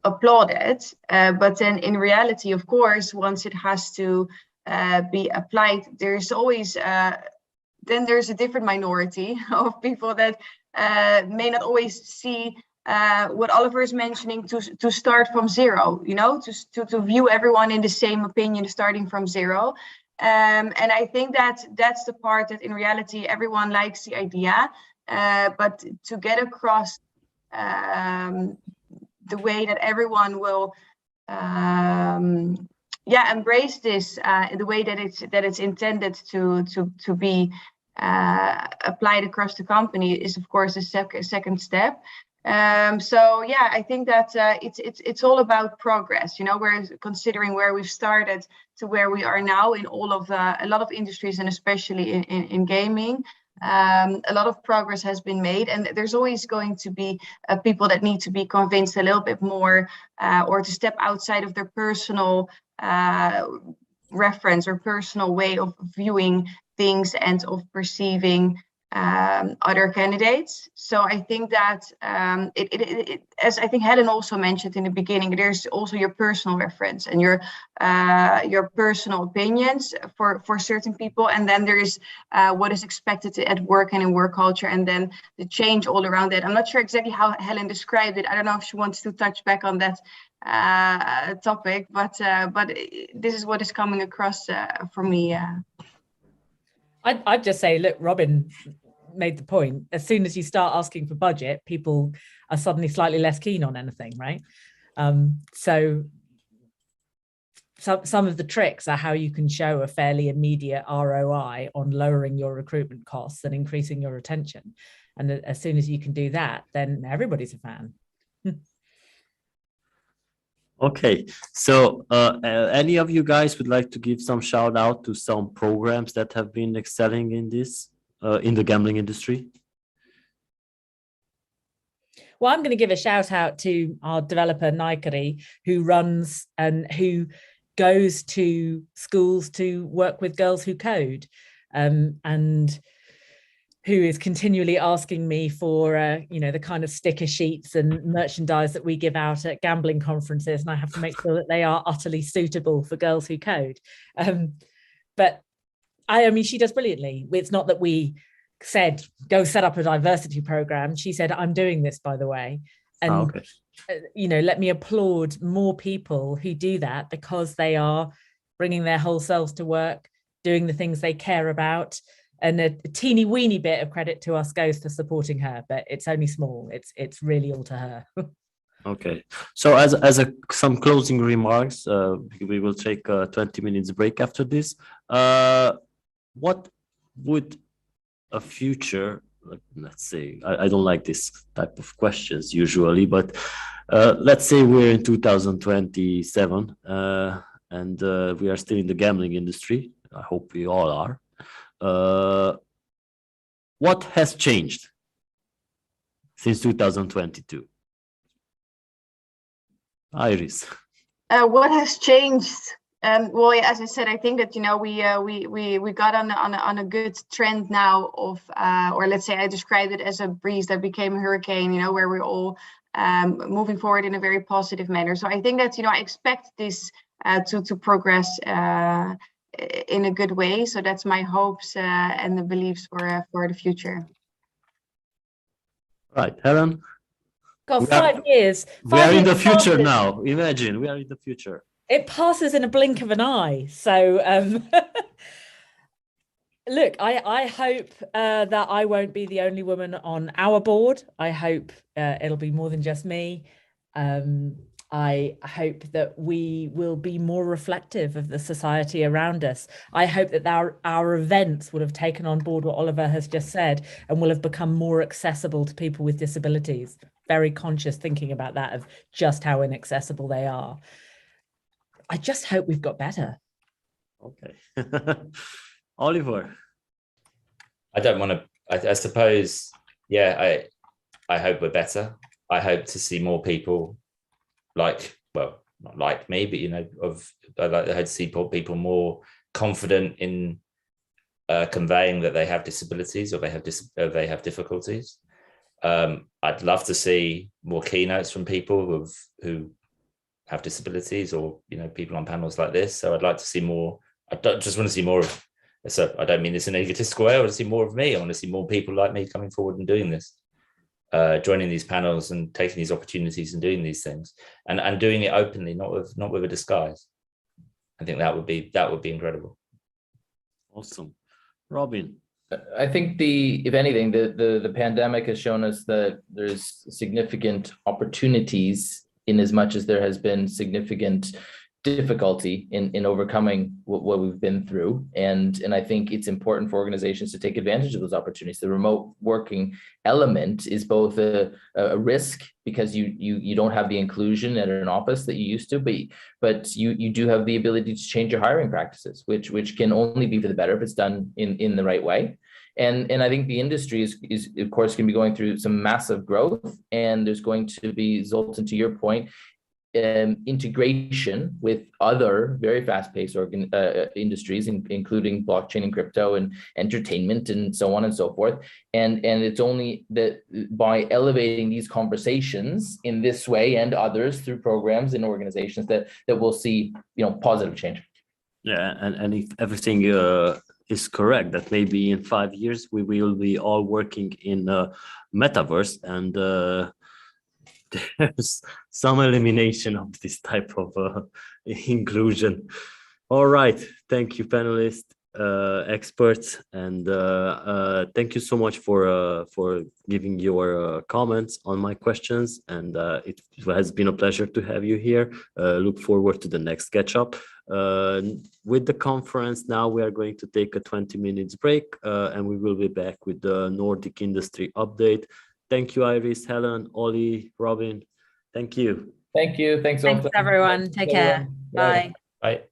applauded, but then in reality, of course, once it has to be applied, there's always then there's a different minority of people that may not always see what Oliver is mentioning, to start from zero, to view everyone in the same opinion, starting from zero. And I think that's the part that in reality everyone likes the idea, but to get across the way that everyone will embrace this, the way that it's intended to be applied across the company is of course a second step. So yeah, I think that it's all about progress. We're considering where we've started to where we are now in all of a lot of industries, and especially in gaming. A lot of progress has been made, and there's always going to be people that need to be convinced a little bit more, or to step outside of their personal reference or personal way of viewing things and of perceiving other candidates. So I think that as I think Helen also mentioned in the beginning, there's also your personal reference and your personal opinions for certain people, and then there is what is expected at work and in work culture, and then the change all around it. I'm not sure exactly how Helen described it. I don't know if she wants to touch back on that topic, but this is what is coming across for me. I'd just say, look, Robin made the point. As soon as you start asking for budget, people are suddenly slightly less keen on anything, right? So some of the tricks are how you can show a fairly immediate ROI on lowering your recruitment costs and increasing your retention. And as soon as you can do that, then everybody's a fan. Okay, so any of you guys would like to give some shout out to some programs that have been excelling in this, in the gambling industry? Well, I'm going to give a shout out to our developer Naikari, who runs and who goes to schools to work with girls who code, and who is continually asking me for, the kind of sticker sheets and merchandise that we give out at gambling conferences. And I have to make sure that they are utterly suitable for girls who code. But I mean, she does brilliantly. It's not that we said, go set up a diversity program. She said, I'm doing this, by the way. And, let me applaud more people who do that, because they are bringing their whole selves to work, doing the things they care about. And a teeny weeny bit of credit to us goes for supporting her, but it's only small. It's really all to her. Okay, so as some closing remarks, we will take a 20 minutes break after this. What would a future, let's say, I don't like this type of questions usually, but let's say we're in 2027 and we are still in the gambling industry. I hope we all are. What has changed since 2022? Iris. What has changed? Well, as I said, I think that we got on a good trend now of, or let's say I described it as a breeze that became a hurricane. Where we're all moving forward in a very positive manner. So I think that I expect this to progress in a good way. So that's my hopes and the beliefs for the future. Right, Helen. God, 5 years. We are in the future now. Imagine, we are in the future. It passes in a blink of an eye. So look, I hope that I won't be the only woman on our board. I hope it'll be more than just me. I hope that we will be more reflective of the society around us. I hope that our events will have taken on board what Oliver has just said and will have become more accessible to people with disabilities. Very conscious thinking about that, of just how inaccessible they are. I just hope we've got better. Okay. Oliver. I don't want to, I suppose, yeah, I hope we're better. I hope to see more people like, well, not like me, but, you know, I hope to see people more confident in conveying that they have disabilities or they have difficulties. I'd love to see more keynotes from people who have disabilities, or, you know, people on panels like this. So I'd like to see more. I just want to see more of. So I don't mean this in an egotistical way. I want to see more of me. I want to see more people like me coming forward and doing this, joining these panels and taking these opportunities and doing these things, and doing it openly, not with a disguise. I think that would be incredible. Awesome. Robin. I think if anything, the pandemic has shown us that there's significant opportunities in as much as there has been significant difficulty in overcoming what we've been through. And I think it's important for organizations to take advantage of those opportunities. The remote working element is both a risk, because you don't have the inclusion at an office that you used to, but you do have the ability to change your hiring practices, which can only be for the better if it's done in the right way. And I think the industry is of course going to be going through some massive growth, and there's going to be, Zoltan, to your point, integration with other very fast-paced industries, including blockchain and crypto and entertainment and so on and so forth. And it's only that by elevating these conversations in this way and others through programs and organizations that we'll see, you know, positive change. Yeah, and if everything is correct, that maybe in 5 years we will be all working in metaverse, and there's some elimination of this type of inclusion. All right, thank you, panelists, experts, and thank you so much for giving your comments on my questions. And it has been a pleasure to have you here. Look forward to the next catch up. With the conference now, we are going to take a 20 minutes break, and we will be back with the Nordic industry update. Thank you, Iris, Helen, Ollie, Robin. Thank you. Thank you. Thanks, everyone. Take care. Bye. Bye.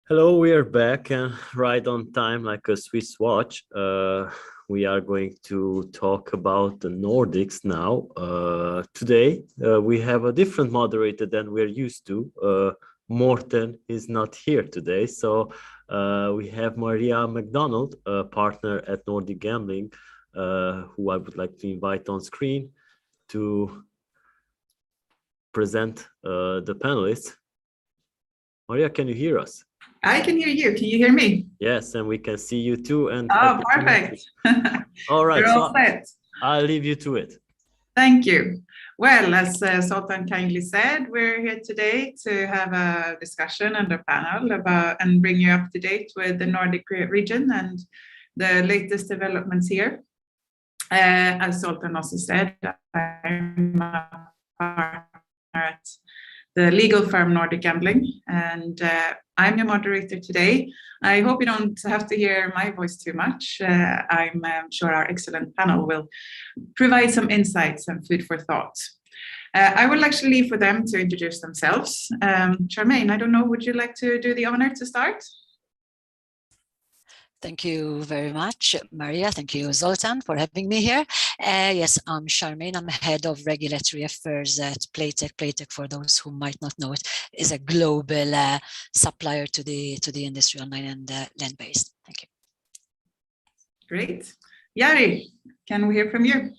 Hello, we are back and right on time like a Swiss watch. We are going to talk about the Nordics now. Today, we have a different moderator than we're used to. Morten is not here today, so we have Maria McDonald, a partner at Nordic Gambling, who I would like to invite on screen to present the panelists. Maria, can you hear us? I can hear you. Can you hear me? Yes, and we can see you too. And oh, perfect. All right, You're all set. I'll leave you to it. Thank you. Well, as Sultan kindly said, we're here today to have a discussion and a panel about and bring you up to date with the Nordic region and the latest developments here. As Sultan also said, I'm a partner at the legal firm Nordic Gambling, and I'm your moderator today. I hope you don't have to hear my voice too much. I'm sure our excellent panel will provide some insights and food for thought. I will actually leave for them to introduce themselves. Charmaine, I don't know, would you like to do the honor to start? Thank you very much, Maria. Thank you, Zoltan, for having me here. Yes, I'm Charmaine. I'm head of regulatory affairs at Playtech. Playtech, for those who might not know it, is a global supplier to the industry, online and land-based. Thank you. Great. Jari, can we hear from you?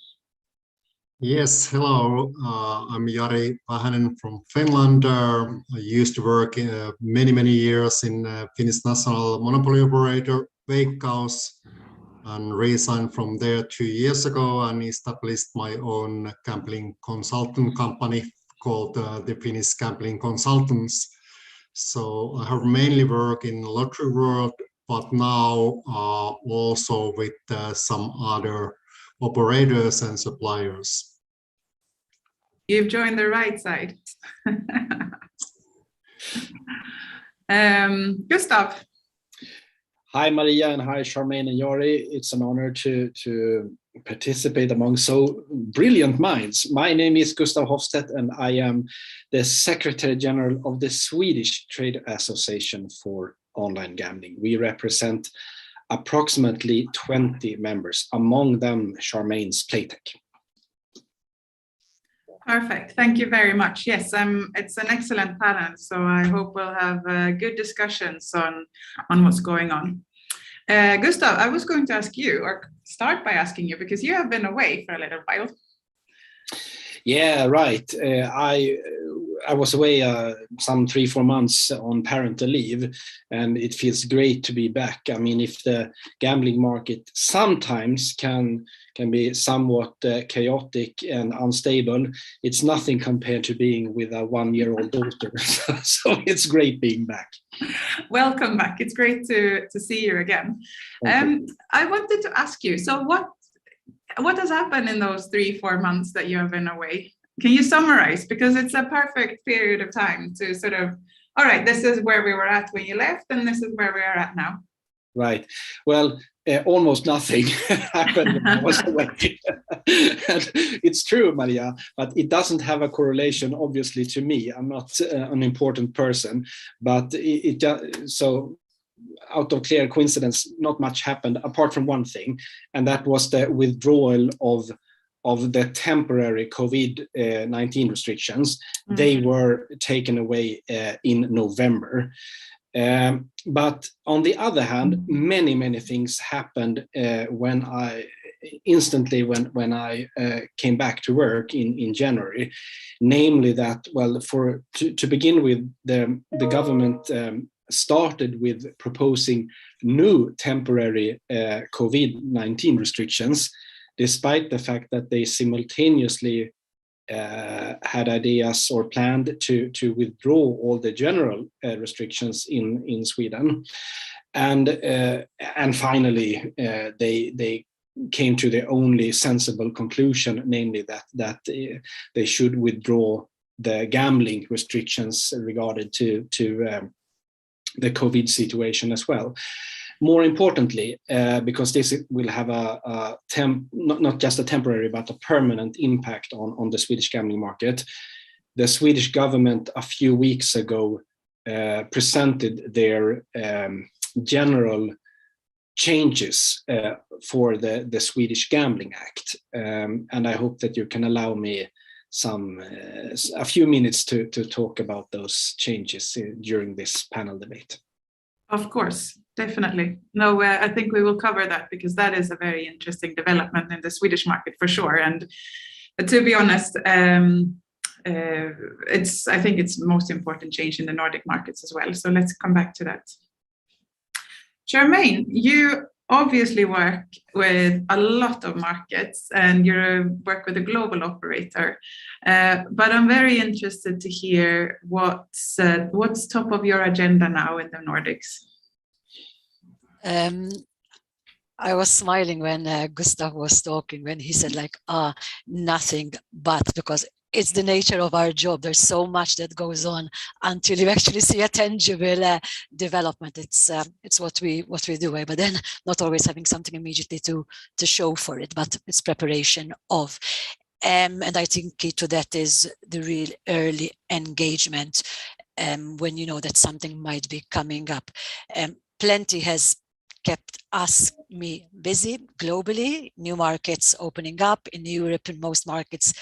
Yes, hello. I'm Jari Vähänen from Finland. I used to work many years in Finnish national monopoly operator Veikkaus and resigned from there 2 years ago and established my own gambling consultant company called the Finnish Gambling Consultants. So I have mainly worked in lottery world, but now also with some other operators and suppliers. You've joined the right side. Gustav. Hi, Maria, and hi, Charmaine and Jari. It's an honor to participate among so brilliant minds. My name is Gustav Hofstedt, and I am the Secretary General of the Swedish Trade Association for Online Gambling. We represent approximately 20 members, among them Charmaine's Playtech. Perfect. Thank you very much. Yes, it's an excellent panel, so I hope we'll have good discussions on what's going on. Gustav, I was going to ask you, or start by asking you, because you have been away for a little while. Yeah, right. I was away some 3-4 months on parental leave, and it feels great to be back. I mean, if the gambling market sometimes can be somewhat chaotic and unstable, it's nothing compared to being with a 1-year-old daughter. So it's great being back. Welcome back. It's great to see you again. I wanted to ask you, so what has happened in those 3-4 months that you have been away? Can you summarize? Because it's a perfect period of time to sort of, all right, this is where we were at when you left, and this is where we are at now. Right. Well, almost nothing happened when I was away. And it's true, Maria, but it doesn't have a correlation, obviously, to me. I'm not an important person, but so out of clear coincidence, not much happened apart from one thing, and that was the withdrawal of the temporary COVID-19 restrictions. Mm-hmm. They were taken away in November. But on the other hand, many things happened when I came back to work in January, namely that, well, to begin with, the government started with proposing new temporary COVID-19 restrictions, despite the fact that they simultaneously had ideas or planned to withdraw all the general restrictions in Sweden. And finally, they came to the only sensible conclusion, namely that they should withdraw the gambling restrictions regarding to the COVID situation as well. More importantly, because this will have not just a temporary but a permanent impact on the Swedish gambling market, the Swedish government a few weeks ago presented their general changes for the Swedish Gambling Act, and I hope that you can allow me a few minutes to talk about those changes during this panel debate. Of course, definitely. No, I think we will cover that because that is a very interesting development in the Swedish market for sure. And to be honest, I think it's the most important change in the Nordic markets as well. So let's come back to that. Charmaine, you obviously work with a lot of markets and you work with a global operator, but I'm very interested to hear what's top of your agenda now in the Nordics. I was smiling when Gustav was talking, when he said like, nothing but, because it's the nature of our job. There's so much that goes on until you actually see a tangible development. It's what we do, but then not always having something immediately to show for it, but it's preparation of. And I think key to that is the real early engagement when you know that something might be coming up. Plenty has kept me busy globally, new markets opening up in Europe. In most markets,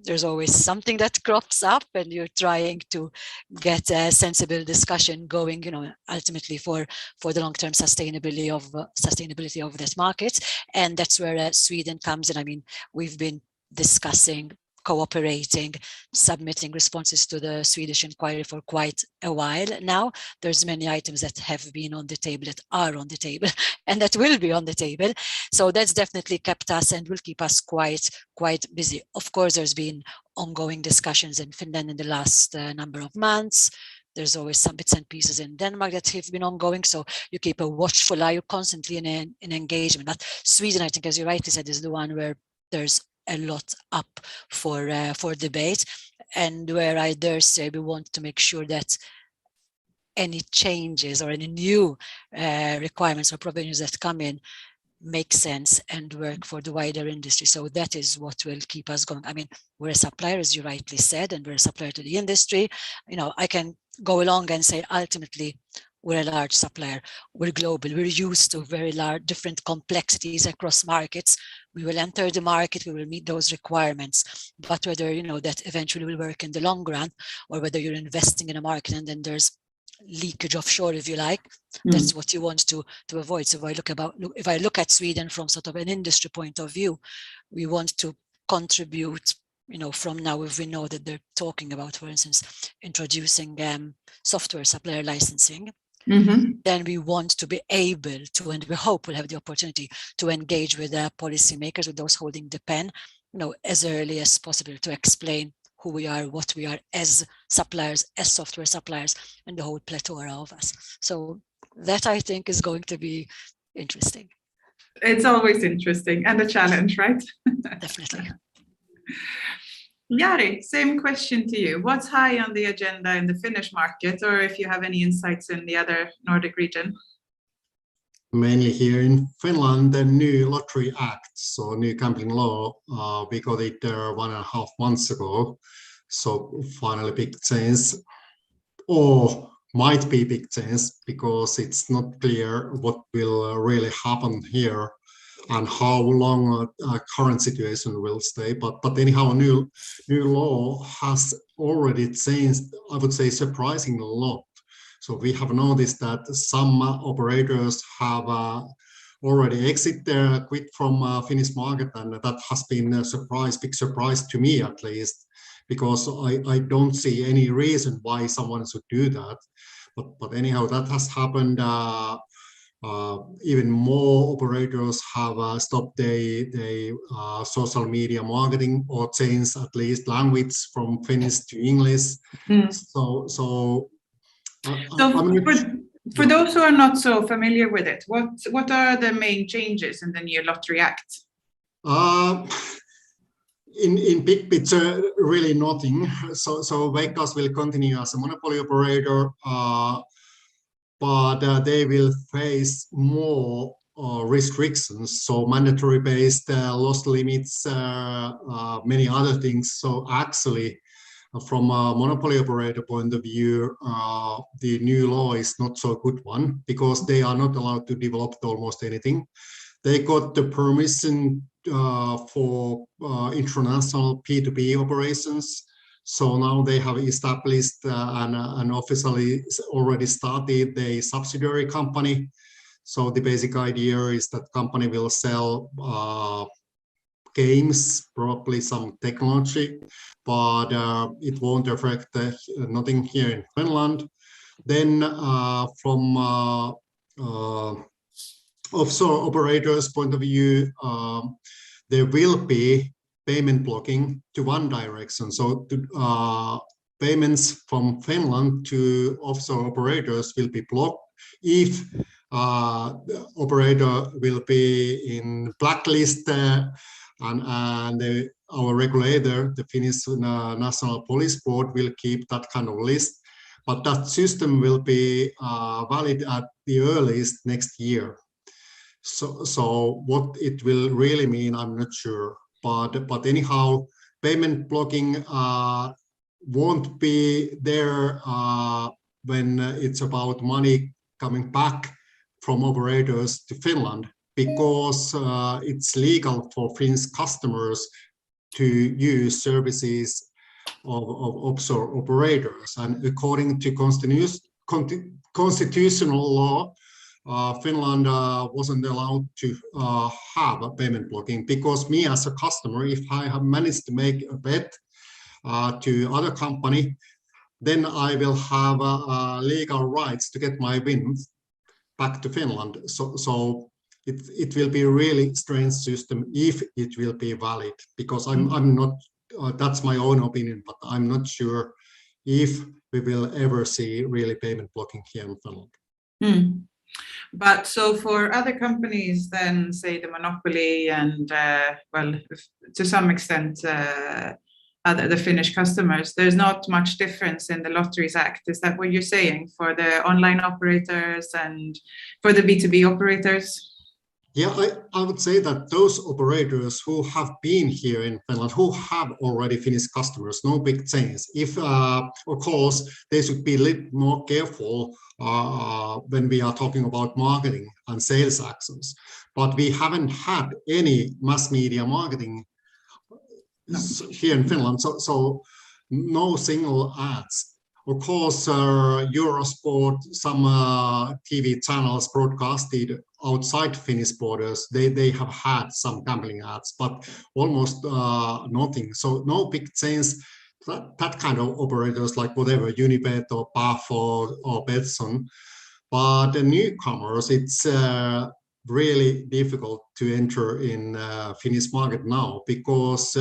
there's always something that crops up and you're trying to get a sensible discussion going, ultimately for the long-term sustainability of that market. And that's where Sweden comes in. I mean, we've been discussing, cooperating, submitting responses to the Swedish inquiry for quite a while now. There's many items that have been on the table, that are on the table, and that will be on the table. So that's definitely kept us and will keep us quite busy. Of course, there's been ongoing discussions in Finland in the last number of months. There's always some bits and pieces in Denmark that have been ongoing. So you keep a watchful eye, you're constantly in engagement. But Sweden, I think, as you rightly said, is the one where there's a lot up for debate, and where I dare say we want to make sure that any changes or any new requirements or provisions that come in make sense and work for the wider industry. So that is what will keep us going. I mean, we're a supplier, as you rightly said, and we're a supplier to the industry. I can go along and say ultimately we're a large supplier, we're global, we're used to very large different complexities across markets. We will enter the market, we will meet those requirements, but whether that eventually will work in the long run, or whether you're investing in a market and then there's leakage offshore, if you like, that's what you want to avoid. So if I look at Sweden from sort of an industry point of view, we want to contribute from now, if we know that they're talking about, for instance, introducing software supplier licensing, then we want to be able to, and we hope we'll have the opportunity to engage with policymakers, with those holding the pen, as early as possible, to explain who we are, what we are as suppliers, as software suppliers, and the whole plethora of us. So that, I think, is going to be interesting. It's always interesting and a challenge, right? Definitely. Jari, same question to you. What's high on the agenda in the Finnish market, or if you have any insights in the other Nordic region? Mainly here in Finland, the new lottery act, so new gambling law, we got it 1.5 months ago. So finally big change, or might be big change, because it's not clear what will really happen here and how long current situation will stay. But anyhow, new law has already changed, I would say, surprisingly a lot. So we have noticed that some operators have already quit from Finnish market, and that has been a big surprise to me, at least, because I don't see any reason why someone should do that. But anyhow, that has happened. Even more operators have stopped their social media marketing, or changed at least language from Finnish to English. For those who are not so familiar with it, what are the main changes in the new Lottery Act? In big picture, really nothing. So Veikkaus will continue as a monopoly operator, but they will face more restrictions, so mandatory based loss limits, many other things. So actually from a monopoly operator point of view, the new law is not so good one because they are not allowed to develop almost anything. They got the permission for international P2P operations. So now they have established and officially already started a subsidiary company. So the basic idea is that company will sell games, probably some technology, but it won't affect nothing here in Finland. Then from offshore operators' point of view, there will be payment blocking to one direction. So payments from Finland to offshore operators will be blocked if the operator will be in blacklist and our regulator, the Finnish National Police Board, will keep that kind of list. But that system will be valid at the earliest next year. So what it will really mean, I'm not sure. But anyhow, payment blocking won't be there when it's about money coming back from operators to Finland, because it's legal for Finnish customers to use services of offshore operators. And according to constitutional law, Finland wasn't allowed to have a payment blocking, because me as a customer, if I have managed to make a bet to other company, then I will have legal rights to get my wins back to Finland. So it will be a really strange system if it will be valid, because I'm not, that's my own opinion, but I'm not sure if we will ever see really payment blocking here in Finland. But so for other companies, then say the monopoly and well, to some extent, the Finnish customers, there's not much difference in the Lotteries Act. Is that what you're saying for the online operators and for the B2B operators? Yeah, I would say that those operators who have been here in Finland, who have already Finnish customers, no big change. If, of course, they should be a little more careful when we are talking about marketing and sales actions. But we haven't had any mass media marketing here in Finland, so no single ads. Of course, Eurosport, some TV channels broadcasted outside Finnish borders, they have had some gambling ads, but almost nothing. So no big change. That kind of operators like whatever, Unibet or Paf or Betsson. But the newcomers, it's really difficult to enter in Finnish market now, because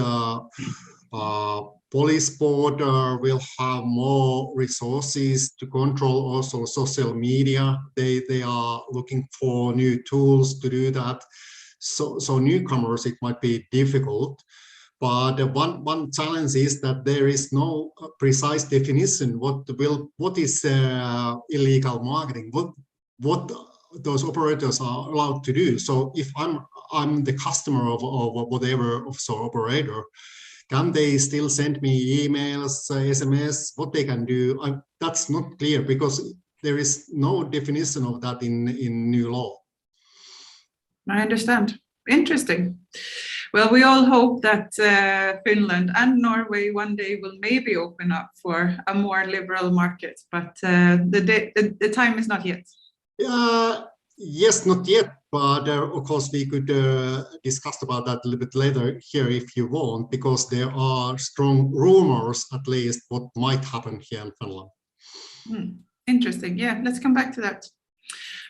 police board will have more resources to control also social media. They are looking for new tools to do that. So newcomers, it might be difficult. But one challenge is that there is no precise definition what is illegal marketing, what those operators are allowed to do. So if I'm the customer of whatever offshore operator, can they still send me emails, SMS, what they can do? That's not clear, because there is no definition of that in new law. I understand. Interesting. Well, we all hope that Finland and Norway one day will maybe open up for a more liberal market, but the time is not yet. Yes, not yet, but of course we could discuss about that a little bit later here if you want, because there are strong rumors, at least, what might happen here in Finland. Interesting. Yeah, let's come back to that.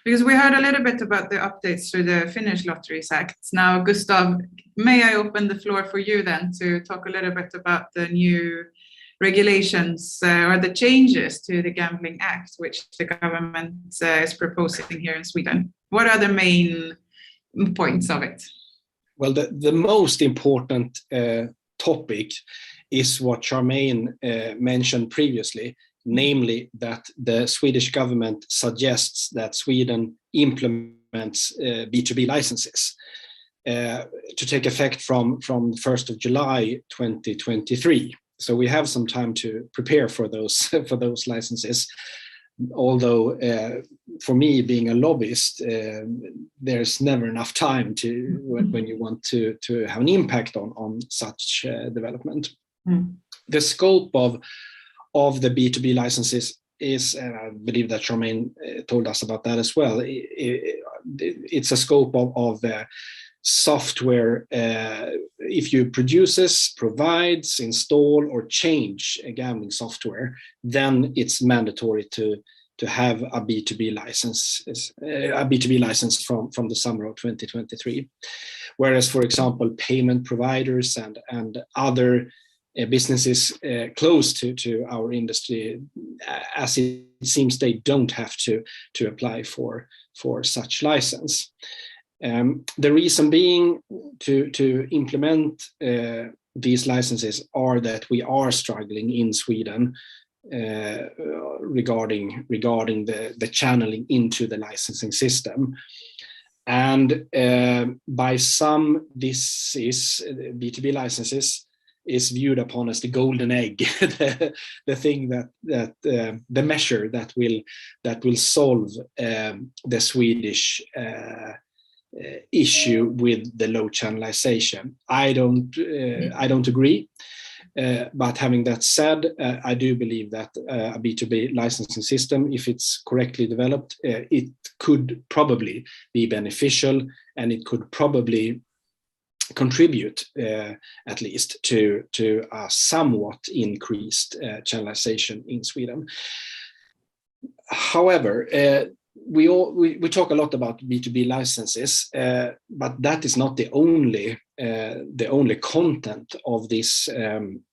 Because we heard a little bit about the updates to the Finnish Lotteries Act. Now, Gustav, may I open the floor for you then to talk a little bit about the new regulations or the changes to the Gambling Act, which the government is proposing here in Sweden? What are the main points of it? Well, the most important topic is what Charmaine mentioned previously, namely that the Swedish government suggests that Sweden implements B2B licenses to take effect from 1st of July 2023. So we have some time to prepare for those for those licenses. Although for me, being a lobbyist, there's never enough time to when you want to have an impact on such development. The scope of the B2B licenses is, and I believe that Charmaine told us about that as well. It's a scope of software. If you produces, provides, install, or change a gambling software, then it's mandatory to have a B2B license from the summer of 2023. Whereas, for example, payment providers and other businesses close to our industry, as it seems they don't have to apply for such license. The reason being to implement these licenses are that we are struggling in Sweden regarding the channeling into the licensing system. And by some, this is B2B licenses is viewed upon as the golden egg, the thing that the measure that will solve the Swedish issue with the low channelization. I don't agree. But having that said, I do believe that a B2B licensing system, if it's correctly developed, it could probably be beneficial, and it could probably contribute at least to a somewhat increased channelization in Sweden. However, we talk a lot about B2B licenses, but that is not the only content of this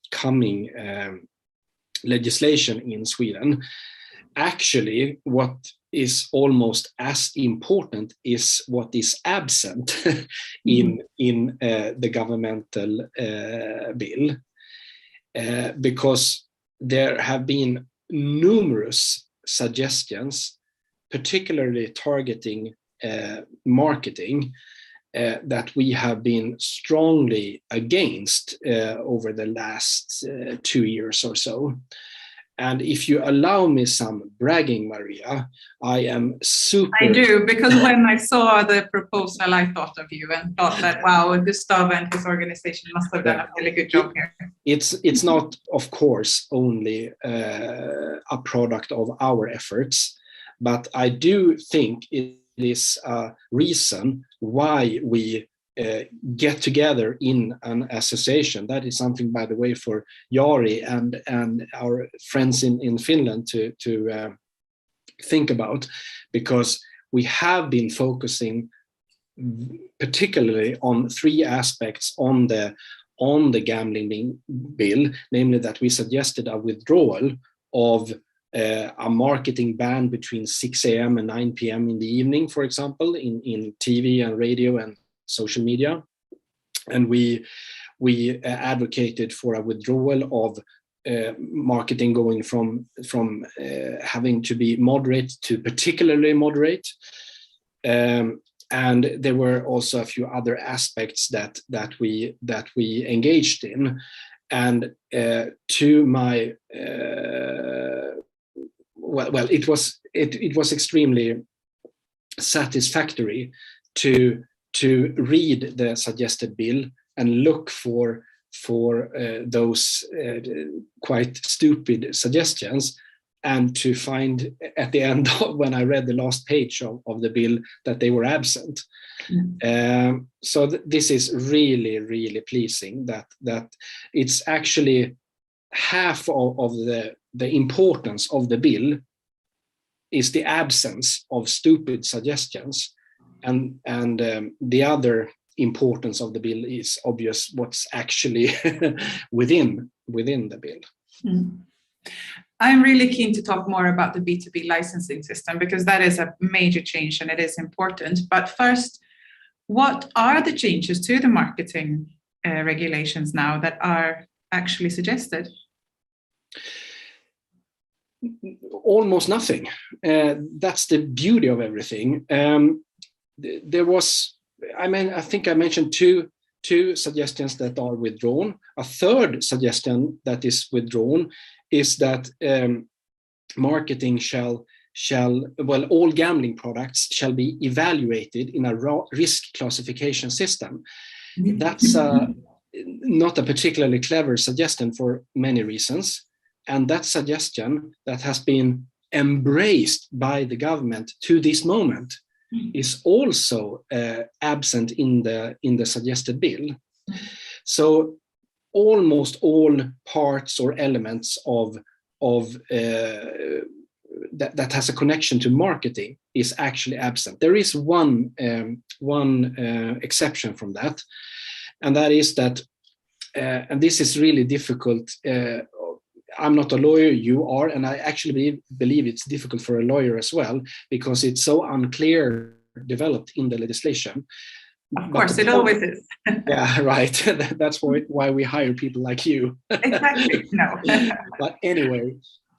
coming legislation in Sweden. Actually, what is almost as important is what is absent in the governmental bill, because there have been numerous suggestions, particularly targeting marketing, that we have been strongly against over the last 2 years or so. And if you allow me some bragging, Maria, I am super... I do, because when I saw the proposal, I thought of you and thought that, wow, Gustav and his organization must have done a really good job here. It's not, of course, only a product of our efforts, but I do think it is a reason why we get together in an association. That is something, by the way, for Jari and our friends in Finland to think about, because we have been focusing particularly on 3 aspects on the gambling bill, namely that we suggested a withdrawal of a marketing ban between 6 a.m. and 9 p.m. in the evening, for example, in TV and radio and social media. And we advocated for a withdrawal of marketing going from having to be moderate to particularly moderate. And there were also a few other aspects that we engaged in. And to my well, it was extremely satisfactory to read the suggested bill and look for those quite stupid suggestions, and to find at the end when I read the last page of the bill that they were absent. So this is really, really pleasing that it's actually half of the importance of the bill is the absence of stupid suggestions, and the other importance of the bill is obvious what's actually within the bill. I'm really keen to talk more about the B2B licensing system, because that is a major change and it is important. But first, what are the changes to the marketing regulations now that are actually suggested? Almost nothing. That's the beauty of everything. There was, I think I mentioned two two suggestions that are withdrawn. A third suggestion that is withdrawn is that marketing all gambling products shall be evaluated in a risk classification system. That's not a particularly clever suggestion for many reasons. And that suggestion that has been embraced by the government to this moment is also absent in the suggested bill. So almost all parts or elements of that has a connection to marketing is actually absent. There is one exception from that, and that is that, and this is really difficult. I'm not a lawyer, you are, and I actually believe it's difficult for a lawyer as well, because it's so unclear developed in the legislation. Of course, it always is. Yeah, right. That's why we hire people like you. Exactly. No. But anyway,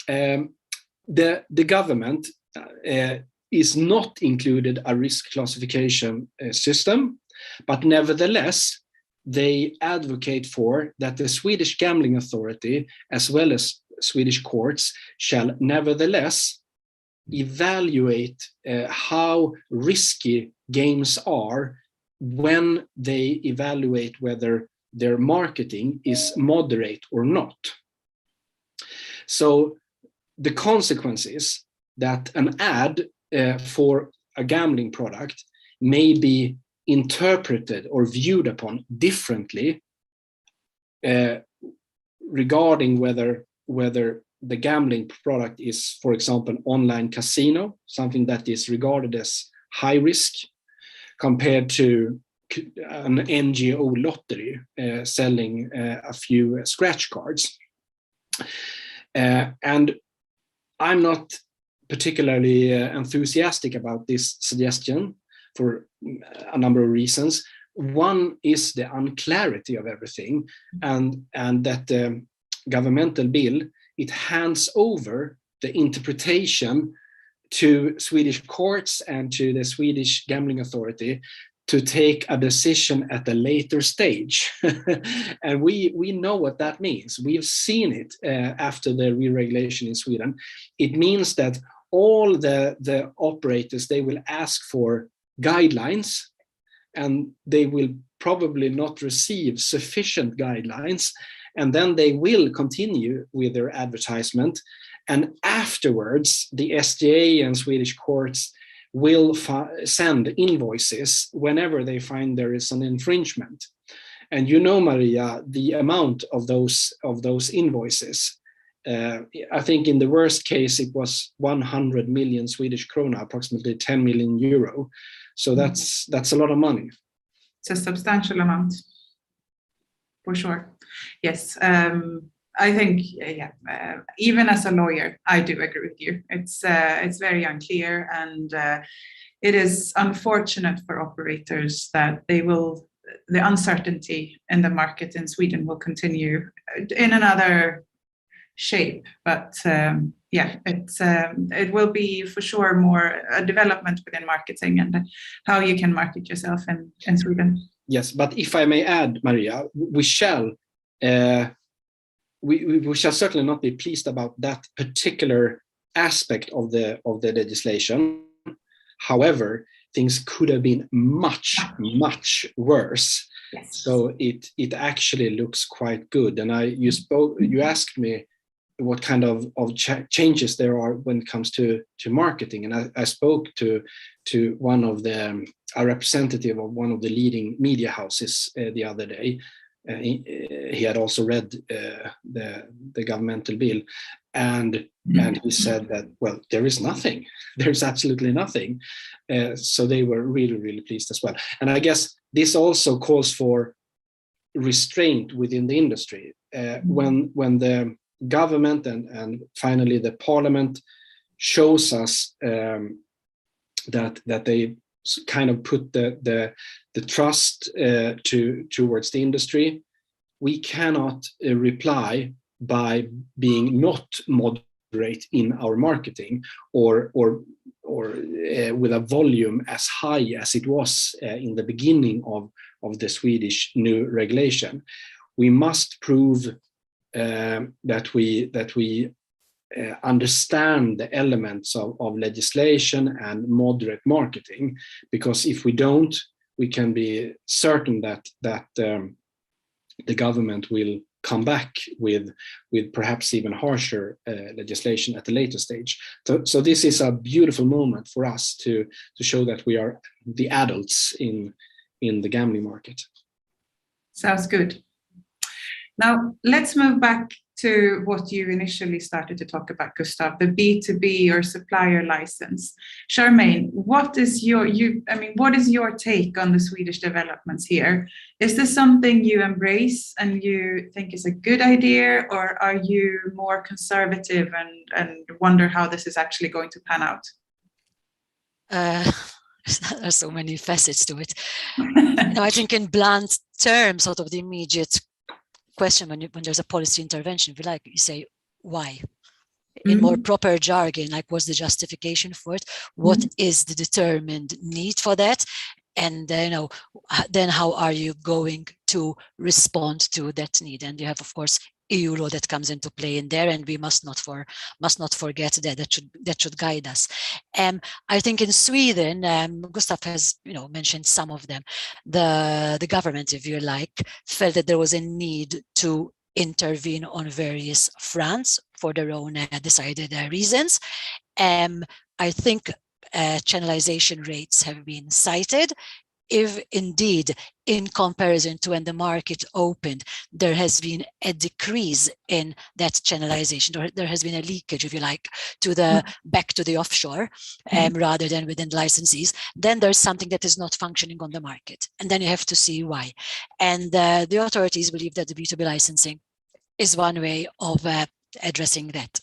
the government is not included a risk classification system, but nevertheless, they advocate for that the Swedish Gambling Authority, as well as Swedish courts, shall nevertheless evaluate how risky games are when they evaluate whether their marketing is moderate or not. So the consequence is that an ad for a gambling product may be interpreted or viewed upon differently regarding whether the gambling product is, for example, online casino, something that is regarded as high risk, compared to an NGO lottery selling a few scratch cards. And I'm not particularly enthusiastic about this suggestion for a number of reasons. One is the unclarity of everything, and that the governmental bill, it hands over the interpretation to Swedish courts and to the Swedish Gambling Authority to take a decision at a later stage. And we know what that means. We've seen it after the re-regulation in Sweden. It means that all the operators, they will ask for guidelines, and they will probably not receive sufficient guidelines, and then they will continue with their advertisement. And afterwards, the SDA and Swedish courts will send invoices whenever they find there is an infringement. And you know, Maria, the amount of those invoices. I think in the worst case, it was 100 million Swedish krona, approximately 10 million euro. So that's a lot of money. It's a substantial amount, for sure. Yes. I think, even as a lawyer, I do agree with you. It's very unclear, and it is unfortunate for operators that the uncertainty in the market in Sweden will continue in another shape. But it will be for sure more a development within marketing and how you can market yourself in Sweden. Yes, but if I may add, Maria, we shall certainly not be pleased about that particular aspect of the legislation. However, things could have been much, much worse. Yes. So it actually looks quite good. And you asked me what kind of changes there are when it comes to marketing. And I spoke to a representative of one of the leading media houses the other day. He had also read the governmental bill, and he said that, well, there is nothing. There's absolutely nothing. So they were really, really pleased as well. And I guess this also calls for restraint within the industry. When the government and finally the parliament shows us that they kind of put the trust towards the industry, we cannot reply by being not moderate in our marketing or with a volume as high as it was in the beginning of the Swedish new regulation. We must prove that we understand the elements of legislation and moderate marketing, because if we don't, we can be certain that the government will come back with perhaps even harsher legislation at a later stage. So this is a beautiful moment for us to show that we are the adults in the gambling market. Sounds good. Now let's move back to what you initially started to talk about, Gustav, the B2B or supplier license. Charmaine, what is your take on the Swedish developments here? Is this something you embrace and you think is a good idea, or are you more conservative and wonder how this is actually going to pan out? There's so many facets to it. I think in blunt terms, sort of the immediate question when there's a policy intervention, if you like, you say why. In more proper jargon, like what's the justification for it? What is the determined need for that? And then how are you going to respond to that need? And you have, of course, EU law that comes into play in there, and we must not forget that should guide us. I think in Sweden, Gustav has mentioned some of them. The government, if you like, felt that there was a need to intervene on various fronts for their own decided reasons. I think channelization rates have been cited. If indeed, in comparison to when the market opened, there has been a decrease in that channelization, or there has been a leakage, if you like, to the back to the offshore, rather than within licensees, then there's something that is not functioning on the market. And then you have to see why. And the authorities believe that the B2B licensing is one way of addressing that.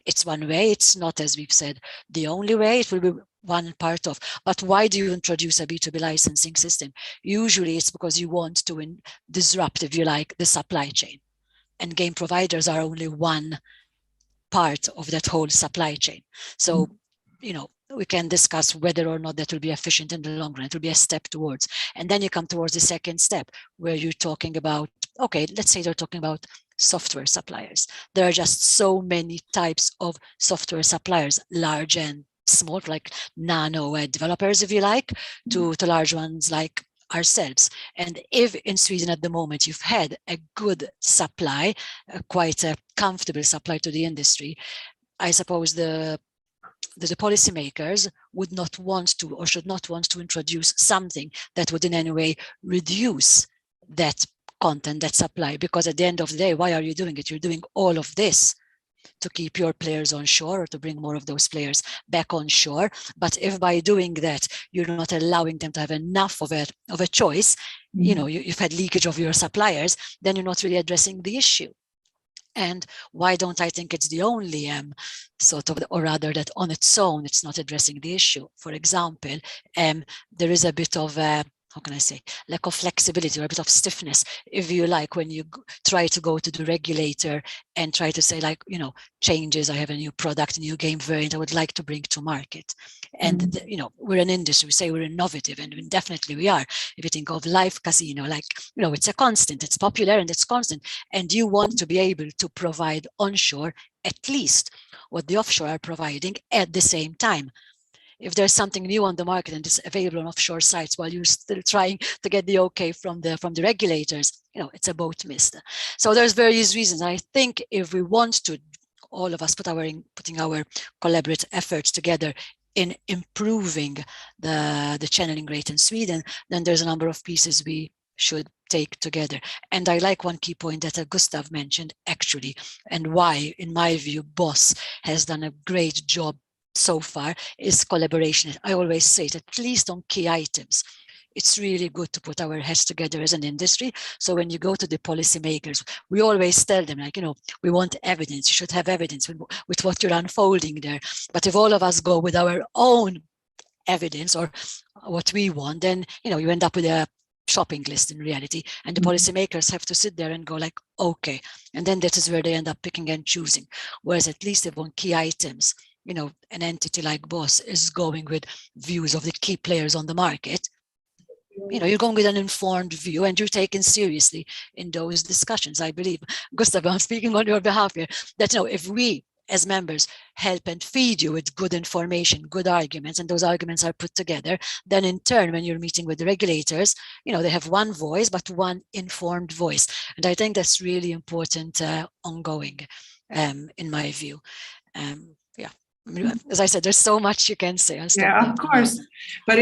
It's one way. It's not, as we've said, the only way. It will be one part of. But why do you introduce a B2B licensing system? Usually it's because you want to disrupt, if you like, the supply chain. And game providers are only one part of that whole supply chain. So, we can discuss whether or not that will be efficient in the long run. It will be a step towards. And then you come towards the second step, where you're talking about, okay, let's say they're talking about software suppliers. There are just so many types of software suppliers, large and small, like nano developers, if you like, to large ones like ourselves. And if in Sweden at the moment you've had a good supply, quite a comfortable supply to the industry, I suppose the policymakers would not want to, or should not want to, introduce something that would in any way reduce that content, that supply, because at the end of the day, why are you doing it? You're doing all of this to keep your players on shore, or to bring more of those players back on shore. But if by doing that, you're not allowing them to have enough of a choice, you've had leakage of your suppliers, then you're not really addressing the issue. And why don't I think it's the only sort of, or rather that on its own, it's not addressing the issue. For example, there is a bit of how can I say, lack of flexibility, or a bit of stiffness, if you like, when you try to go to the regulator and try to say, like, changes, I have a new product, a new game variant I would like to bring to market. And, we're an industry, we say we're innovative, and definitely we are. If you think of live casino, like, it's a constant, it's popular and it's constant. And you want to be able to provide onshore at least what the offshore are providing at the same time. If there's something new on the market and it's available on offshore sites while you're still trying to get the okay from the regulators, it's a boat missed. So there's various reasons. I think if we want to, all of us putting our collaborative efforts together in improving the channeling rate in Sweden, then there's a number of pieces we should take together. And I like one key point that Gustav mentioned, actually, and why, in my view, BOSS has done a great job so far, is collaboration. I always say it, at least on key items. It's really good to put our heads together as an industry. So when you go to the policymakers, we always tell them, like, we want evidence. You should have evidence with what you're unfolding there. But if all of us go with our own evidence or what we want, then, you end up with a shopping list in reality. And the policymakers have to sit there and go like, okay. And then that is where they end up picking and choosing. Whereas at least if on key items, an entity like BOSS is going with views of the key players on the market, you're going with an informed view and you're taken seriously in those discussions. I believe, Gustav, I'm speaking on your behalf here, that if we as members help and feed you with good information, good arguments, and those arguments are put together, then in turn, when you're meeting with the regulators, they have one voice, but one informed voice. And I think that's really important ongoing, in my view. Yeah. I mean, as I said, there's so much you can say. Yeah, of course. But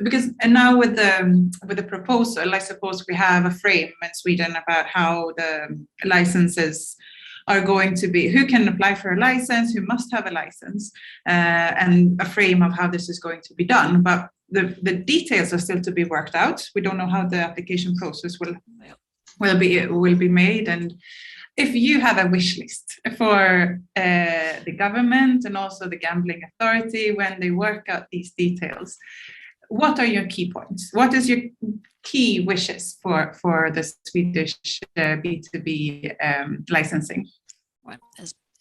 because now with the proposal, I suppose we have a frame in Sweden about how the licenses are going to be, who can apply for a license, who must have a license, and a frame of how this is going to be done. But the details are still to be worked out. We don't know how the application process will be made. And if you have a wish list for the government and also the gambling authority when they work out these details, what are your key points? What is your key wishes for the Swedish B2B licensing? Well,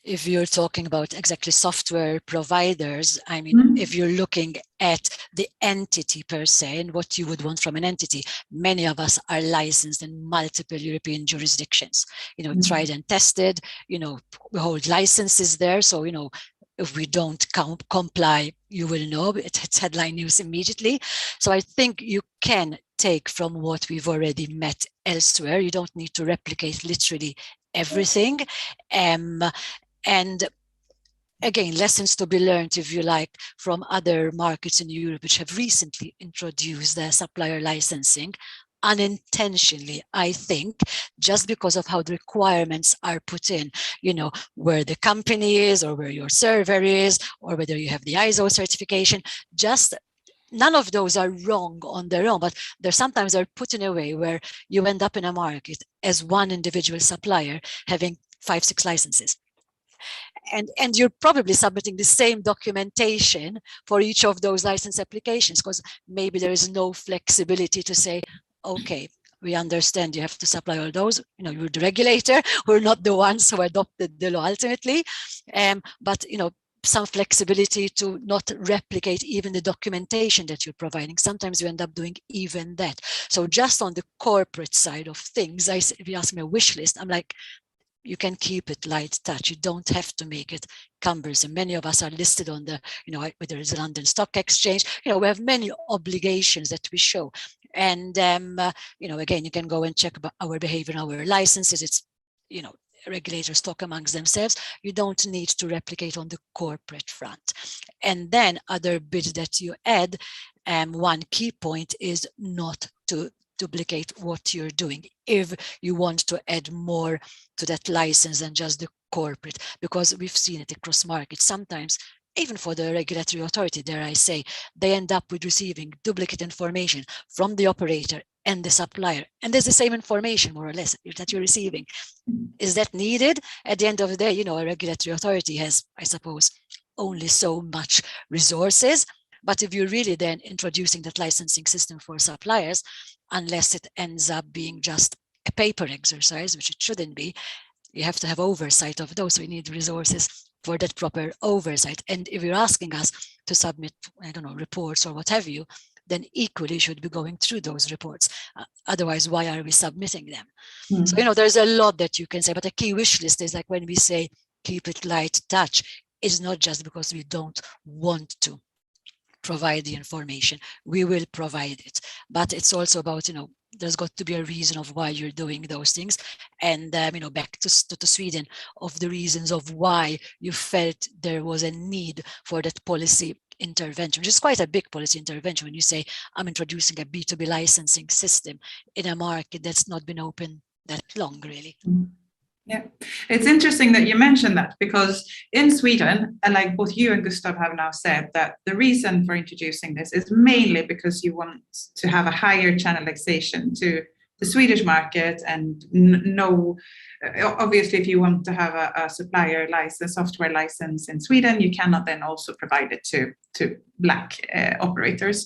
if you're talking about exactly software providers, I mean, if you're looking at the entity per se and what you would want from an entity, many of us are licensed in multiple European jurisdictions, tried and tested, we hold licenses there. So, if we don't comply, you will know, it's headline news immediately. So I think you can take from what we've already met elsewhere. You don't need to replicate literally everything. And again, lessons to be learned, if you like, from other markets in Europe, which have recently introduced their supplier licensing unintentionally, I think, just because of how the requirements are put in, where the company is or where your server is or whether you have the ISO certification. Just none of those are wrong on their own, but they're sometimes put in a way where you end up in a market as one individual supplier having 5-6 licenses. And you're probably submitting the same documentation for each of those license applications, because maybe there is no flexibility to say, okay, we understand you have to supply all those. You're the regulator. We're not the ones who adopted the law ultimately. But some flexibility to not replicate even the documentation that you're providing. Sometimes you end up doing even that. So just on the corporate side of things, if you ask me a wish list, I'm like, you can keep it light touch. You don't have to make it cumbersome. Many of us are listed on the, whether it's the London Stock Exchange, we have many obligations that we show. And, again, you can go and check about our behavior and our licenses. It's, regulators talk amongst themselves. You don't need to replicate on the corporate front. And then other bits that you add, one key point is not to duplicate what you're doing if you want to add more to that license than just the corporate, because we've seen it across markets. Sometimes even for the regulatory authority, dare I say, they end up with receiving duplicate information from the operator and the supplier, and there's the same information more or less that you're receiving. Is that needed? At the end of the day, a regulatory authority has, I suppose, only so much resources. But if you're really then introducing that licensing system for suppliers, unless it ends up being just a paper exercise, which it shouldn't be, you have to have oversight of those. So we need resources for that proper oversight. And if you're asking us to submit, I don't know, reports or what have you, then equally should be going through those reports. Otherwise, why are we submitting them? So, there's a lot that you can say, but a key wish list is like when we say keep it light touch, it's not just because we don't want to provide the information. We will provide it, but it's also about, there's got to be a reason of why you're doing those things. And, back to Sweden, of the reasons of why you felt there was a need for that policy intervention, which is quite a big policy intervention when you say, I'm introducing a B2B licensing system in a market that's not been open that long, really. Yeah, it's interesting that you mentioned that, because in Sweden, and like both you and Gustav have now said, that the reason for introducing this is mainly because you want to have a higher channelization to the Swedish market, and obviously if you want to have a supplier license, software license in Sweden, you cannot then also provide it to black operators.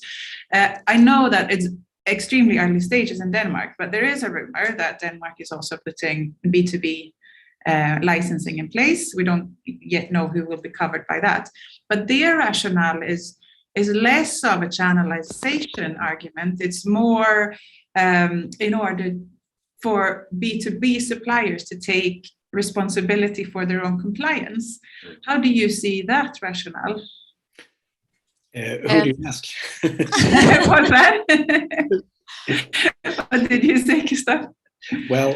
I know that it's extremely early stages in Denmark, but there is a rumor that Denmark is also putting B2B licensing in place. We don't yet know who will be covered by that, but their rationale is is less of a channelization argument. It's more in order for B2B suppliers to take responsibility for their own compliance. How do you see that rationale? Who do you ask? What's that? What did you say, Gustav? Well,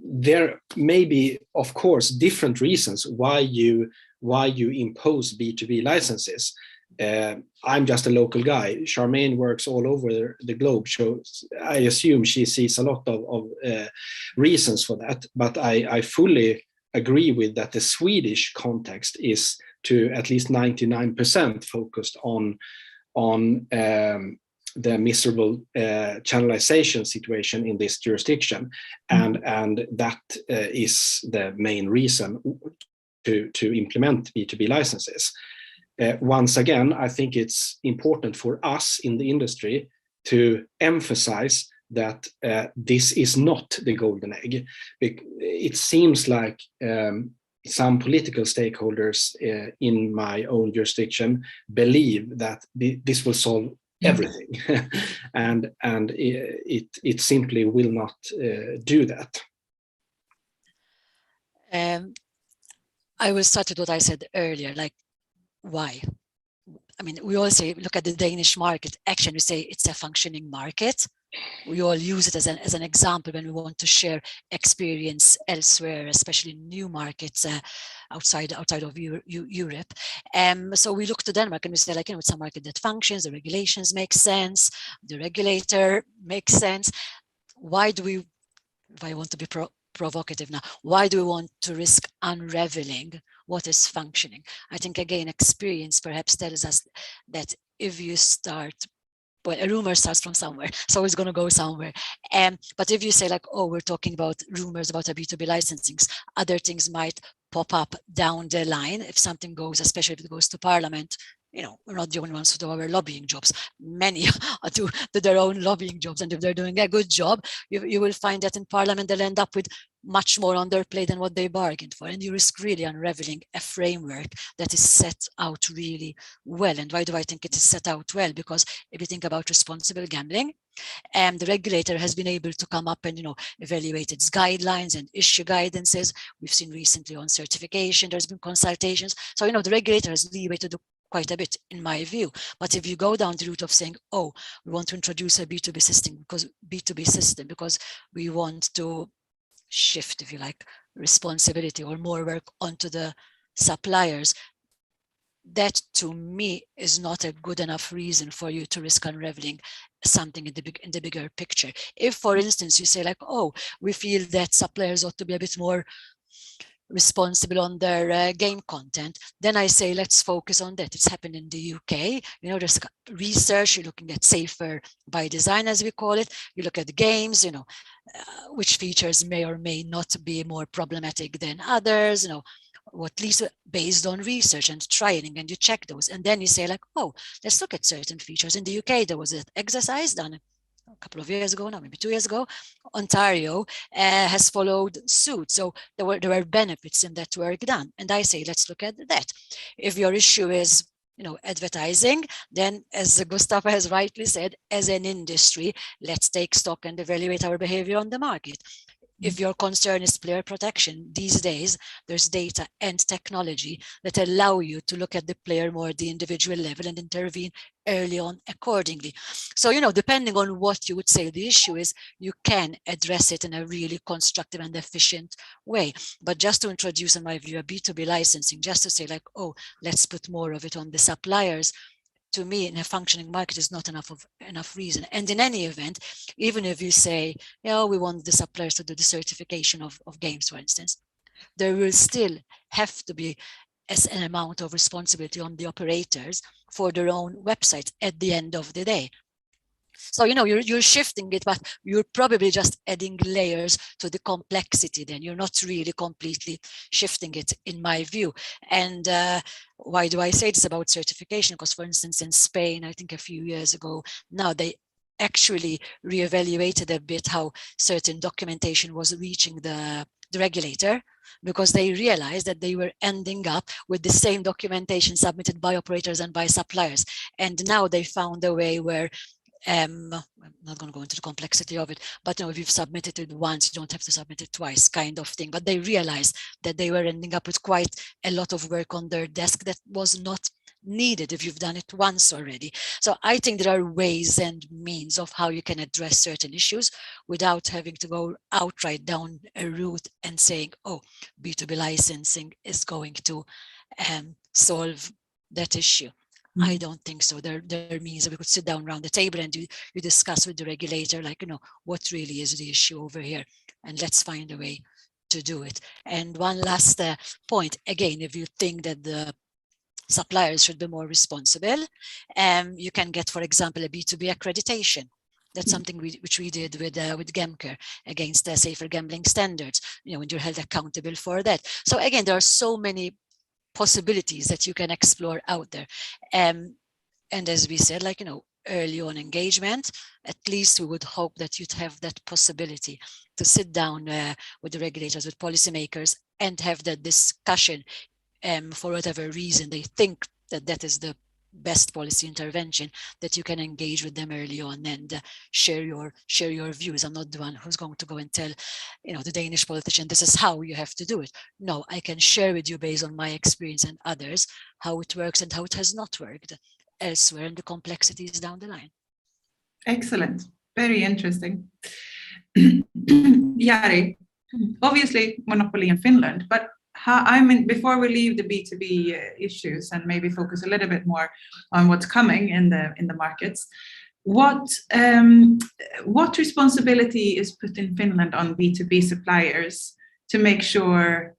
there may be, of course, different reasons why you impose B2B licenses. I'm just a local guy. Charmaine works all over the globe, so I assume she sees a lot of reasons for that. But I fully agree with that the Swedish context is to at least 99% focused on the miserable channelization situation in this jurisdiction, and that is the main reason to implement B2B licenses. Once again, I think it's important for us in the industry to emphasize that this is not the golden egg. It seems like some political stakeholders in my own jurisdiction believe that this will solve everything, and it simply will not do that. I will start with what I said earlier, like why? I mean, we all say, look at the Danish market. Actually, we say it's a functioning market. We all use it as an example when we want to share experience elsewhere, especially new markets outside of Europe. So we look to Denmark and we say, like, it's a market that functions, the regulations make sense, the regulator makes sense. Why do we, if I want to be provocative now, why do we want to risk unraveling what is functioning? I think, again, experience perhaps tells us that if you start, well, a rumor starts from somewhere, so it's going to go somewhere. But if you say, like, oh, we're talking about rumors about a B2B licensing, other things might pop up down the line if something goes, especially if it goes to Parliament. We're not the only ones who do our lobbying jobs. Many do their own lobbying jobs, and if they're doing a good job, you will find that in Parliament they'll end up with much more on their plate than what they bargained for, and you risk really unraveling a framework that is set out really well. And why do I think it is set out well? Because if you think about responsible gambling, the regulator has been able to come up and evaluate its guidelines and issue guidances. We've seen recently on certification, there's been consultations. So the regulator has leeway to do quite a bit, in my view. But if you go down the route of saying, oh, we want to introduce a B2B system because we want to shift, if you like, responsibility or more work onto the suppliers, that to me is not a good enough reason for you to risk unraveling something in the bigger picture. If, for instance, you say, like, oh, we feel that suppliers ought to be a bit more responsible on their game content, then I say, let's focus on that. It's happened in the UK. There's research, you're looking at safer by design, as we call it. You look at the games, which features may or may not be more problematic than others, or at least based on research and trying, and you check those. And then you say, like, oh, let's look at certain features. In the UK, there was an exercise done a couple of years ago now, maybe 2 years ago. Ontario has followed suit. So there were benefits in that work done. And I say, let's look at that. If your issue is advertising, then, as Gustav has rightly said, as an industry, let's take stock and evaluate our behavior on the market. If your concern is player protection, these days, there's data and technology that allow you to look at the player more at the individual level and intervene early on accordingly. So, depending on what you would say the issue is, you can address it in a really constructive and efficient way. But just to introduce, in my view, a B2B licensing, just to say, like, oh, let's put more of it on the suppliers, to me, in a functioning market, is not enough reason. And in any event, even if you say, we want the suppliers to do the certification of games, for instance, there will still have to be an amount of responsibility on the operators for their own websites at the end of the day. So, you're shifting it, but you're probably just adding layers to the complexity. Then you're not really completely shifting it, in my view. And why do I say this about certification? Because, for instance, in Spain, I think a few years ago now, they actually reevaluated a bit how certain documentation was reaching the the regulator, because they realized that they were ending up with the same documentation submitted by operators and by suppliers. And now they found a way where I'm not going to go into the complexity of it, but if you've submitted it once, you don't have to submit it twice, kind of thing. But they realized that they were ending up with quite a lot of work on their desk that was not needed if you've done it once already. So I think there are ways and means of how you can address certain issues without having to go outright down a route and saying, oh, B2B licensing is going to solve that issue. I don't think so. There are means that we could sit down around the table and you discuss with the regulator, like, what really is the issue over here, and let's find a way to do it. And one last point, again, if you think that the suppliers should be more responsible, you can get, for example, a B2B accreditation. That's something which we did with Gemcare against the safer gambling standards, when you're held accountable for that. So again, there are so many possibilities that you can explore out there. And as we said, early on engagement, at least we would hope that you'd have that possibility to sit down with the regulators, with policymakers, and have that discussion for whatever reason they think that is the best policy intervention, that you can engage with them early on and share your views. I'm not the one who's going to go and tell the Danish politician this is how you have to do it. No, I can share with you based on my experience and others how it works and how it has not worked elsewhere and the complexities down the line. Excellent, very interesting. Jari, obviously monopoly in Finland, but before we leave the B2B issues and maybe focus a little bit more on what's coming in the markets, what responsibility is put in Finland on B2B suppliers to make sure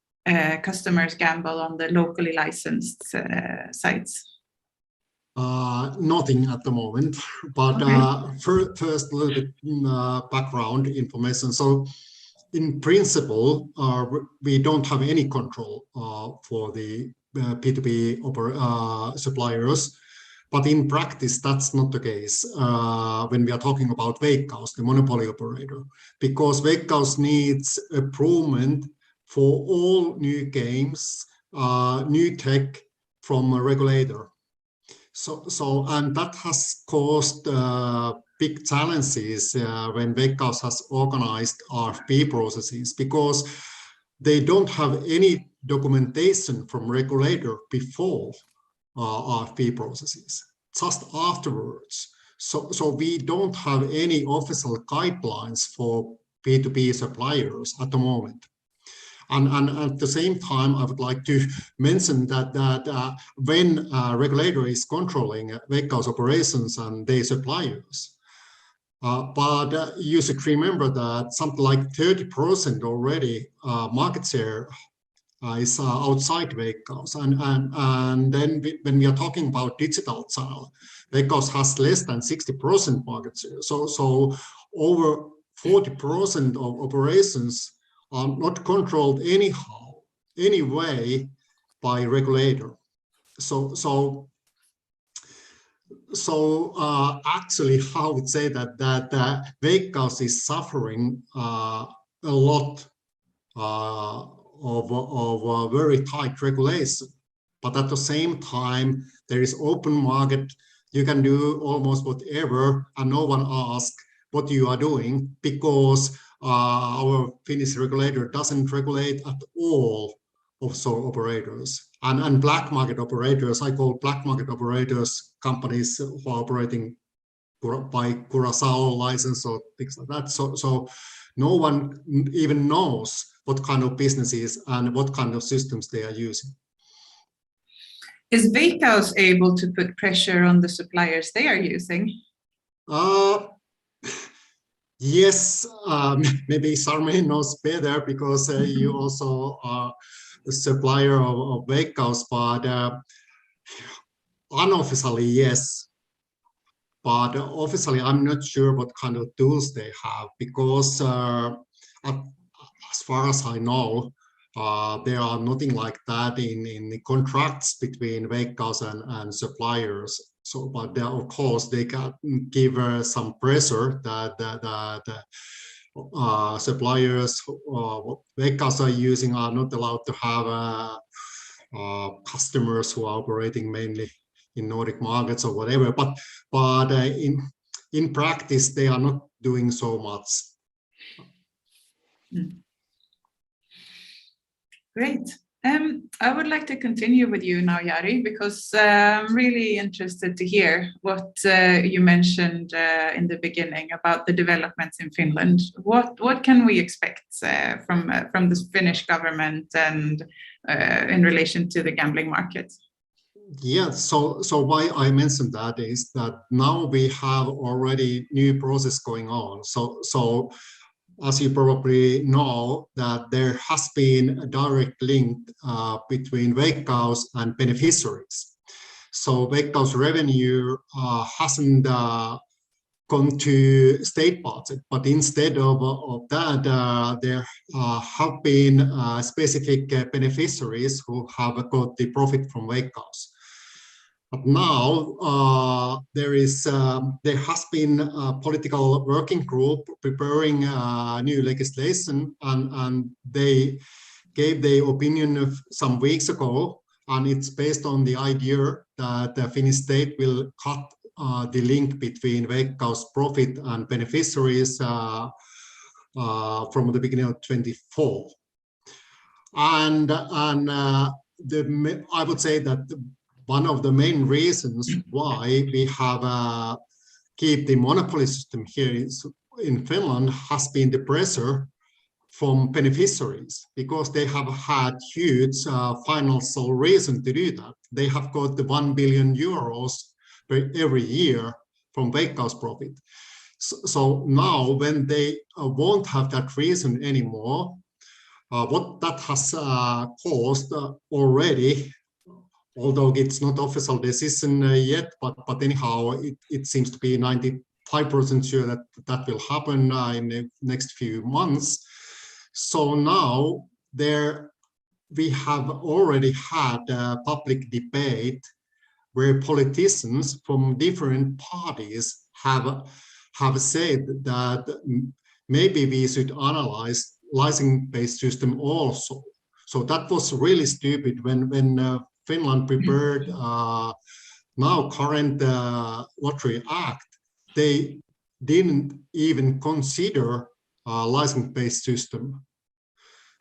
customers gamble on the locally licensed sites? Nothing at the moment, but first a little bit background information. So in principle, we don't have any control for the P2P suppliers, but in practice, that's not the case when we are talking about Veikkaus, the monopoly operator, because Veikkaus needs approval for all new games, new tech from a regulator. And that has caused big challenges when Veikkaus has organized RFP processes, because they don't have any documentation from regulator before RFP processes, just afterwards. So we don't have any official guidelines for B2B suppliers at the moment. And at the same time, I would like to mention that when a regulator is controlling Veikkaus operations and their suppliers, but you should remember that something like 30% already market share is outside Veikkaus. And then when we are talking about digital channel, Veikkaus has less than 60% market share. So over 40% of operations are not controlled anyway by regulator. So actually, I would say that Veikkaus is suffering a lot of very tight regulation, but at the same time there is open market. You can do almost whatever, and no one asks what you are doing, because our Finnish regulator doesn't regulate at all offshore operators and black market operators. I call black market operators companies who are operating by Curaçao license or things like that. So no one even knows what kind of businesses and what kind of systems they are using. Is Veikkaus able to put pressure on the suppliers they are using? Yes, maybe Charmaine knows better, because you also are a supplier of Veikkaus, but unofficially, yes. But officially, I'm not sure what kind of tools they have, because as far as I know, there are nothing like that in the contracts between Veikkaus and suppliers. So, but of course, they can give some pressure that suppliers Veikkaus are using are not allowed to have customers who are operating mainly in Nordic markets or whatever. But in practice, they are not doing so much. Great. I would like to continue with you now, Jari, because I'm really interested to hear what you mentioned in the beginning about the developments in Finland. What can we expect from the Finnish government and in relation to the gambling market? Yeah, so why I mentioned that is that now we have already new process going on. So as you probably know, that there has been a direct link between Veikkaus and beneficiaries. So Veikkaus revenue hasn't gone to state budget, but instead of that, there have been specific beneficiaries who have got the profit from Veikkaus. But now there has been a political working group preparing new legislation, and they gave their opinion some weeks ago, and it's based on the idea that the Finnish state will cut the link between Veikkaus profit and beneficiaries from the beginning of 2024. And I would say that one of the main reasons why we have keep the monopoly system here in Finland has been the pressure from beneficiaries, because they have had huge financial reason to do that. They have got the 1 billion euros every year from Veikkaus profit. So now when they won't have that reason anymore, what that has caused already, although it's not official decision yet, but anyhow, it seems to be 95% sure that will happen in the next few months. So now we have already had a public debate where politicians from different parties have said that maybe we should analyze license-based system also. So that was really stupid when Finland prepared now current lottery act. They didn't even consider a license-based system.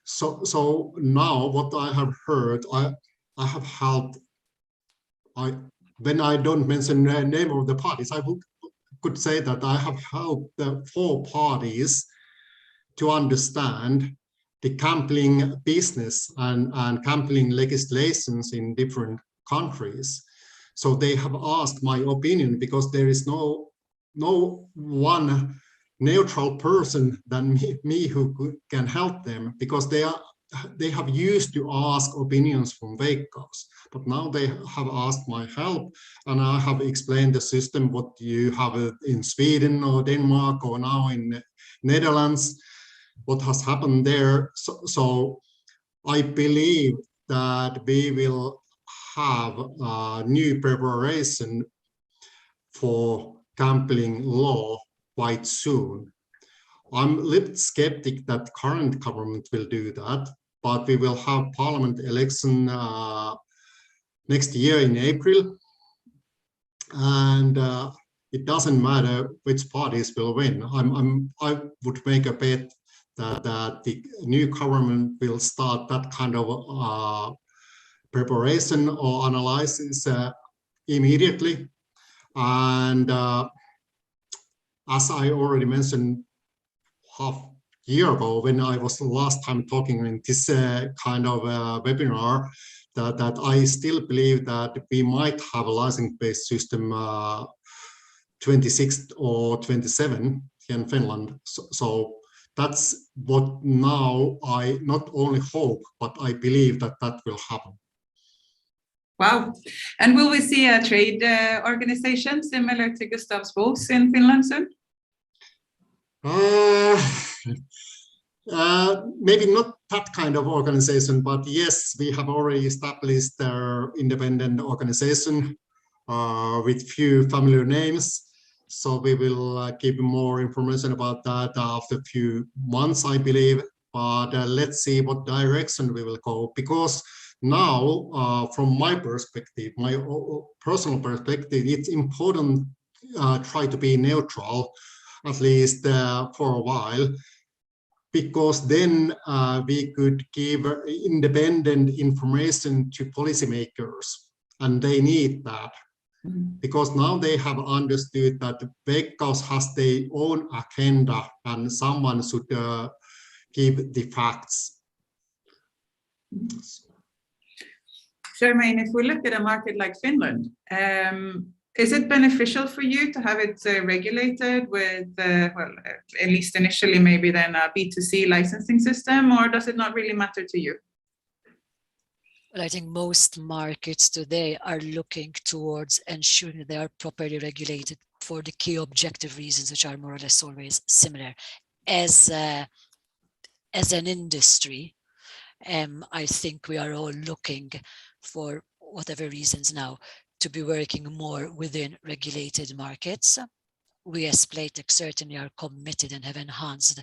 So now what I have heard, I have helped. When I don't mention the name of the parties, I could say that I have helped the 4 parties to understand the gambling business and gambling legislations in different countries. So they have asked my opinion, because there is no one neutral person than me who can help them, because they have used to ask opinions from Veikkaus, but now they have asked my help, and I have explained the system, what you have in Sweden or Denmark or now in Netherlands, what has happened there. So I believe that we will have a new preparation for gambling law quite soon. I'm a little skeptic that current government will do that, but we will have parliament election next year in April, and it doesn't matter which parties will win. I would make a bet that the new government will start that kind of preparation or analysis immediately. And as I already mentioned half year ago, when I was the last time talking in this kind of webinar, that I still believe that we might have a license-based system 26 or 27 here in Finland. So that's what now I not only hope, but I believe that will happen. Wow. And will we see a trade organization similar to Gustav's Bos in Finland soon? Maybe not that kind of organization, but yes, we have already established our independent organization with few familiar names. So we will give more information about that after a few months, I believe. But let's see what direction we will go, because now, from my perspective, my personal perspective, it's important try to be neutral, at least for a while, because then we could give independent information to policymakers, and they need that. Because now they have understood that the Veikkaus has their own agenda and someone should give the facts. Charmaine, if we look at a market like Finland, is it beneficial for you to have it regulated with, well, at least initially, maybe then a B2C licensing system, or does it not really matter to you? Well, I think most markets today are looking towards ensuring they are properly regulated for the key objective reasons, which are more or less always similar. As an industry, I think we are all looking for whatever reasons now to be working more within regulated markets. We as Playtech certainly are committed and have enhanced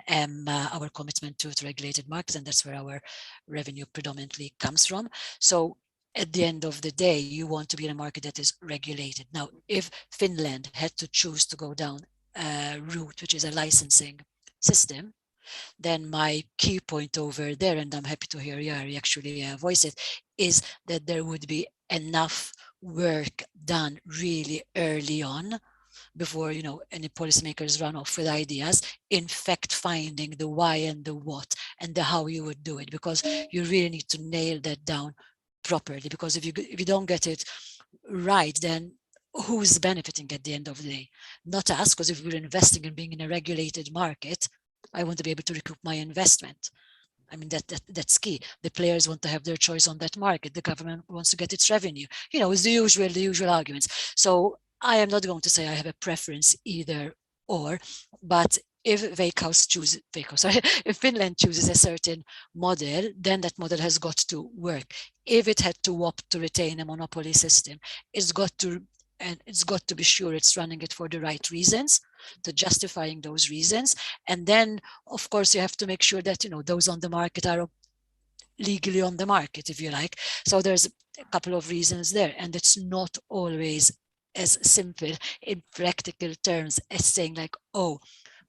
our commitment to regulated markets, and that's where our revenue predominantly comes from. So at the end of the day, you want to be in a market that is regulated. Now, if Finland had to choose to go down a route, which is a licensing system, then my key point over there, and I'm happy to hear Jari actually voice it, is that there would be enough work done really early on before, you know, any policymakers run off with ideas, in fact finding the why and the what and the how you would do it, because you really need to nail that down properly, because if you don't get it right, then who's benefiting at the end of the day? Not us, because if we're investing in being in a regulated market, I want to be able to recoup my investment. I mean, that's key. The players want to have their choice on that market. The government wants to get its revenue. You know, it's the usual arguments. So I am not going to say I have a preference either or, but if if Finland chooses a certain model, then that model has got to work. If it had to opt to retain a monopoly system, it's got to be sure it's running it for the right reasons, to justifying those reasons. And then, of course, you have to make sure that, you know, those on the market are legally on the market, if you like. So there's a couple of reasons there, and it's not always as simple in practical terms as saying like, oh,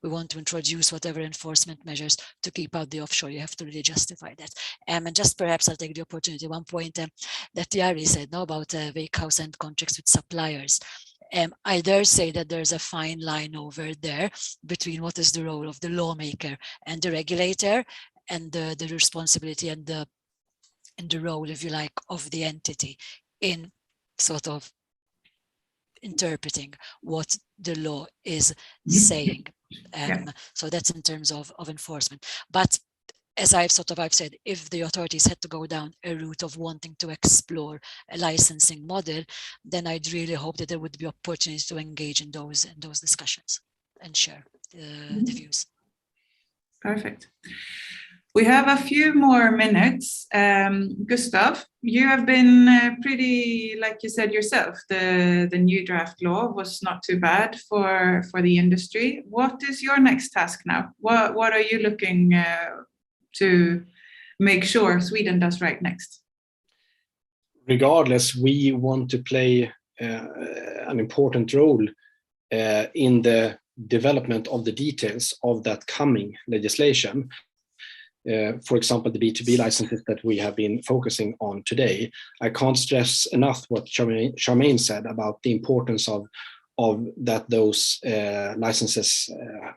we want to introduce whatever enforcement measures to keep out the offshore. You have to really justify that. And just perhaps I'll take the opportunity, one point that Jari said about Veikkaus and contracts with suppliers. I dare say that there's a fine line over there between what is the role of the lawmaker and the regulator, and the responsibility and the role, if you like, of the entity in sort of interpreting what the law is saying. So that's in terms of enforcement. But as I've said, if the authorities had to go down a route of wanting to explore a licensing model, then I'd really hope that there would be opportunities to engage in those discussions and share the views. Perfect. We have a few more minutes. Gustav, you have been pretty, like you said yourself, the new draft law was not too bad for the industry. What is your next task now? What are you looking to make sure Sweden does right next? Regardless, we want to play an important role in the development of the details of that coming legislation. For example, the B2B licenses that we have been focusing on today. I can't stress enough what Charmaine said about the importance of that those licenses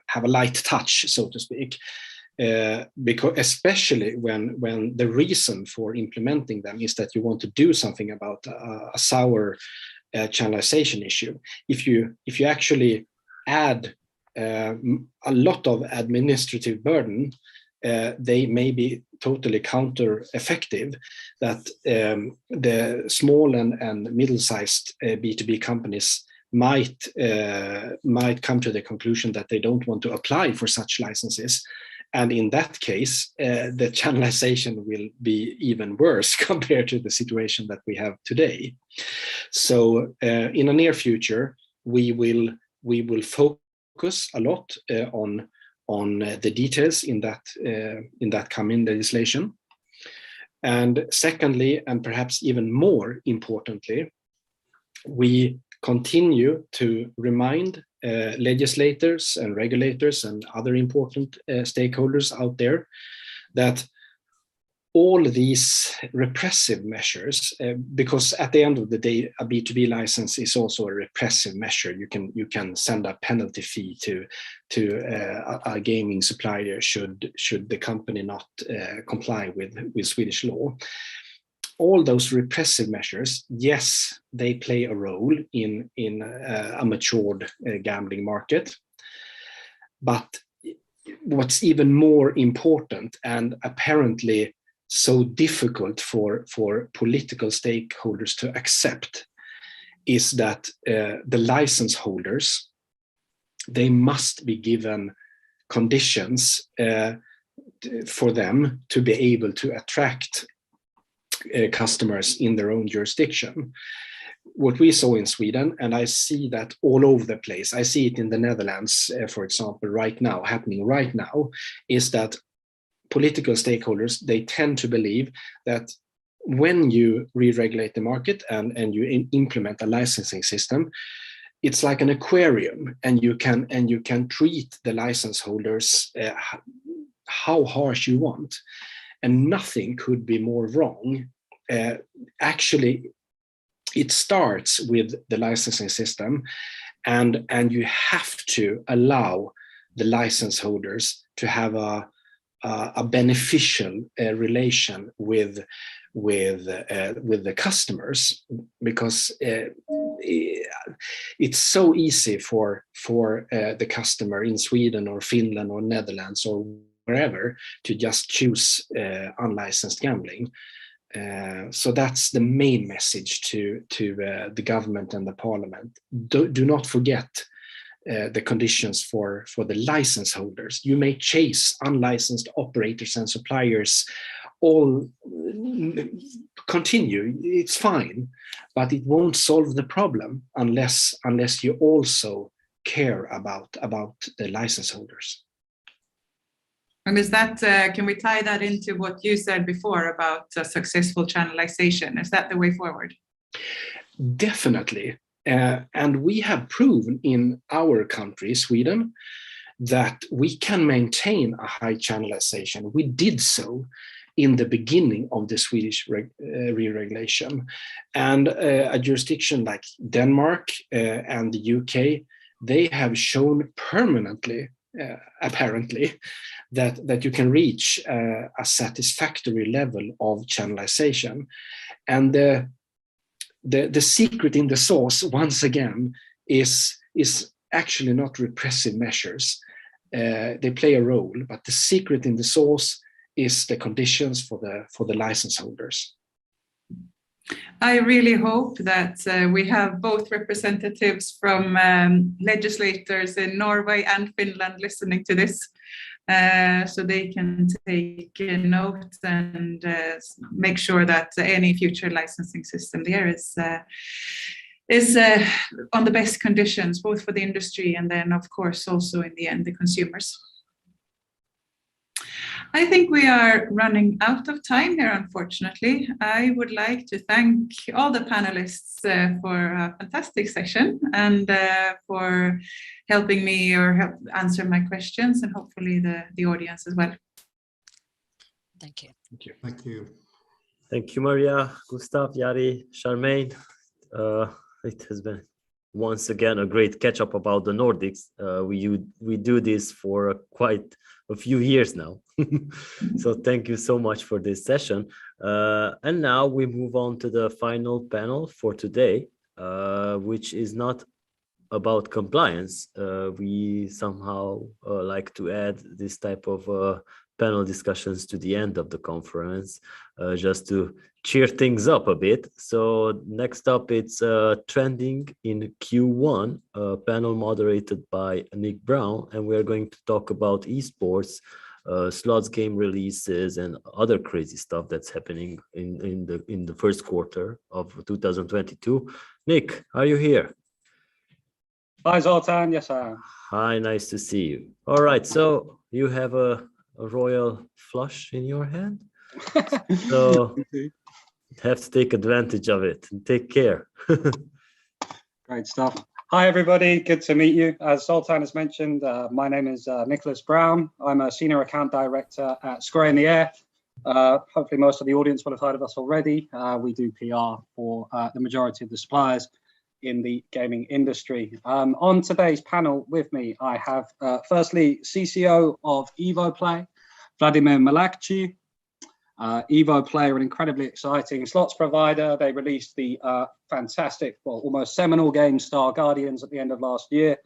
have a light touch, so to speak, because especially when the reason for implementing them is that you want to do something about a sour channelization issue. If you actually add a lot of administrative burden, they may be totally counter-effective, that the small and middle-sized B2B companies might come to the conclusion that they don't want to apply for such licenses. And in that case, the channelization will be even worse compared to the situation that we have today. So in the near future, we will we will focus a lot on the details in that coming legislation. And secondly, and perhaps even more importantly, we continue to remind legislators and regulators and other important stakeholders out there that all these repressive measures, because at the end of the day, a B2B license is also a repressive measure. You can send a penalty fee to a gaming supplier should the company not comply with Swedish law. All those repressive measures, yes, they play a role in a matured gambling market. But what's even more important, and apparently so difficult for political stakeholders to accept, is that the license holders, they must be given conditions for them to be able to attract customers in their own jurisdiction. What we saw in Sweden, and I see that all over the place, I see it in the Netherlands, for example, happening right now, is that political stakeholders, they tend to believe that when you re-regulate the market and you implement a licensing system, it's like an aquarium, and you can treat the license holders how harsh you want, and nothing could be more wrong. Actually, it starts with the licensing system, and you have to allow the license holders to have a beneficial relation with the customers, because it's so easy for the customer in Sweden or Finland or Netherlands or wherever to just choose unlicensed gambling. So that's the main message to the government and the parliament. Do not forget the conditions for the license holders. You may chase unlicensed operators and suppliers, all continue, it's fine, but it won't solve the problem unless you also care about the license holders. And is that, can we tie that into what you said before about successful channelization? Is that the way forward? Definitely. And we have proven in our country, Sweden, that we can maintain a high channelization. We did so in the beginning of the Swedish re-regulation. And a jurisdiction like Denmark and the UK, they have shown permanently, apparently, that you can reach a satisfactory level of channelization. And the secret in the sauce, once again, is actually not repressive measures. They play a role, but the secret in the sauce is the conditions for the license holders. I really hope that we have both representatives from legislators in Norway and Finland listening to this, so they can take note and make sure that any future licensing system there is on the best conditions, both for the industry and then, of course, also in the end, the consumers. I think we are running out of time here, unfortunately. I would like to thank all the panelists for a fantastic session and for helping me or help answer my questions, and hopefully the audience as well. Thank you. Thank you. Thank you. Thank you, Maria, Gustav, Jari, Charmaine. It has been once again a great catch up about the Nordics. We do this for quite a few years now. So thank you so much for this session. And now we move on to the final panel for today, which is not about compliance. We somehow like to add this type of panel discussions to the end of the conference, just to cheer things up a bit. So next up, it's Trending in Q1, a panel moderated by Nick Brown, and we're going to talk about esports, slots game releases, and other crazy stuff that's happening in the first quarter of 2022. Nick, are you here? Hi, Zoltan. Yes, I am. Hi, nice to see you. All right, so you have a royal flush in your hand, so have to take advantage of it and take care. Great stuff. Hi, everybody. Good to meet you. As Zoltan has mentioned, my name is Nicholas Brown. I'm a Senior Account Director at Square in the Air. Hopefully most of the audience will have heard of us already. We do PR for the majority of the suppliers in the gaming industry. On today's panel with me, I have firstly CCO of EvoPlay, Vladimir Malakchi. EvoPlay are an incredibly exciting slots provider. They released the fantastic, well, almost seminal game Star Guardians at the end of last year,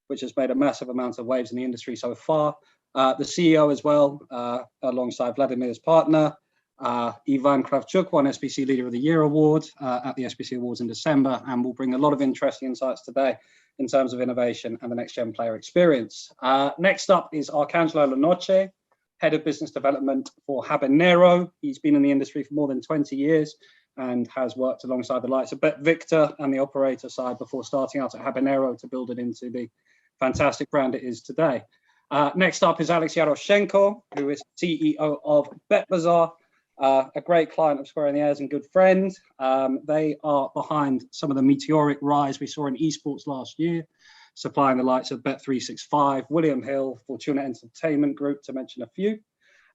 which has made a massive amount of waves in the industry so far. The CEO as well, alongside Vladimir's partner, Ivan Kravchuk won SBC Leader of the Year award at the SBC Awards in December, and will bring a lot of interesting insights today in terms of innovation and the next gen player experience. Next up is Arcangelo Lanoche, Head of Business Development for Habanero. He's been in the industry for more than 20 years and has worked alongside the likes of Bet Victor and the operator side before starting out at Habanero to build it into the fantastic brand it is today. Next up is Alex Yaroshenko, who is CEO of BetBazaar, a great client of Square in the Airs and good friend. They are behind some of the meteoric rise we saw in esports last year, supplying the likes of Bet365, William Hill, Fortuna Entertainment Group, to mention a few,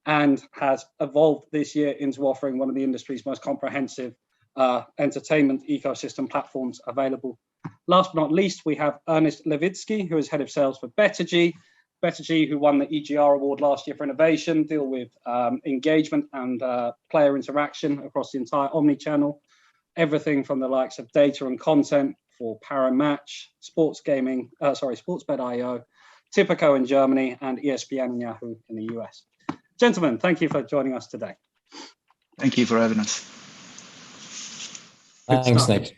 and has evolved this year into offering one of the industry's most comprehensive entertainment ecosystem platforms available. Last but not least, we have Ernest Levitsky, who is Head of Sales for Bettergy. Bettergy, who won the EGR Award last year for innovation, deal with engagement and player interaction across the entire omni-channel, everything from the likes of data and content for Paramatch, Sportsbet.io, Tipico in Germany, and ESPN and Yahoo in the US. Gentlemen, thank you for joining us today. Thank you for having us. Thanks, Nick.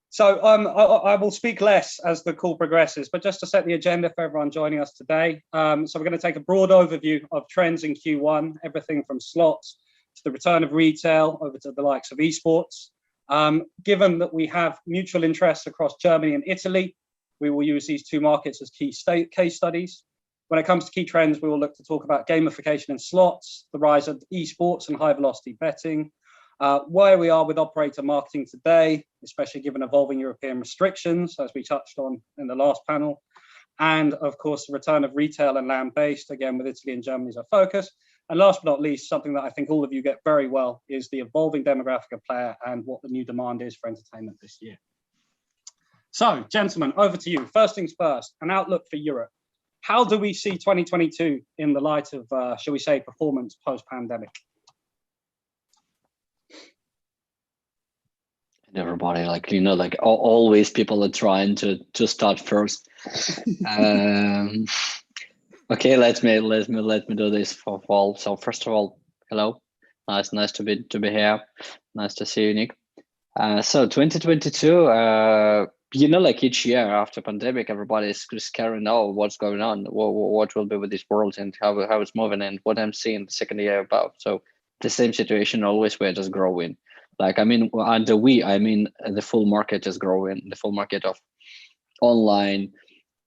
So I will speak less as the call progresses, but just to set the agenda for everyone joining us today. So we're going to take a broad overview of trends in Q1, everything from slots to the return of retail over to the likes of esports. Given that we have mutual interests across Germany and Italy, we will use these two markets as key case studies. When it comes to key trends, we will look to talk about gamification in slots, the rise of esports and high velocity betting, where we are with operator marketing today, especially given evolving European restrictions, as we touched on in the last panel, and of course, the return of retail and land-based, again, with Italy and Germany as a focus. And last but not least, something that I think all of you get very well is the evolving demographic of player and what the new demand is for entertainment this year. So, gentlemen, over to you. First things first, an outlook for Europe. How do we see 2022 in the light of, shall we say, performance post-pandemic? Everybody, always people are trying to start first. Okay, let me do this for all. So first of all, hello, nice to be here. Nice to see you, Nick. So 2022, each year after pandemic, everybody is scared now what's going on, what will be with this world and how it's moving, and what I'm seeing the second year about. So the same situation always, we're just growing. Under the full market is growing, the full market of online.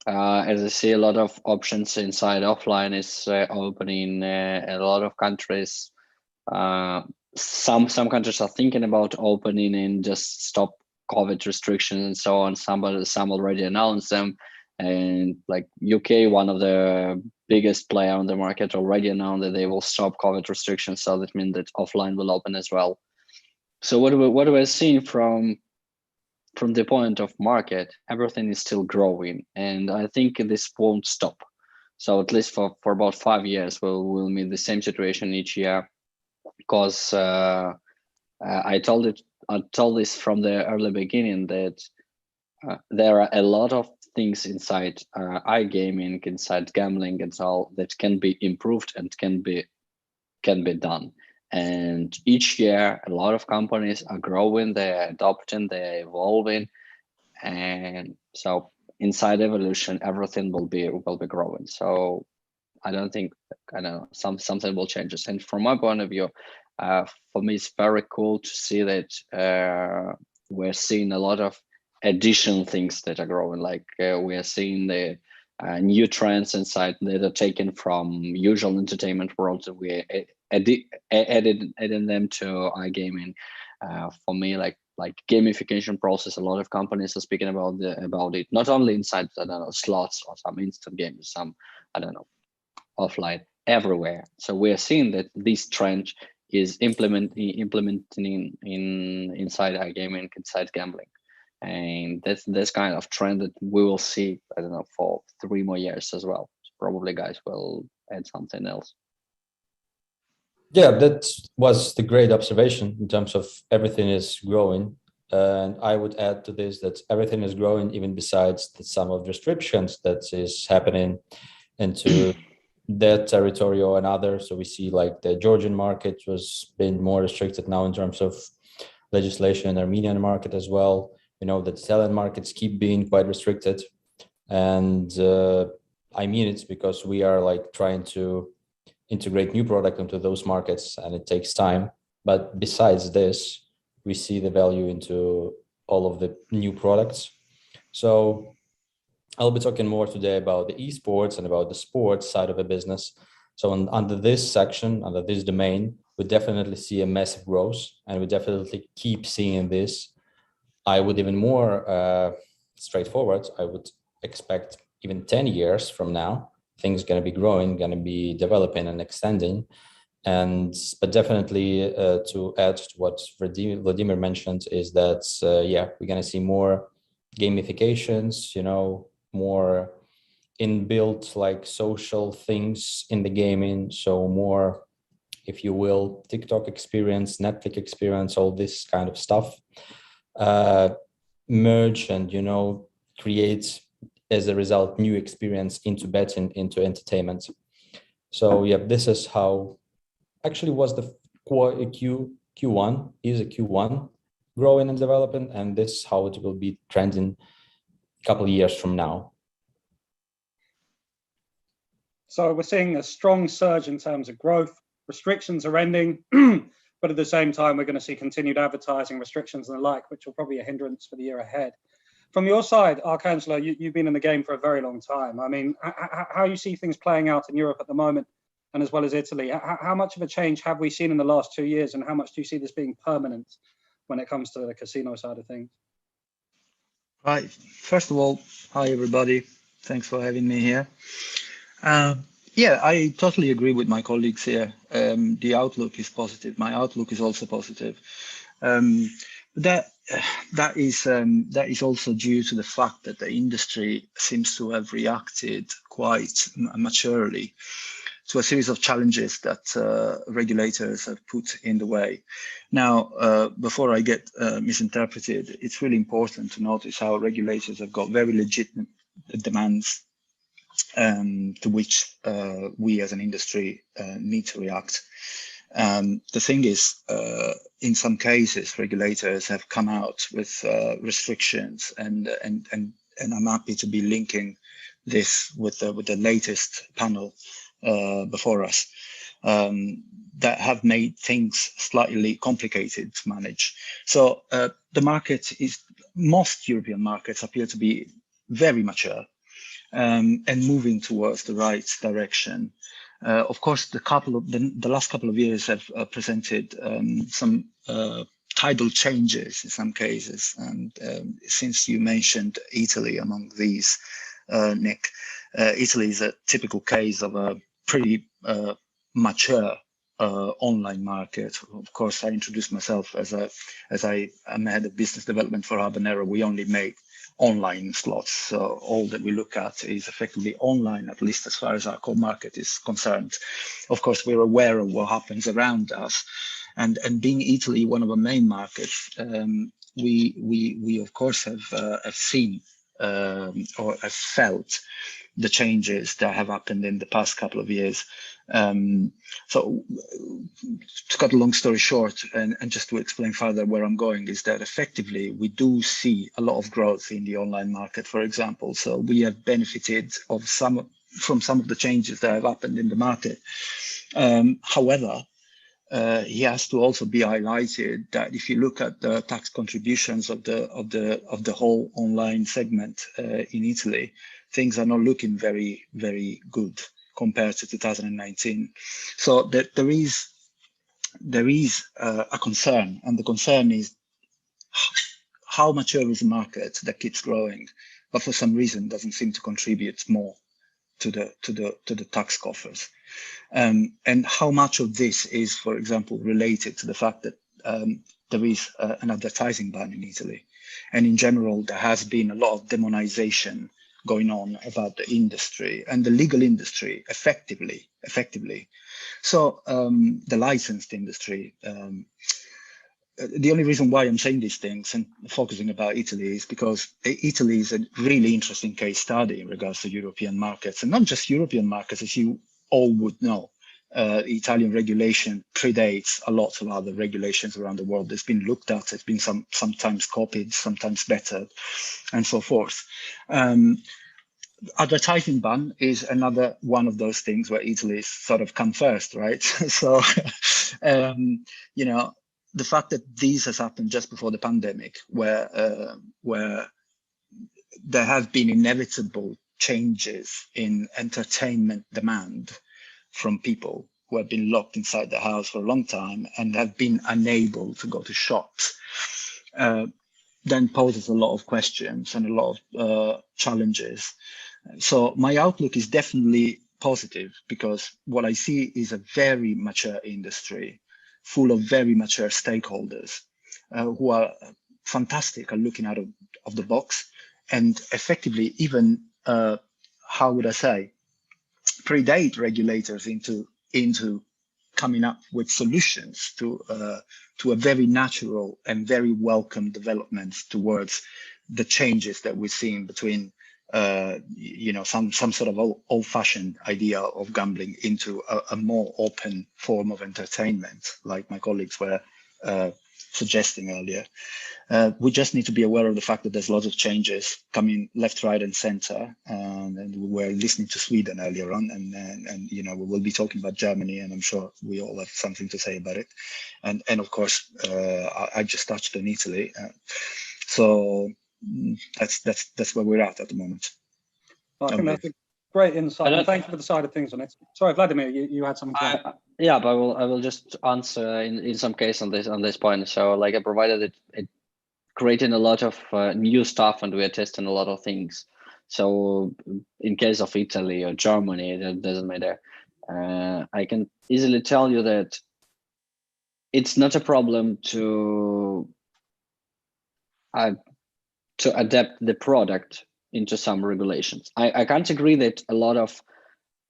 As I see, a lot of options inside offline is opening. A lot of countries, some countries are thinking about opening and just stop COVID restrictions and so on. Some already announced them, and like UK, one of the biggest player on the market, already announced that they will stop COVID restrictions. So that means that offline will open as well. So what we're seeing from the point of market, everything is still growing, and I think this won't stop. So at least for about 5 years, we'll meet the same situation each year, because I told this from the early beginning that there are a lot of things inside iGaming, inside gambling, and all that can be improved and can be done. And each year, a lot of companies are growing, they're adopting, they're evolving, and so inside evolution, everything will be growing. So I don't think something will change. And from my point of view, for me, it's very cool to see that we're seeing a lot of additional things that are growing. Like we are seeing the new trends inside that are taken from usual entertainment worlds, and we added them to iGaming. For me, like gamification process, a lot of companies are speaking about it, not only inside, I don't know, slots or some instant games, some, I don't know, offline, everywhere. So we are seeing that this trend is implementing inside iGaming, inside gambling. And that's kind of trend that we will see, I don't know, for 3 more years as well. So probably guys will add something else. Yeah, that was the great observation in terms of everything is growing. And I would add to this that everything is growing even besides some of the restrictions that is happening into that territory or another. So we see like the Georgian market was being more restricted now in terms of legislation, and Armenian market as well. You know, the Italian markets keep being quite restricted. And I mean, it's because we are like trying to integrate new product into those markets, and it takes time. But besides this, we see the value into all of the new products. So I'll be talking more today about the esports and about the sports side of the business. So under this section, under this domain, we definitely see a massive growth, and we definitely keep seeing this. I would even more straightforward, I would expect even 10 years from now, things going to be growing, going to be developing and extending. But definitely to add to what Vladimir mentioned is that, yeah, we're going to see more gamifications, you know, more inbuilt like social things in the gaming. So more, if you will, TikTok experience, Netflix experience, all this kind of stuff merge and, you know, create as a result new experience into betting, into entertainment. So yeah, this is how actually was the Q1 is a Q1 growing and developing, and this is how it will be trending a couple of years from now. So we're seeing a strong surge in terms of growth. Restrictions are ending, but at the same time, we're going to see continued advertising restrictions and the like, which will probably be a hindrance for the year ahead. From your side, Arcangelo, you've been in the game for a very long time. I mean, how you see things playing out in Europe at the moment, and as well as Italy, how much of a change have we seen in the last 2 years, and how much do you see this being permanent when it comes to the casino side of things? Right. First of all, hi everybody. Thanks for having me here. Yeah, I totally agree with my colleagues here. The outlook is positive. My outlook is also positive. That is also due to the fact that the industry seems to have reacted quite maturely to a series of challenges that regulators have put in the way. Now, before I get misinterpreted, it's really important to notice how regulators have got very legitimate demands to which we as an industry need to react. The thing is, in some cases, regulators have come out with restrictions, and I'm happy to be linking this with the latest panel before us that have made things slightly complicated to manage. So the market most European markets appear to be very mature and moving towards the right direction. Of course, the last couple of years have presented some tidal changes in some cases. And since you mentioned Italy among these, Nick, Italy is a typical case of a pretty mature online market. Of course, I introduced myself as I am head of business development for Habanero. We only make online slots, so all that we look at is effectively online, at least as far as our core market is concerned. Of course, we're aware of what happens around us, and being Italy one of our main markets, we of course have seen or have felt the changes that have happened in the past couple of years. So to cut a long story short, and just to explain further where I'm going, is that effectively we do see a lot of growth in the online market, for example. So we have benefited from some of the changes that have happened in the market. However, he has to also be highlighted that if you look at the tax contributions of the whole online segment in Italy, things are not looking very, very good compared to 2019. So there is a concern, and the concern is how mature is a market that keeps growing, but for some reason doesn't seem to contribute more to the tax coffers. And how much of this is, for example, related to the fact that there is an advertising ban in Italy. And in general, there has been a lot of demonization going on about the industry and the legal industry effectively. So the licensed industry, the only reason why I'm saying these things and focusing about Italy is because Italy is a really interesting case study in regards to European markets, and not just European markets, as you all would know. Italian regulation predates a lot of other regulations around the world. It's been looked at, it's been sometimes copied, sometimes bettered, and so forth. Advertising ban is another one of those things where Italy's sort of come first, right? So, you know, the fact that this has happened just before the pandemic, where there have been inevitable changes in entertainment demand from people who have been locked inside the house for a long time and have been unable to go to shops, then poses a lot of questions and a lot of challenges. So my outlook is definitely positive, because what I see is a very mature industry full of very mature stakeholders who are fantastic at looking out of the box and effectively even, how would I say, predate regulators into coming up with solutions to a very natural and very welcome developments towards the changes that we're seeing between you know, some sort of old-fashioned idea of gambling into a more open form of entertainment, like my colleagues were suggesting earlier. We just need to be aware of the fact that there's lots of changes coming left, right, and center. And we were listening to Sweden earlier on, and you know, we will be talking about Germany, and I'm sure we all have something to say about it. And of course, I just touched on Italy. So that's where we're at the moment. I think that's a great insight. And thank you for the side of things on it. Sorry, Vladimir, you had something to add. Yeah, but I will just answer in some case on this point. So like I provided it creating a lot of new stuff, and we are testing a lot of things. So in case of Italy or Germany, it doesn't matter. I can easily tell you that it's not a problem to adapt the product into some regulations. I can't agree that a lot of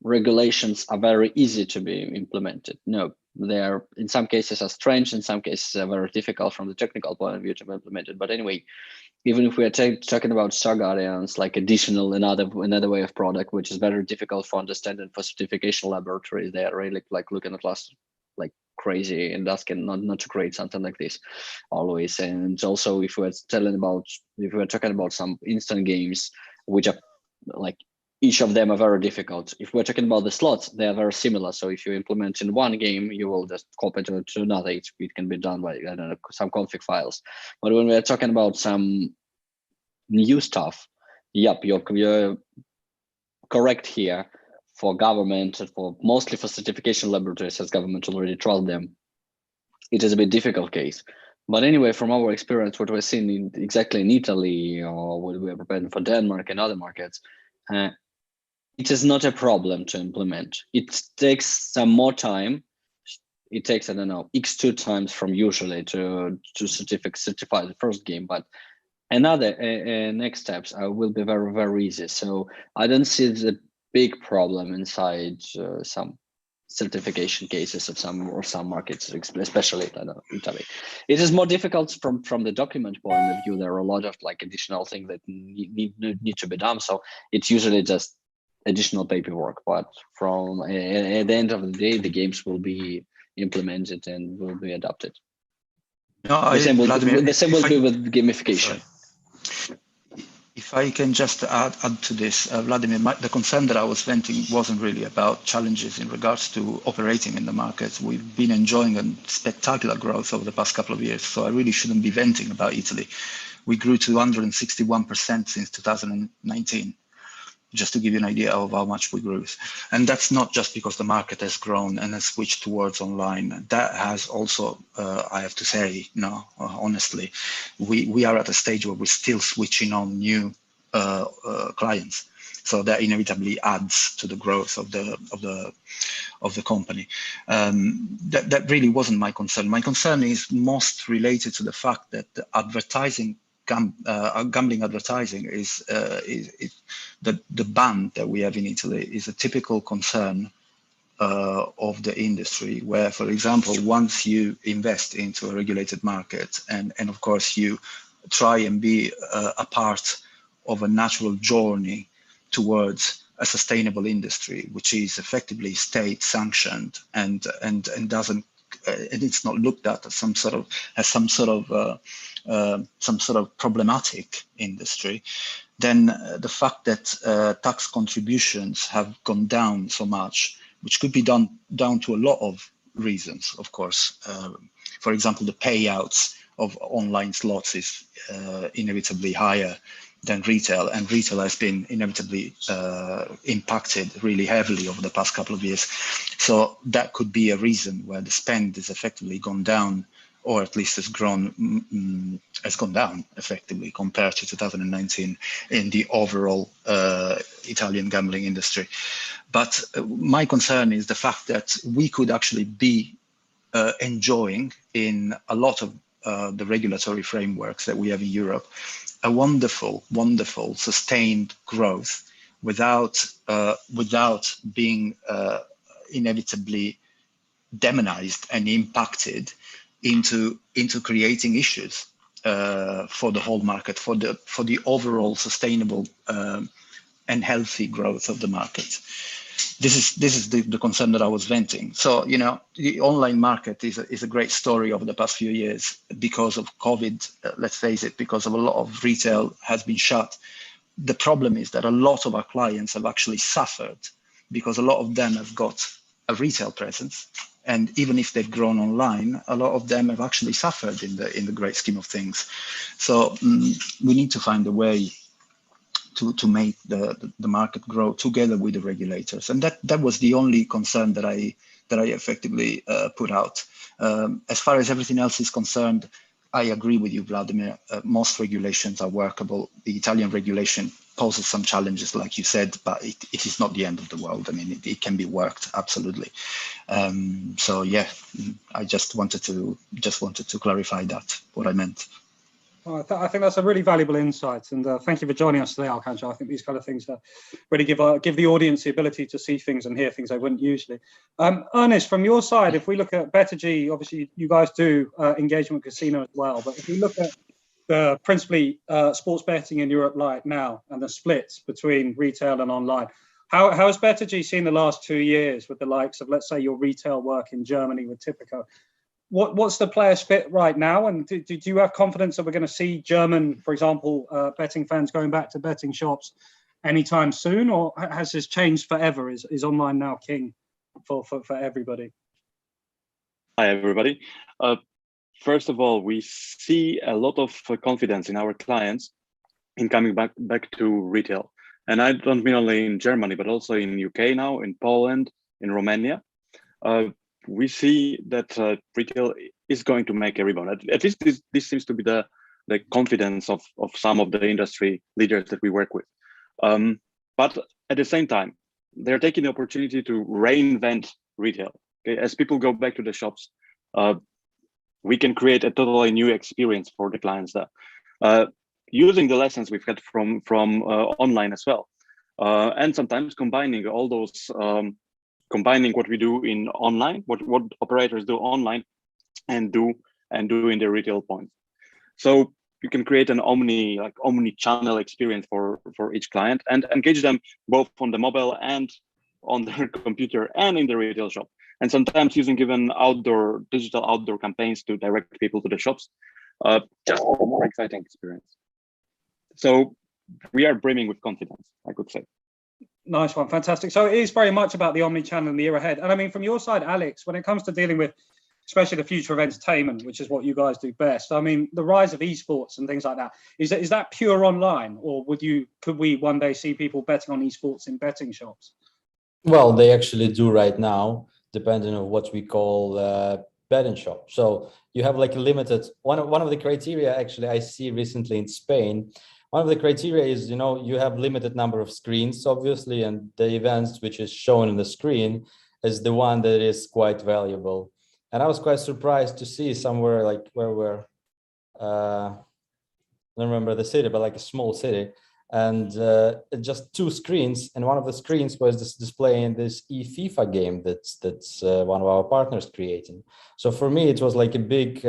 regulations are very easy to be implemented. No, they are in some cases are strange, in some cases are very difficult from the technical point of view to be implemented. But anyway, even if we are talking about Star Guardians, like additional another way of product, which is very difficult for understanding for certification laboratories, they are really like looking at us like crazy and asking not to create something like this always. And also if we're talking about some instant games, which are like each of them are very difficult. If we're talking about the slots, they are very similar. So if you implement in one game, you will just copy to another. It can be done by, I don't know, some config files. But when we're talking about some new stuff, yep, you're correct here. For government, mostly for certification laboratories, as government already tried them, it is a bit difficult case. But anyway, from our experience, what we're seeing exactly in Italy, or what we are preparing for Denmark and other markets, it is not a problem to implement. It takes some more time. It takes, I don't know, x2 times from usually to certify the first game, but another next steps will be very, very easy. So I don't see the big problem inside some certification cases of some markets, especially Italy. It is more difficult from the document point of view. There are a lot of like additional things that need to be done. So it's usually just additional paperwork. But from at the end of the day, the games will be implemented and will be adopted. No, the same will be with gamification. Sorry. If I can just add to this, Vladimir, the concern that I was venting wasn't really about challenges in regards to operating in the market. We've been enjoying a spectacular growth over the past couple of years, so I really shouldn't be venting about Italy. We grew 261% since 2019, just to give you an idea of how much we grew. And that's not just because the market has grown and has switched towards online. That has also, I have to say, honestly, we are at a stage where we're still switching on new clients. So that inevitably adds to the growth of the company. That really wasn't my concern. My concern is most related to the fact that the advertising, gambling advertising is the ban that we have in Italy is a typical concern of the industry, where, for example, once you invest into a regulated market and of course you try and be a part of a natural journey towards a sustainable industry, which is effectively state sanctioned and doesn't, and it's not looked at as some sort of problematic industry, then the fact that tax contributions have gone down so much, which could be down to a lot of reasons, of course. For example, the payouts of online slots is inevitably higher than retail, and retail has been inevitably impacted really heavily over the past couple of years. So that could be a reason where the spend is effectively gone down, or at least has gone down effectively compared to 2019 in the overall Italian gambling industry. But my concern is the fact that we could actually be enjoying in a lot of the regulatory frameworks that we have in Europe a wonderful, sustained growth without being inevitably demonized and impacted into creating issues for the whole market, for the overall sustainable and healthy growth of the market. This is the concern that I was venting. So, the online market is a great story over the past few years because of COVID. Let's face it, because of a lot of retail has been shut. The problem is that a lot of our clients have actually suffered because a lot of them have got a retail presence, and even if they've grown online, a lot of them have actually suffered in the great scheme of things. So we need to find a way to make the market grow together with the regulators, and that was the only concern that I effectively put out. As far as everything else is concerned, I agree with you, Vladimir. Most regulations are workable. The Italian regulation poses some challenges, like you said, but it is not the end of the world. I mean, it can be worked, absolutely. So yeah, I just wanted to clarify that, what I meant. Well, I think that's a really valuable insight, and thank you for joining us today, Alcantara. I think these kind of things really give the audience the ability to see things and hear things they wouldn't usually. Ernest, from your side, if we look at BetterG, obviously you guys do engagement casino as well, but if we look at principally sports betting in Europe right now and the splits between retail and online, how has BetterG seen the last 2 years with the likes of, let's say, your retail work in Germany with Tipico? What's the player split right now? And do you have confidence that we're going to see German, for example, betting fans going back to betting shops anytime soon? Or has this changed forever? Is online now king for everybody? Hi, everybody. First of all, we see a lot of confidence in our clients in coming back to retail. And I don't mean only in Germany, but also in UK now, in Poland, in Romania. We see that retail is going to make a rebound. At least this seems to be the confidence of some of the industry leaders that we work with. But at the same time, they're taking the opportunity to reinvent retail. Okay? As people go back to the shops, we can create a totally new experience for the clients there, using the lessons we've had from online as well, and sometimes combining all those. Combining what we do in online, what operators do online, and do in the retail points. So you can create an omni-channel experience for each client and engage them both on the mobile and on their computer and in the retail shop. And sometimes using even digital outdoor campaigns to direct people to the shops, just for a more exciting experience. So we are brimming with confidence, I could say. Nice one, fantastic. So it is very much about the omni-channel in the year ahead. And I mean, from your side, Alex, when it comes to dealing with, especially the future of entertainment, which is what you guys do best. I mean, the rise of esports and things like that, is that pure online, or could we one day see people betting on esports in betting shops? Well, they actually do right now, depending on what we call betting shop. So you have like a limited, one of the criteria actually I see recently in Spain. One of the criteria is, you have limited number of screens, obviously, and the events which is shown on the screen is the one that is quite valuable. And I was quite surprised to see somewhere like where we're, I don't remember the city, but like a small city, and just 2 screens, and one of the screens was this displaying this FIFA game that's one of our partners creating. So for me, it was like a big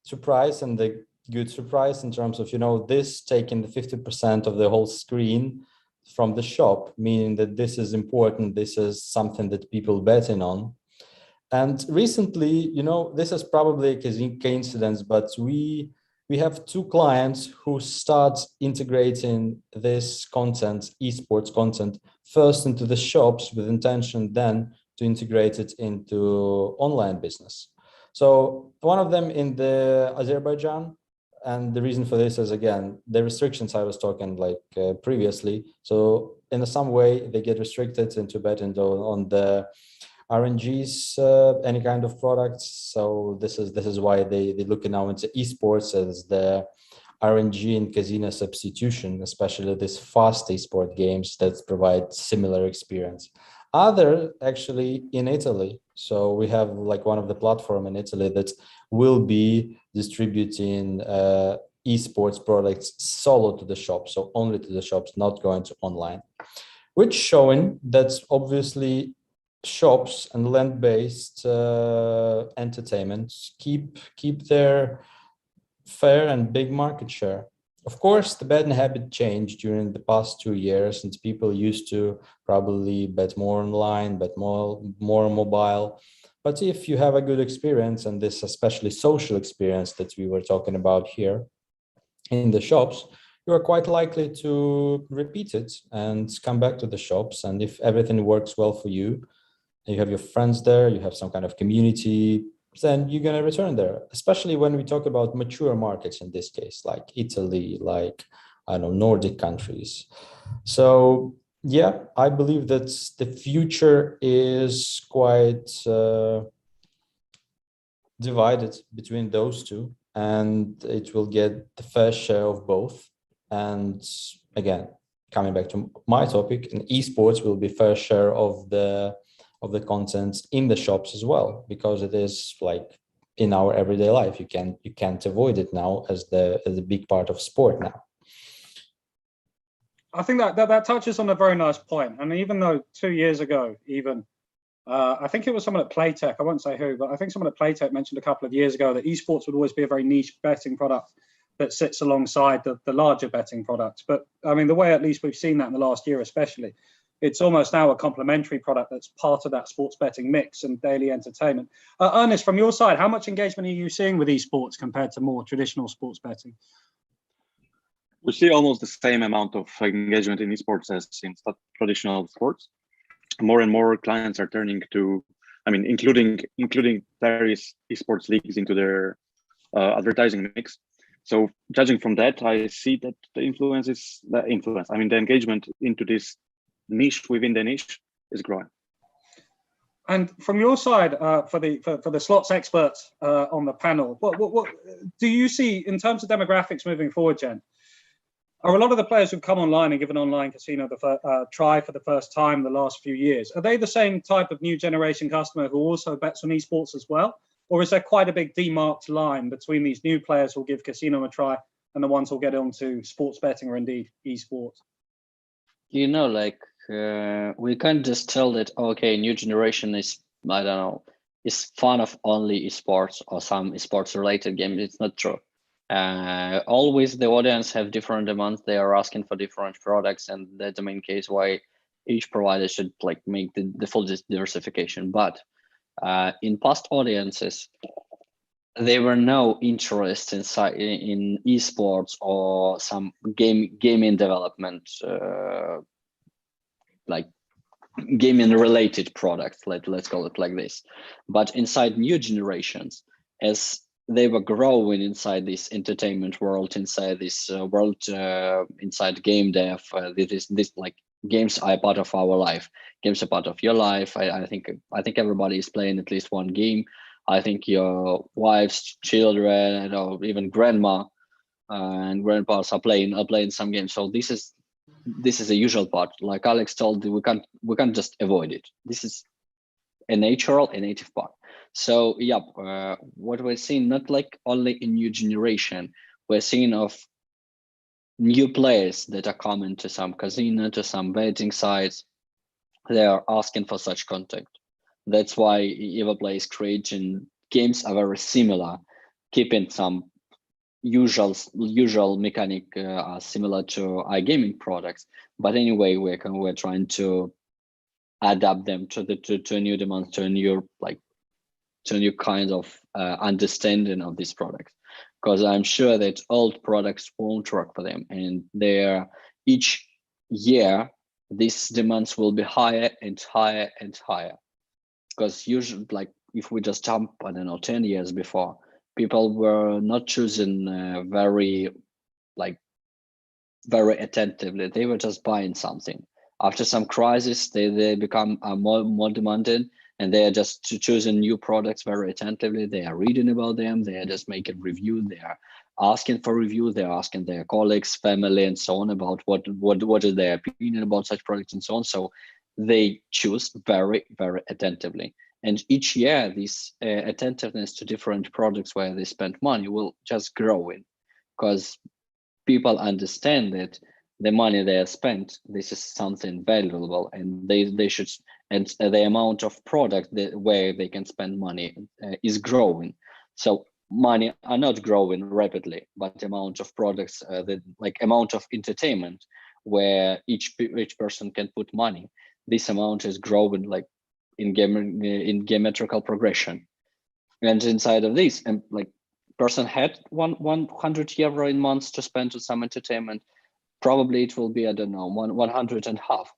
surprise, and a good surprise in terms of, this taking the 50% of the whole screen from the shop, meaning that this is important, this is something that people betting on. And recently, this is probably a coincidence, but we have 2 clients who start integrating this content, esports content, first into the shops with intention then to integrate it into online business. So one of them in the Azerbaijan, and the reason for this is, again, the restrictions I was talking like previously. So in some way they get restricted into betting on the RNGs, any kind of products. So this is why they looking now into esports as the RNG and casino substitution, especially these fast esport games that provide similar experience. Other actually in Italy. So we have like one of the platform in Italy that will be distributing esports products solo to the shop, so only to the shops, not going to online, which showing that obviously shops and land-based entertainment keep their fair and big market share. Of course, the betting habit changed during the past 2 years, since people used to probably bet more online, bet more mobile. But if you have a good experience, and this especially social experience that we were talking about here in the shops, you are quite likely to repeat it and come back to the shops. And if everything works well for you, you have your friends there, you have some kind of community, then you're going to return there, especially when we talk about mature markets in this case, like Italy, like, I don't know, Nordic countries. So yeah, I believe that the future is quite divided between those two, and it will get the fair share of both. And again, coming back to my topic, and esports will be fair share of the content in the shops as well, because it is like in our everyday life. You can't avoid it now as the big part of sport now. I think that touches on a very nice point. And even though 2 years ago, I think it was someone at Playtech, I won't say who, but I think someone at Playtech mentioned a couple of years ago that esports would always be a very niche betting product that sits alongside the larger betting products. But I mean, the way at least we've seen that in the last year especially, it's almost now a complementary product that's part of that sports betting mix and daily entertainment. Ernest, from your side, how much engagement are you seeing with esports compared to more traditional sports betting? We see almost the same amount of engagement in esports as in traditional sports. More and more clients are turning to, I mean, including various esports leagues into their advertising mix. So judging from that, I see that the engagement into this niche within the niche is growing. And from your side, for the slots experts on the panel, what do you see in terms of demographics moving forward, Jen? Are a lot of the players who've come online and given online casino try for the first time the last few years, are they the same type of new generation customer who also bets on esports as well? Or is there quite a big demarked line between these new players who'll give casino a try and the ones who'll get onto sports betting or indeed esports? We can't just tell that, okay, new generation is, I don't know, is fan of only esports or some esports related game. It's not true. Always the audience have different demands. They are asking for different products, and that's the main case why each provider should like make the full diversification. But in past audiences, there were no interest in esports or some gaming development, like gaming related products, let's call it like this. But inside new generations, as they were growing inside this entertainment world, inside this world, inside game dev, this like games are part of our life. Games are part of your life. I think everybody is playing at least one game. I think your wives, children, or even grandma and grandpas are playing some games. So this is a usual part. Like Alex told, we can't just avoid it. This is a native part. So yeah, what we're seeing, not like only in new generation, we're seeing of new players that are coming to some casino, to some betting sites. They are asking for such content. That's why Everplay is creating games are very similar, keeping some usual mechanic similar to iGaming products. But anyway, we're trying to adapt them to a new demand, to a new kind of understanding of these products. Because I'm sure that old products won't work for them, and each year these demands will be higher and higher and higher. Because usually, like if we just jump, I don't know, 10 years before, people were not choosing very attentively. They were just buying something. After some crisis, they become more demanding, and they are just choosing new products very attentively. They are reading about them. They are just making review. They are asking for review. They are asking their colleagues, family, and so on about what is their opinion about such products and so on. So they choose very, very attentively. And each year, this attentiveness to different products where they spend money will just grow in, because people understand that the money they have spent, this is something valuable, and they should, and the amount of product where they can spend money is growing. So money are not growing rapidly, but amount of products, amount of entertainment where each person can put money, this amount is growing like in geometrical progression. And inside of this, and like person had 100 euro in months to spend on some entertainment, probably it will be, I don't know, 100 and half,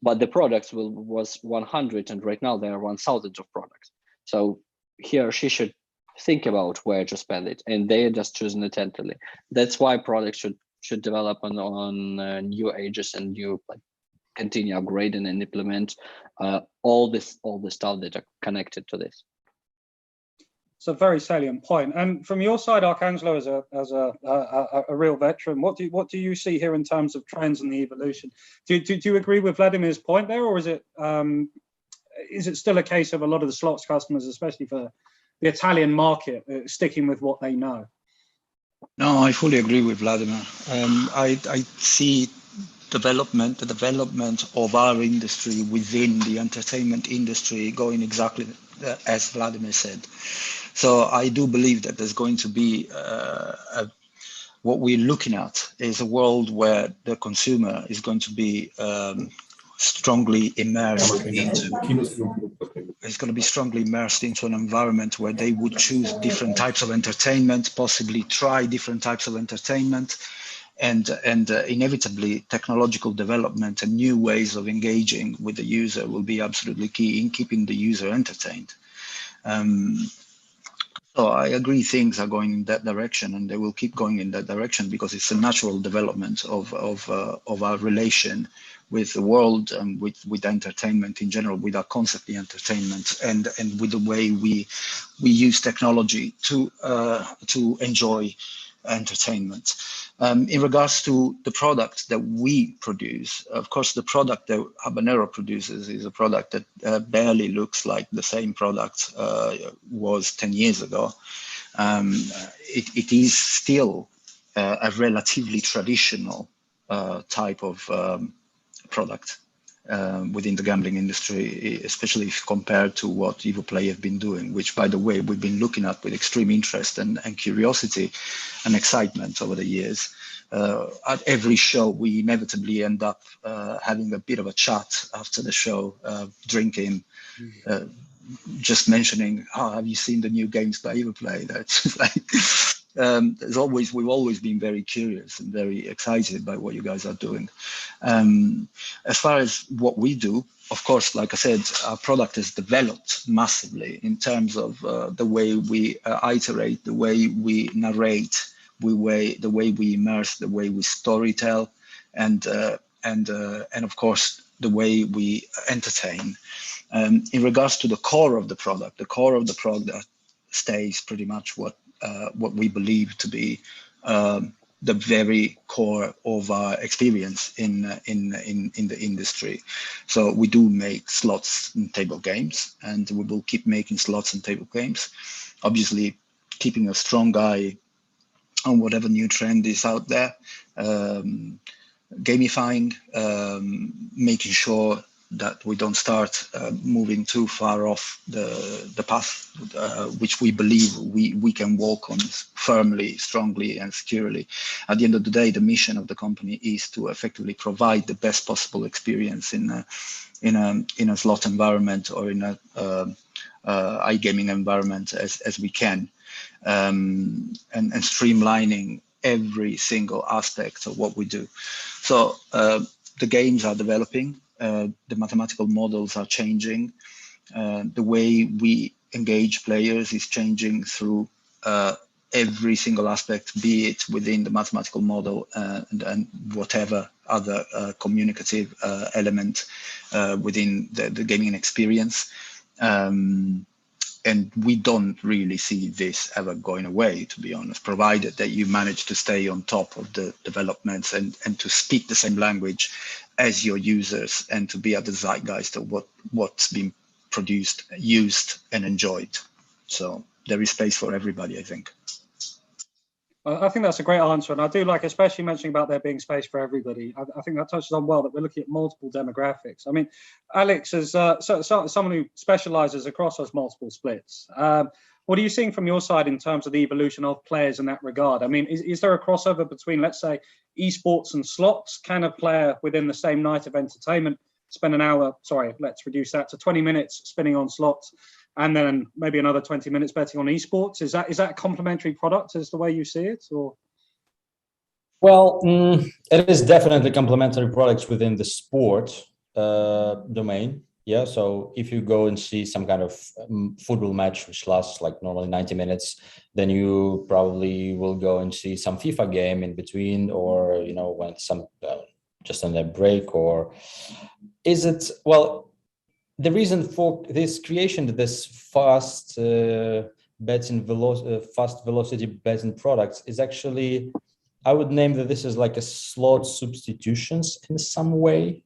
but the products was 100, and right now there are 1,000 of products. So he or she should think about where to spend it, and they are just choosing attentively. That's why products should develop on new ages and continue upgrading and implement all the stuff that are connected to this. It's a very salient point. And from your side, Arcangelo, as a real veteran, what do you see here in terms of trends and the evolution? Do you agree with Vladimir's point there, or is it still a case of a lot of the slots customers, especially for the Italian market, sticking with what they know? No, I fully agree with Vladimir. I see the development of our industry within the entertainment industry going exactly as Vladimir said. So I do believe that there's going to be what we're looking at is a world where the consumer is going to be strongly immersed into an environment where they would choose different types of entertainment, possibly try different types of entertainment, and inevitably technological development and new ways of engaging with the user will be absolutely key in keeping the user entertained. So I agree things are going in that direction, and they will keep going in that direction because it's a natural development of our relation with the world and with entertainment in general, with our concept of entertainment, and with the way we use technology to enjoy entertainment. In regards to the product that we produce, of course, the product that Habanero produces is a product that barely looks like the same product was 10 years ago. It is still a relatively traditional type of product within the gambling industry, especially if compared to what Everplay have been doing, which, by the way, we've been looking at with extreme interest and curiosity and excitement over the years. At every show, we inevitably end up having a bit of a chat after the show, drinking, just mentioning, oh, have you seen the new games by Everplay? That's like, we've always been very curious and very excited by what you guys are doing. As far as what we do, of course, like I said, our product is developed massively in terms of the way we iterate, the way we narrate, the way we immerse, the way we storytell, and of course the way we entertain. In regards to the core of the product stays pretty much what we believe to be the very core of our experience in the industry. So we do make slots and table games, and we will keep making slots and table games. Obviously, keeping a strong eye on whatever new trend is out there, gamifying, making sure that we don't start moving too far off the path which we believe we can walk on firmly, strongly, and securely. At the end of the day, the mission of the company is to effectively provide the best possible experience in a slot environment or in a iGaming environment as we can, and streamlining every single aspect of what we do. So the games are developing. The mathematical models are changing. The way we engage players is changing through every single aspect, be it within the mathematical model and whatever other communicative element within the gaming experience. And we don't really see this ever going away, to be honest, provided that you manage to stay on top of the developments and to speak the same language as your users and to be at the zeitgeist of what's been produced, used, and enjoyed. So there is space for everybody, I think. I think that's a great answer, and I do like especially mentioning about there being space for everybody. I think that touches on well that we're looking at multiple demographics. I mean, Alex is someone who specializes across those multiple splits. What are you seeing from your side in terms of the evolution of players in that regard? I mean, is there a crossover between, let's say, esports and slots? Can a player within the same night of entertainment spend an hour, sorry, let's reduce that to 20 minutes spinning on slots, and then maybe another 20 minutes betting on esports? Is that a complementary product, is the way you see it, or? Well, it is definitely complementary products within the sport domain. Yeah, so if you go and see some kind of football match, which lasts like normally 90 minutes, then you probably will go and see some FIFA game in between, or, you know, when some just on a break, or is it, well, the reason for this creation of this fast fast velocity betting products is actually, I would name that this is like a slot substitutions in some way.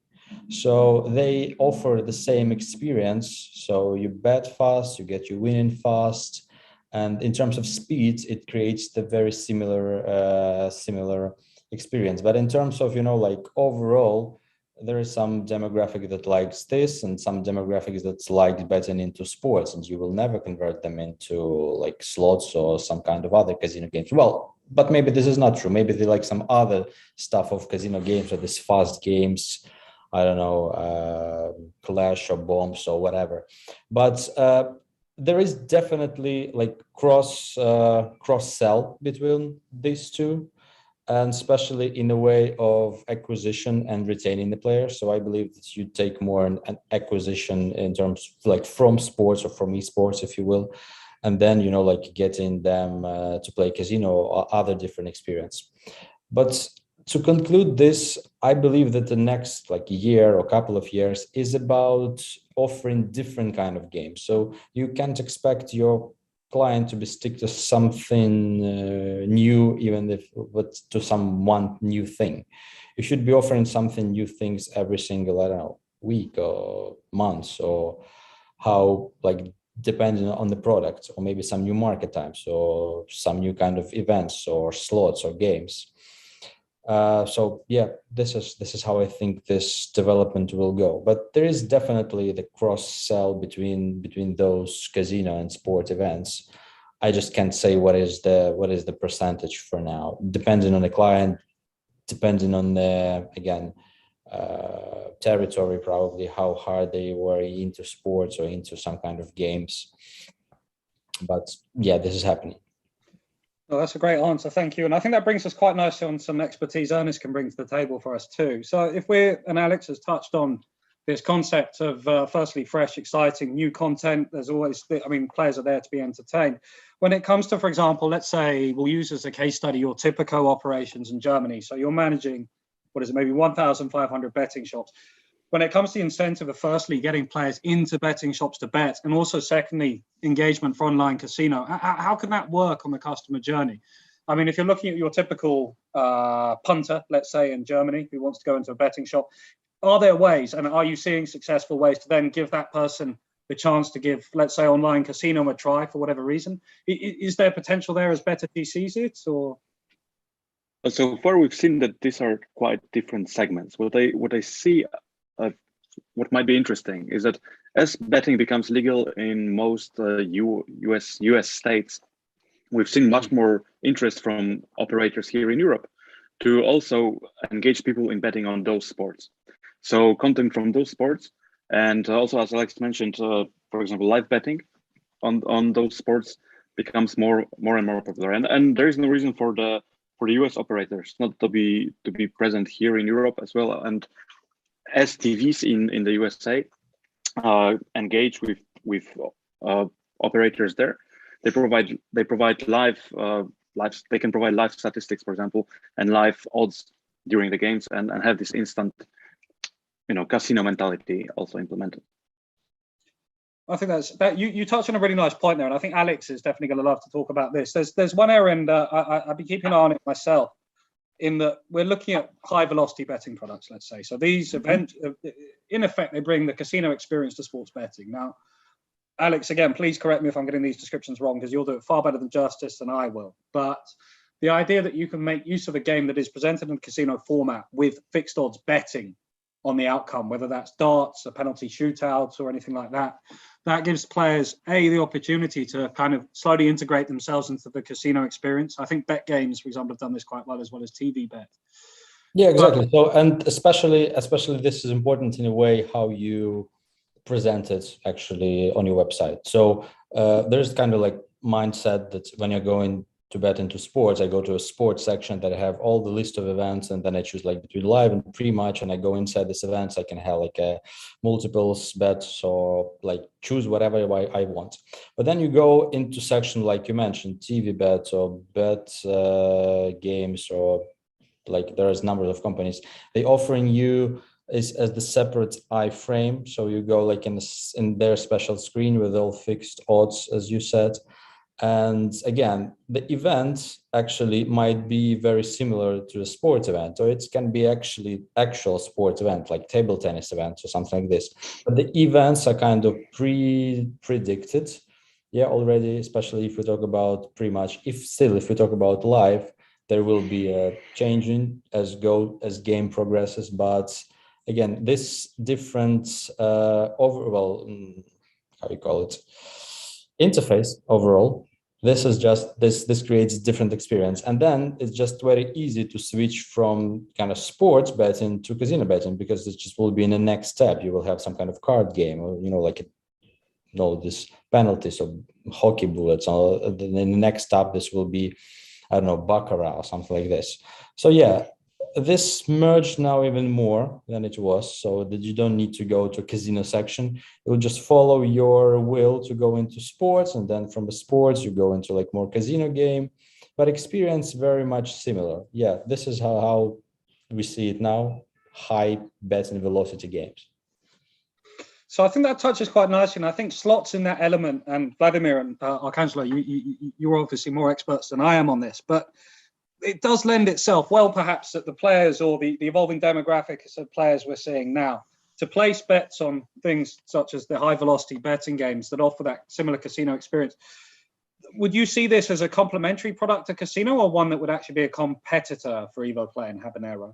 So they offer the same experience. So you bet fast, you get your winning fast, and in terms of speed, it creates the very similar experience. But in terms of, you know, like overall, there is some demographic that likes this and some demographics that's like betting into sports, and you will never convert them into like slots or some kind of other casino games. Well, but maybe this is not true. Maybe they like some other stuff of casino games or these fast games, I don't know, Clash or Bombs or whatever. But there is definitely like cross sell between these two, and especially in a way of acquisition and retaining the players. So I believe that you take more an acquisition in terms of like from sports or from esports, if you will, and then, you know, like getting them to play casino or other different experience. But to conclude this, I believe that the next like year or couple of years is about offering different kind of games. So you can't expect your client to be stick to something new, even if but to some one new thing. You should be offering something new things every single, I don't know, week or months, or how, like, depending on the product, or maybe some new market times or some new kind of events or slots or games. So yeah, this is how I think this development will go. But there is definitely the cross sell between those casino and sport events. I just can't say what is the percentage for now, depending on the client, depending on the, again, territory, probably how hard they were into sports or into some kind of games. But yeah, this is happening. Well, that's a great answer. Thank you. And I think that brings us quite nicely on some expertise Ernest can bring to the table for us too. So if and Alex has touched on this concept of firstly, fresh, exciting, new content. There's always, I mean, players are there to be entertained. When it comes to, for example, let's say we'll use as a case study your Tipico operations in Germany. So you're managing, what is it, maybe 1,500 betting shops. When it comes to the incentive of firstly getting players into betting shops to bet, and also secondly, engagement for online casino, how can that work on the customer journey? I mean, if you're looking at your typical punter, let's say in Germany, who wants to go into a betting shop, are there ways, and are you seeing successful ways to then give that person the chance to give, let's say, online casino a try for whatever reason? Is there potential there as Better sees it, or? So far, we've seen that these are quite different segments. What I see, what might be interesting is that as betting becomes legal in most US states, we've seen much more interest from operators here in Europe to also engage people in betting on those sports. So content from those sports, and also, as Alex mentioned, for example, live betting on those sports becomes more and more popular. And there is no reason for the US operators not to be present here in Europe as well. And as TVs in the USA engage with operators there, they provide live. They can provide live statistics, for example, and live odds during the games, and have this instant, casino mentality also implemented. I think that you touched on a really nice point there, and I think Alex is definitely going to love to talk about this. There's one area, and I've been keeping an eye on it myself, in that we're looking at high velocity betting products, let's say. So these events, in effect, they bring the casino experience to sports betting. Now, Alex, again, please correct me if I'm getting these descriptions wrong, because you'll do it far better than Justice than I will. But the idea that you can make use of a game that is presented in casino format with fixed odds betting on the outcome, whether that's darts, a penalty shootout, or anything like that, that gives players, the opportunity to kind of slowly integrate themselves into the casino experience. I think bet games, for example, have done this quite well, as well as TV bet. Yeah, exactly. So, and especially this is important in a way how you present it actually on your website. So there's kind of like mindset that when you're going to bet into sports, I go to a sports section that I have all the list of events, and then I choose like between live and pre-match, and I go inside this events. I can have like a multiples bets, or like choose whatever I want. But then you go into section like you mentioned, TV bets or bet games, or like there's numbers of companies. They offering you is as the separate iframe. So you go like in their special screen with all fixed odds, as you said. And again, the event actually might be very similar to a sports event, or it can be actual sports event, like table tennis events or something like this. But the events are kind of predicted, already, especially if we talk about pre-match. If we talk about live, there will be a changing as game progresses. But again, this different overall, how you call it, interface overall, this is just this creates different experience. And then it's just very easy to switch from kind of sports betting to casino betting, because it just will be in the next step. You will have some kind of card game, or this penalties or hockey bullets, or in the next step this will be, I don't know, baccarat or something like this. So this merged now even more than it was, so that you don't need to go to a casino section. It will just follow your will to go into sports, and then from the sports you go into like more casino game, but experience very much similar. This is how we see it now, high bet and velocity games. So I think that touches quite nicely, and I think slots in that element, and Vladimir and Arcangelo, you're obviously more experts than I am on this, but it does lend itself well, perhaps, that the players, or the evolving demographics of players we're seeing now, to place bets on things such as the high velocity betting games that offer that similar casino experience. Would you see this as a complementary product to casino, or one that would actually be a competitor for EvoPlay and Habanero?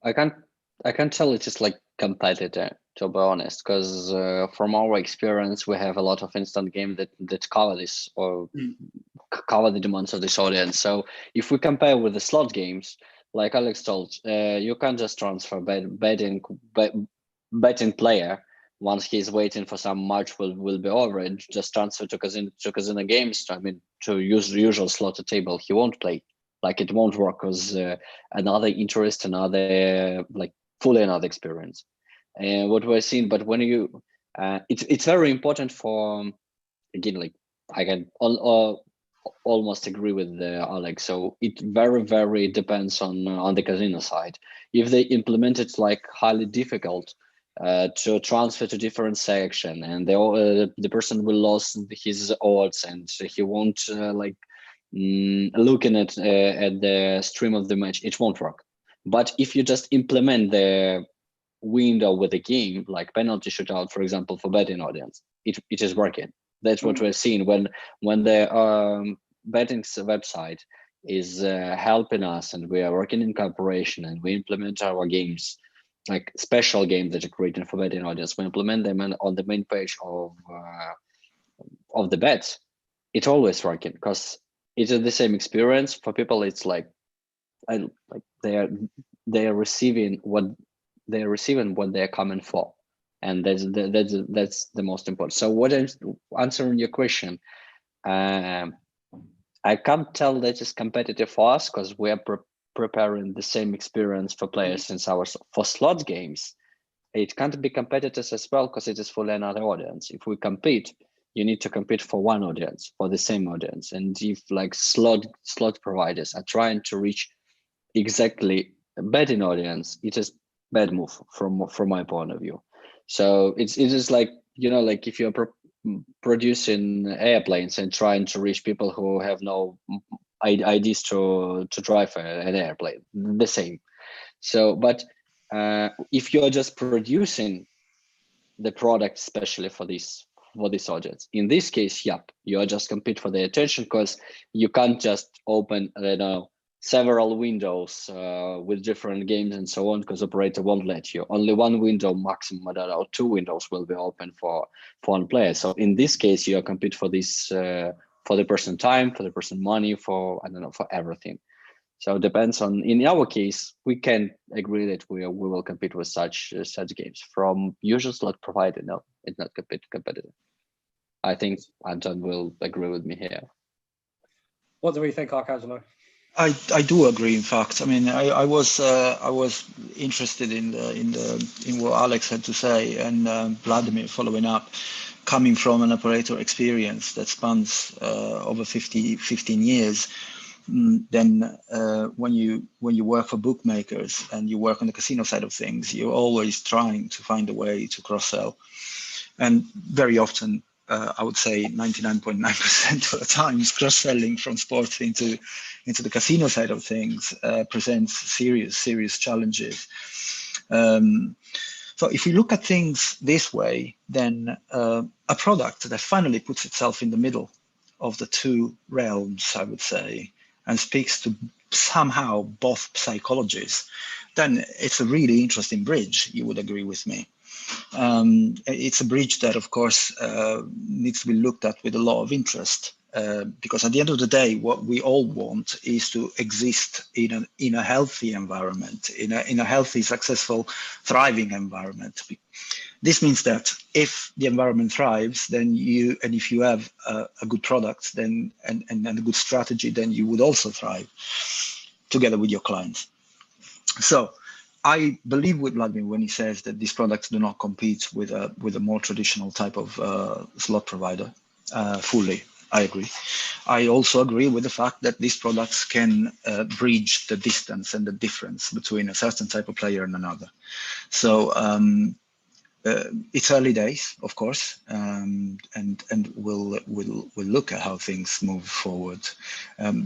I can't tell it is like competitor, to be honest, because from our experience, we have a lot of instant game that cover this, or cover the demands of this audience. So if we compare with the slot games, like Alex told, you can't just transfer betting player once he's waiting for some match will be over and just transfer to casino games. I mean, to use the usual slotted table, he won't play. Like it won't work because another interest, another like fully another experience. And what we're seeing, but when you, it's very important for, again, like I can almost agree with Alex. So it very depends on the casino side. If they implement it like highly difficult to transfer to different section, and the person will lose his odds, and he won't looking at the stream of the match, it won't work. But if you just implement the window with the game, like penalty shootout, for example, for betting audience, it is working. That's what we're seeing when the betting website is helping us, and we are working in cooperation, and we implement our games, like special games that are created for betting audience. We implement them on the main page of the bets. It's always working because it's the same experience for people. It's like they are receiving what they're coming for, and that's the most important. So what I'm answering your question, I can't tell that it's competitive for us because we are preparing the same experience for players since for slot games. It can't be competitive as well because it is for another audience. If we compete, you need to compete for one audience, for the same audience. And if like slot providers are trying to reach exactly a betting audience, it is bad move from my point of view. So it is like, you know, like if you're producing airplanes and trying to reach people who have no IDs to drive an airplane, the same. So, but if you're just producing the product especially for this audience, in this case, yep, you're just compete for the attention because you can't just open, I don't know, several windows with different games and so on, because operator won't let you. Only one window maximum, I don't know, 2 windows will be open for one player. So in this case, you compete for this for the person time, for the person money, for I don't know, for everything. So it depends on. In our case, we can agree that we will compete with such games. From usual slot provider, no, it's not competitive. I think Anton will agree with me here. What do we think, Arcangelo? I do agree. In fact, I mean, I was interested in what Alex had to say, and Vladimir following up, coming from an operator experience that spans over 15 years. Then when you work for bookmakers and you work on the casino side of things, you're always trying to find a way to cross-sell, and very often, I would say 99.9% of the times, cross-selling from sports into the casino side of things presents serious challenges. So if you look at things this way, then a product that finally puts itself in the middle of the two realms, I would say, and speaks to somehow both psychologies, then it's a really interesting bridge. You would agree with me. It's a bridge that, of course, needs to be looked at with a lot of interest, because at the end of the day, what we all want is to exist in a healthy environment, in a healthy, successful, thriving environment. This means that if the environment thrives, then if you have a good product, then and a good strategy, then you would also thrive together with your clients. So I believe with Vladimir when he says that these products do not compete with a more traditional type of slot provider fully. I agree. I also agree with the fact that these products can bridge the distance and the difference between a certain type of player and another. So it's early days, of course, and we'll look at how things move forward.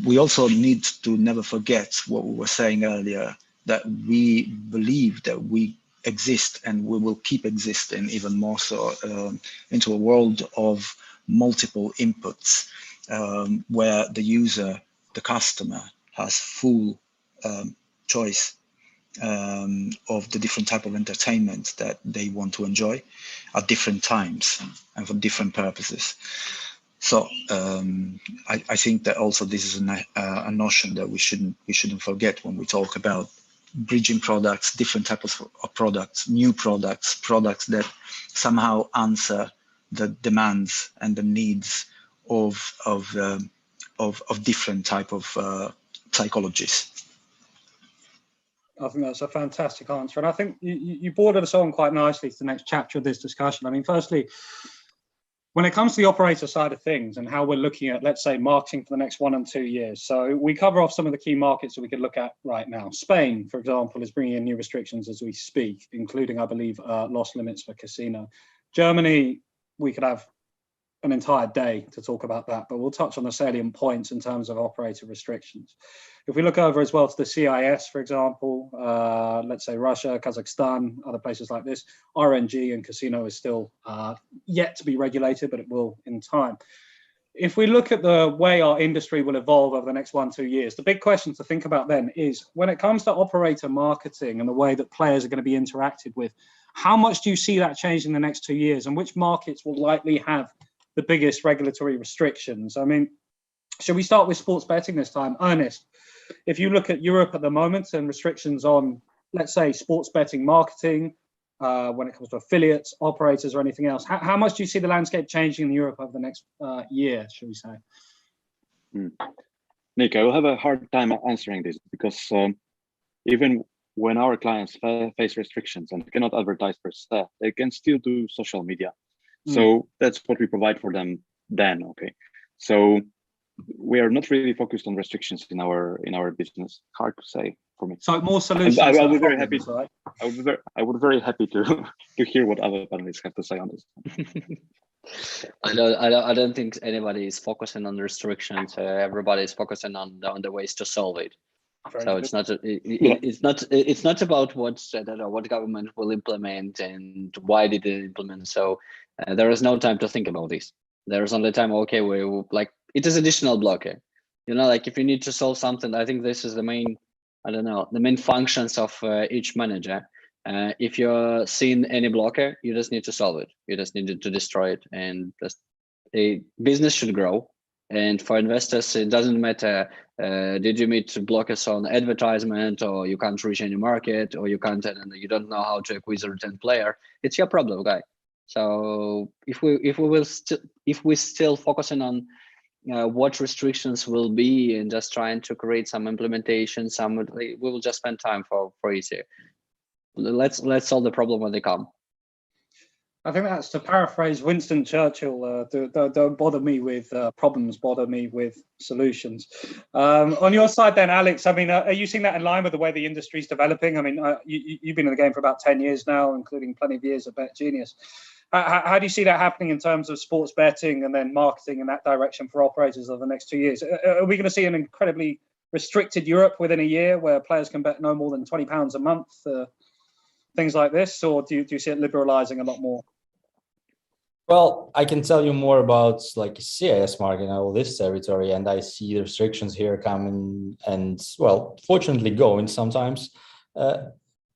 We also need to never forget what we were saying earlier, that we believe that we exist and we will keep existing even more so into a world of multiple inputs, where the user, the customer, has full choice of the different type of entertainment that they want to enjoy at different times and for different purposes. So I think that also this is a notion that we shouldn't forget when we talk about bridging products, different types of products, new products, products that somehow answer the demands and the needs of different type of psychologies. I think that's a fantastic answer. And I think you bordered us on quite nicely to the next chapter of this discussion. I mean, firstly, when it comes to the operator side of things and how we're looking at, let's say, marketing for the next 1 and 2 years. So we cover off some of the key markets that we could look at right now. Spain, for example, is bringing in new restrictions as we speak, including, I believe, loss limits for casino. Germany, we could have an entire day to talk about that, but we'll touch on the salient points in terms of operator restrictions. If we look over as well to the CIS, for example, let's say Russia, Kazakhstan, other places like this, RNG and casino is still yet to be regulated, but it will in time. If we look at the way our industry will evolve over the next 1-2 years, the big question to think about then is when it comes to operator marketing and the way that players are going to be interacted with, how much do you see that change in the next 2 years, and which markets will likely have the biggest regulatory restrictions? I mean, should we start with sports betting this time? Ernest, if you look at Europe at the moment and restrictions on, let's say, sports betting marketing, when it comes to affiliates, operators, or anything else, how much do you see the landscape changing in Europe over the next year, should we say? Nick, I will have a hard time answering this because even when our clients face restrictions and cannot advertise per se, they can still do social media. So that's what we provide for them then, okay? So we are not really focused on restrictions in our business. Hard to say for me. So more solutions. I would be very happy. Right? I would be very happy to hear what other panelists have to say on this. I don't think anybody is focusing on restrictions. Everybody is focusing on the ways to solve it. So it's not about what government will implement and why did it implement. So there is no time to think about this. There is only time. Okay, we like it is additional blocker. You know, like if you need to solve something, I think this is the main. I don't know the main functions of each manager. If you're seeing any blocker, you just need to solve it. You just need to destroy it, and just a business should grow. And for investors, it doesn't matter. Did you meet blockers on advertisement, or you can't reach any market, or you can't, and you don't know how to acquire a return player? It's your problem, guy. So if we still focusing on what restrictions will be and just trying to create some implementation, we will just spend time for easier. Let's solve the problem when they come. I think that's to paraphrase Winston Churchill, don't bother me with problems, bother me with solutions. On your side then, Alex, I mean, are you seeing that in line with the way the industry is developing? I mean, you've been in the game for about 10 years now, including plenty of years at Bet Genius. How do you see that happening in terms of sports betting and then marketing in that direction for operators over the next 2 years? Are we going to see an incredibly restricted Europe within a year where players can bet no more than £20 a month, things like this, or do you see it liberalizing a lot more? Well, I can tell you more about like CIS market and all this territory, and I see the restrictions here coming and, well, fortunately going sometimes.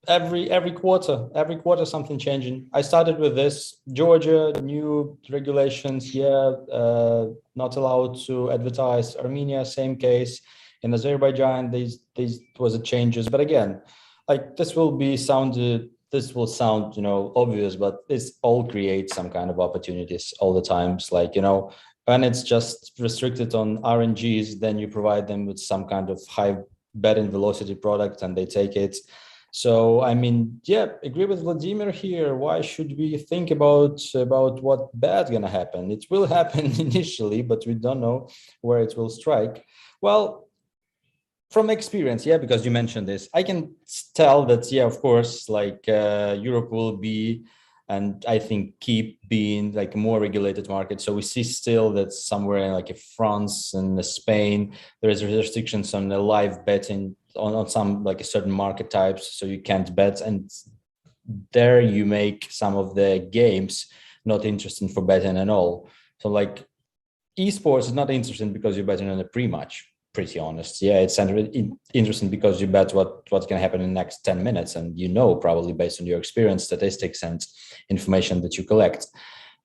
Every quarter something changing. I started with this Georgia new regulations, not allowed to advertise. Armenia, same case. In Azerbaijan, these was a changes, but again, like this will sound, you know, obvious, but this all creates some kind of opportunities all the times. Like, you know, when it's just restricted on RNGs, then you provide them with some kind of high betting velocity product and they take it. So, I mean, yeah, agree with Vladimir here. Why should we think about what bad gonna happen? It will happen initially, but we don't know where it will strike. Well, from experience, yeah, because you mentioned this, I can tell that, yeah, of course, like Europe will be, and I think keep being like a more regulated market. So we see still that somewhere in like France and Spain, there is restrictions on the live betting on some like a certain market types. So you can't bet, and there you make some of the games not interesting for betting at all. So like esports is not interesting because you're betting on a pre-match. Pretty honest, yeah, it's interesting because you bet what's going to happen in the next 10 minutes, and you know probably based on your experience, statistics, and information that you collect.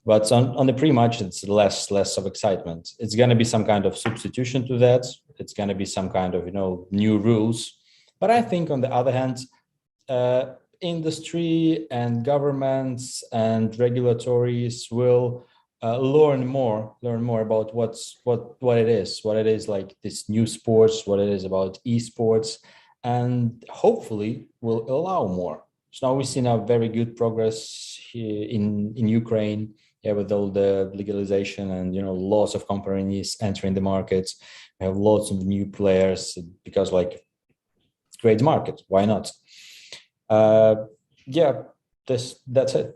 But on the pre-match, it's less of excitement. It's going to be some kind of substitution to that. It's going to be some kind of new rules. But I think on the other hand, industry and governments and regulatories will learn more about what it is like this new sports, what it is about esports, and hopefully will allow more. So now we've seen a very good progress here in Ukraine, with all the legalization and lots of companies entering the market. We have lots of new players because it's a great market. Why not? That's it.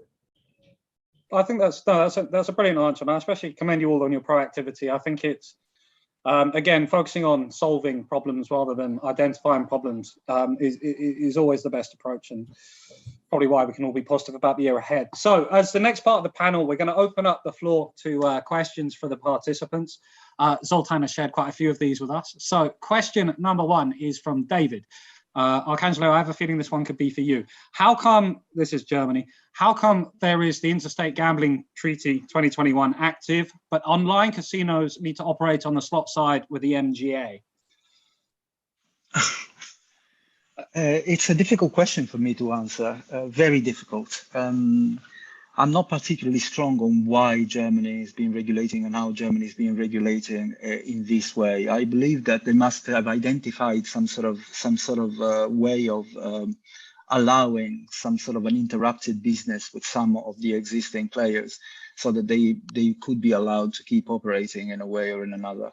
I think that's a brilliant answer, man. I especially commend you all on your proactivity. I think it's again focusing on solving problems rather than identifying problems is always the best approach, and probably why we can all be positive about the year ahead. So as the next part of the panel, we're going to open up the floor to questions for the participants. Zoltan has shared quite a few of these with us. So question number one is from David. Arcangelo, I have a feeling this one could be for you. How come, this is Germany, how come there is the Interstate Gambling Treaty 2021 active, but online casinos need to operate on the slot side with the MGA? It's a difficult question for me to answer, very difficult. I'm not particularly strong on why Germany is being regulating and how Germany is being regulating in this way. I believe that they must have identified some sort of way of allowing some sort of an interrupted business with some of the existing players, so that they could be allowed to keep operating in a way or in another.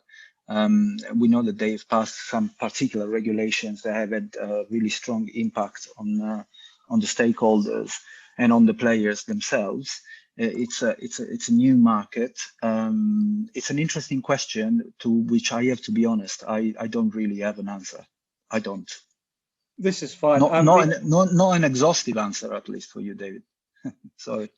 We know that they've passed some particular regulations that have had a really strong impact on the stakeholders and on the players themselves. It's a new market. It's an interesting question to which I have to be honest, I don't really have an answer. I don't. This is fine. Not an exhaustive answer, at least for you, David. Sorry.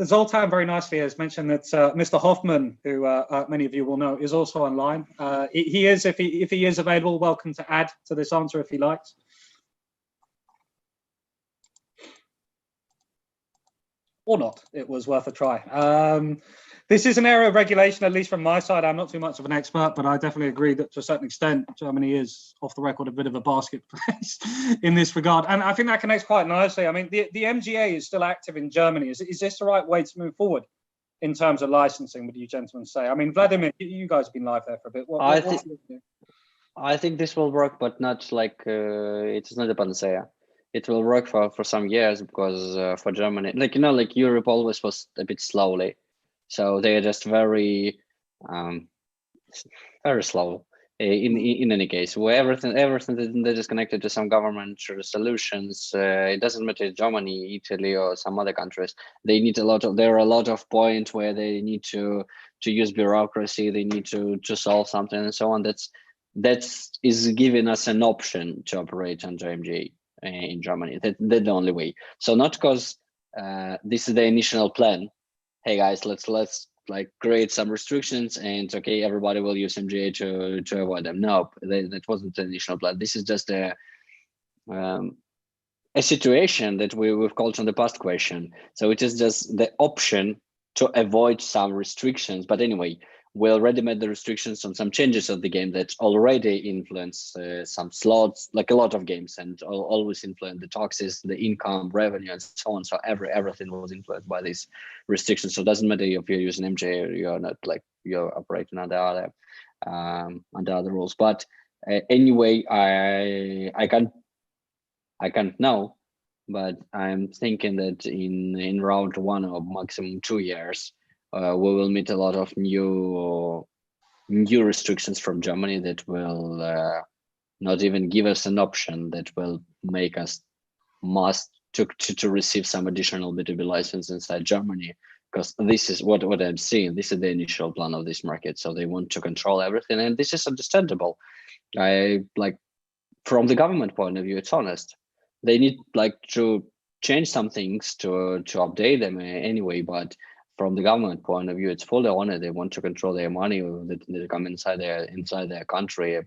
Zoltan very nicely has mentioned that Mr. Hoffman, who many of you will know, is also online. He is, if he is available, welcome to add to this answer if he likes. Or not, it was worth a try. This is an area of regulation, at least from my side. I'm not too much of an expert, but I definitely agree that to a certain extent, Germany is, off the record, a bit of a basket place in this regard. And I think that connects quite nicely. I mean, the MGA is still active in Germany. Is this the right way to move forward in terms of licensing, would you gentlemen say? I mean, Vladimir, you guys have been live there for a bit. I think this will work, but not like, it's not a panacea. It will work for some years because for Germany, like Europe always was a bit slowly. So they are just very slow in any case. Where everything that is connected to some government solutions, it doesn't matter Germany, Italy, or some other countries. They need there are a lot of points where they need to use bureaucracy. They need to solve something and so on. That is giving us an option to operate under MGA in Germany. That's the only way. So not because this is the initial plan. Hey guys, let's like create some restrictions and okay, everybody will use MGA to avoid them. No, that wasn't the initial plan. This is just a situation that we've called on the past question. So it is just the option to avoid some restrictions. But anyway, we already made the restrictions on some changes of the game that already influence some slots, like a lot of games, and always influence the taxes, the income, revenue, and so on. So everything was influenced by these restrictions. So it doesn't matter if you're using MJ or you're not, like you're operating under other rules. But anyway, I can't know, but I'm thinking that in round 1 or maximum 2 years, we will meet a lot of new restrictions from Germany that will not even give us an option, that will make us must to receive some additional B2B license inside Germany, because this is what I'm seeing. This is the initial plan of this market. So they want to control everything, and this is understandable. From the government point of view, it's honest. They need to change some things to update them anyway, but from the government point of view, it's fully honest. They want to control their money that come inside their country.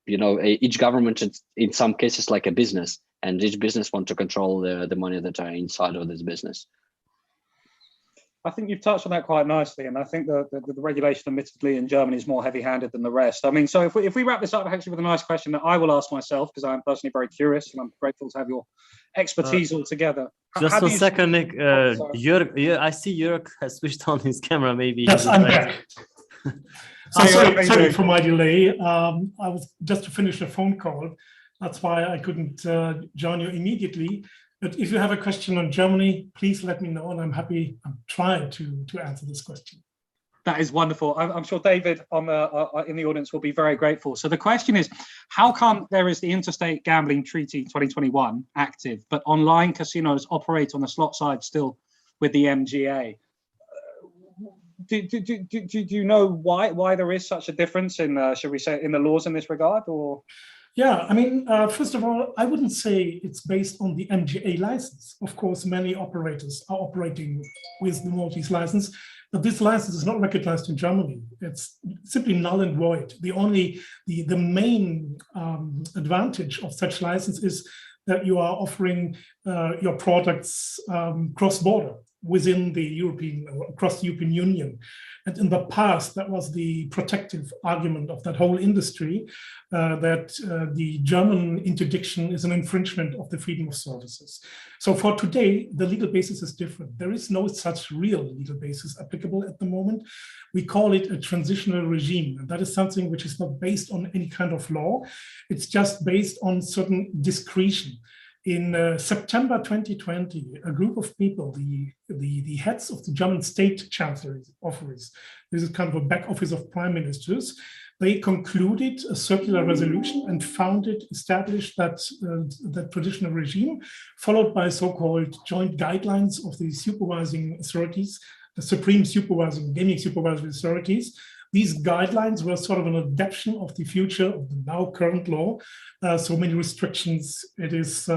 Each government is in some cases like a business, and each business want to control the money that are inside of this business. I think you've touched on that quite nicely, and I think the regulation, admittedly, in Germany is more heavy-handed than the rest. I mean, so if we wrap this up actually with a nice question that I will ask myself, because I'm personally very curious, and I'm grateful to have your expertise all together. Just a second, Nick. Jörg, I see Jörg has switched on his camera. Maybe. Yes, I'm back. Sorry for my delay. I was just to finish a phone call. That's why I couldn't join you immediately. But if you have a question on Germany, please let me know, and I'm trying to answer this question. That is wonderful. I'm sure David in the audience will be very grateful. So the question is, how come there is the Interstate Gambling Treaty 2021 active, but online casinos operate on the slot side still with the MGA? Do you know why there is such a difference in, should we say, in the laws in this regard, or? Yeah, I mean, first of all, I wouldn't say it's based on the MGA license. Of course, many operators are operating with the Maltese license, but this license is not recognized in Germany. It's simply null and void. The main advantage of such license is that you are offering your products cross-border within the across the European Union. And in the past, that was the protective argument of that whole industry, that the German interdiction is an infringement of the freedom of services. So for today, the legal basis is different. There is no such real legal basis applicable at the moment. We call it a transitional regime. And that is something which is not based on any kind of law. It's just based on certain discretion. In September 2020, a group of people, the heads of the German state chancellery office, this is kind of a back office of prime ministers, they concluded a circular resolution and established that traditional regime, followed by so-called joint guidelines of the supervising authorities, the supreme gaming supervisory authorities. These guidelines were sort of an adaptation of the future of the now current law. So many restrictions, it is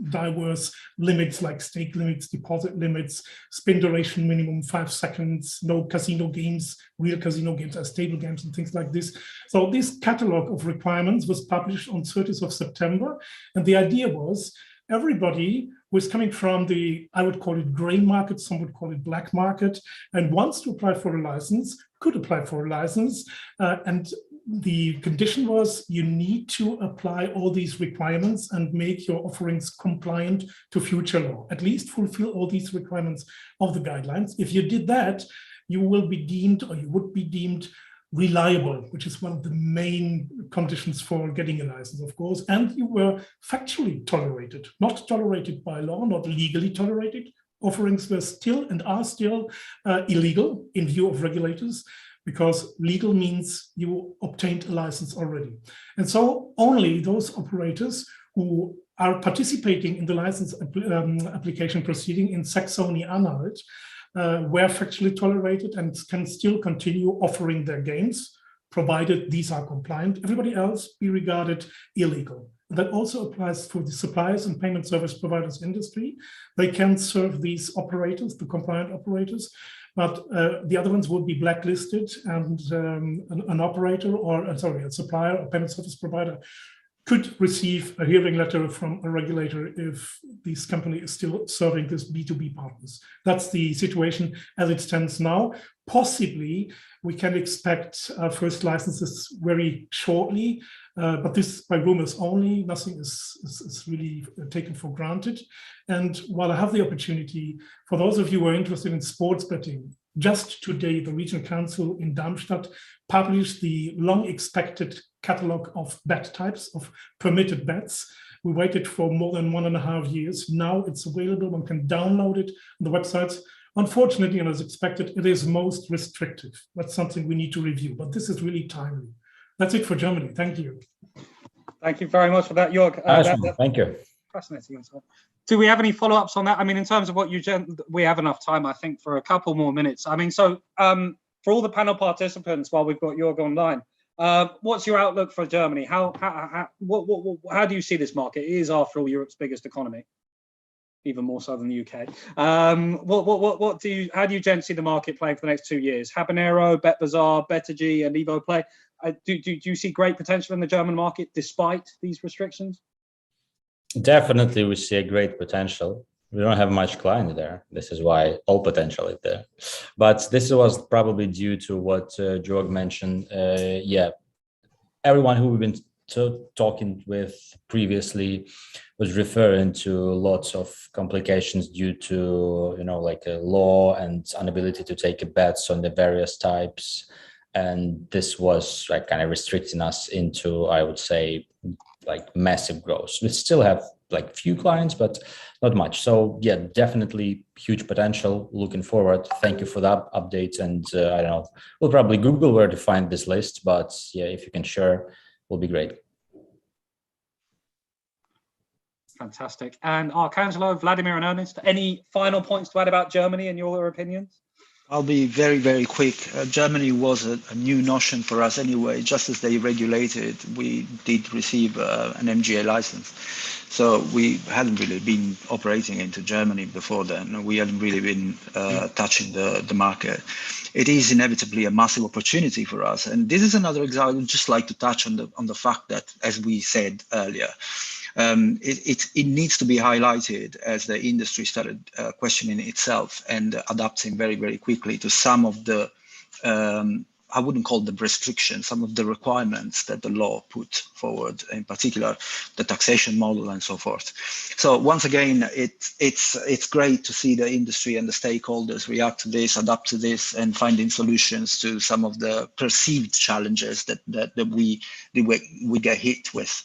diverse limits like stake limits, deposit limits, spin duration minimum 5 seconds, no casino games, real casino games as table games and things like this. So this catalog of requirements was published on 30th of September. And the idea was everybody who is coming from the, I would call it gray market, some would call it black market, and wants to apply for a license, could apply for a license. And the condition was you need to apply all these requirements and make your offerings compliant to future law, at least fulfill all these requirements of the guidelines. If you did that, you will be deemed, or you would be deemed, reliable, which is one of the main conditions for getting a license, of course, and you were factually tolerated, not tolerated by law, not legally tolerated. Offerings were still and are still illegal in view of regulators, because legal means you obtained a license already. And so only those operators who are participating in the license application proceeding in Saxony-Anhalt were factually tolerated and can still continue offering their games, provided these are compliant. Everybody else be regarded illegal. That also applies for the suppliers and payment service providers industry. They can serve these operators, the compliant operators, but the other ones would be blacklisted, and an operator or, a supplier or payment service provider could receive a hearing letter from a regulator if this company is still serving this B2B partners. That's the situation as it stands now. Possibly, we can expect first licenses very shortly, but this by rumors only. Nothing is really taken for granted. And while I have the opportunity, for those of you who are interested in sports betting, just today, the Regional Council in Darmstadt published the long-expected catalog of bet types, of permitted bets. We waited for more than 1.5 years. Now it's available. One can download it on the websites. Unfortunately, and as expected, it is most restrictive. That's something we need to review, but this is really timely. That's it for Germany. Thank you. Thank you very much for that, Jörg. Thank you. Fascinating. Do we have any follow-ups on that? I mean, in terms of what we have enough time, I think, for a couple more minutes. I mean, so for all the panel participants, while we've got Jörg online, what's your outlook for Germany? How do you see this market? It is, after all, Europe's biggest economy, even more so than the UK. How do you gents see the market playing for the next 2 years? Habanero, BetBazaar, BetterG, and EvoPlay. Do you see great potential in the German market despite these restrictions? Definitely, we see a great potential. We don't have much client there. This is why all potential is there. But this was probably due to what Georg mentioned. Yeah, everyone who we've been talking with previously was referring to lots of complications due to, like a law and inability to take bets on the various types. And this was like kind of restricting us into, I would say, like massive growth. We still have like few clients, but not much. So yeah, definitely huge potential. Looking forward. Thank you for that update. And I don't know, we'll probably Google where to find this list, but yeah, if you can share, will be great. Fantastic. And Arcangelo, Vladimir and Ernest, any final points to add about Germany and your opinions? I'll be very, very quick. Germany was a new notion for us anyway. Just as they regulated, we did receive an MGA license. So we hadn't really been operating into Germany before then. We hadn't really been touching the market. It is inevitably a massive opportunity for us. And this is another example. I would just like to touch on the fact that, as we said earlier, it needs to be highlighted as the industry started questioning itself and adapting very, very quickly to some of the, I wouldn't call them restrictions, some of the requirements that the law put forward, in particular, the taxation model and so forth. So once again, it's great to see the industry and the stakeholders react to this, adapt to this, and finding solutions to some of the perceived challenges that we get hit with.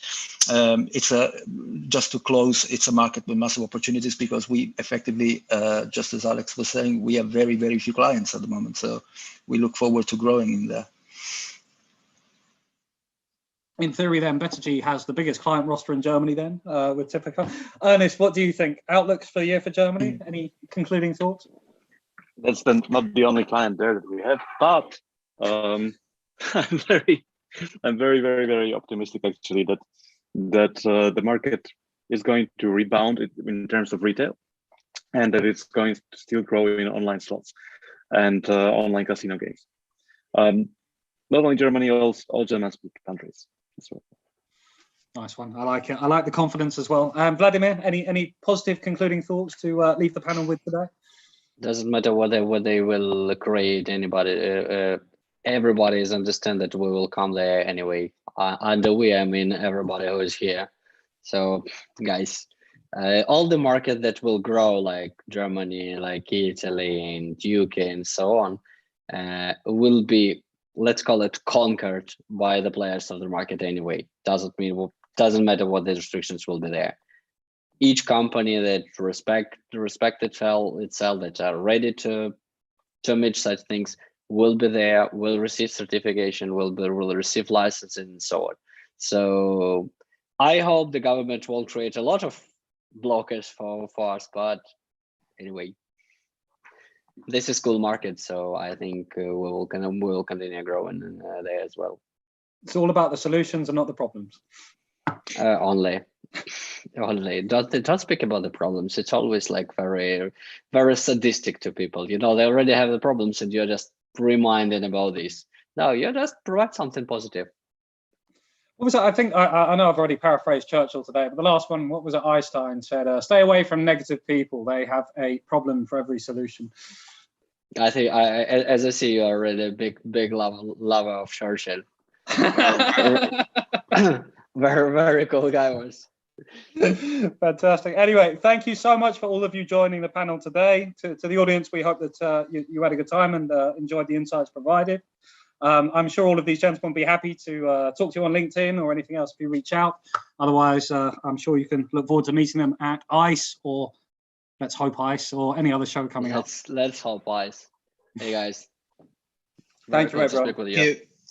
Just to close, it's a market with massive opportunities because we effectively, just as Alex was saying, we have very, very few clients at the moment. So we look forward to growing in there. In theory, then, Bettergy has the biggest client roster in Germany then, with Typica. Ernest, what do you think? Outlooks for the year for Germany? Any concluding thoughts? That's not the only client there that we have, but I'm very, very, very optimistic actually that the market is going to rebound in terms of retail, and that it's going to still grow in online slots and online casino games. Not only Germany, all German-speaking countries as well. Nice one. I like it. I like the confidence as well. Vladimir, any positive concluding thoughts to leave the panel with today? Doesn't matter what they will create. Everybody is understand that we will come there anyway. Under we, I mean everybody who is here. So guys, all the market that will grow, like Germany, like Italy and UK and so on, will be, let's call it, conquered by the players of the market anyway. Doesn't matter what the restrictions will be there. Each company that respect itself, that are ready to meet such things, will be there, will receive certification, will receive licensing and so on. So I hope the government will create a lot of blockers for us, but anyway, this is cool market, so I think we will continue growing there as well. It's all about the solutions and not the problems. Only. Don't speak about the problems. It's always like very, very sadistic to people. They already have the problems and you're just reminded about this. No, you just provide something positive. What was it? I think I know I've already paraphrased Churchill today, but the last one, what was it? Einstein said, "Stay away from negative people. They have a problem for every solution." I think, as I see, you're already a big lover of Churchill. Very, very cool guy was. Fantastic. Anyway, thank you so much for all of you joining the panel today. To the audience, we hope that you had a good time and enjoyed the insights provided. I'm sure all of these gentlemen will be happy to talk to you on LinkedIn or anything else if you reach out. Otherwise, I'm sure you can look forward to meeting them at ICE or Let's Hope ICE or any other show coming up. Let's Hope ICE. Hey guys. Thank you, everyone.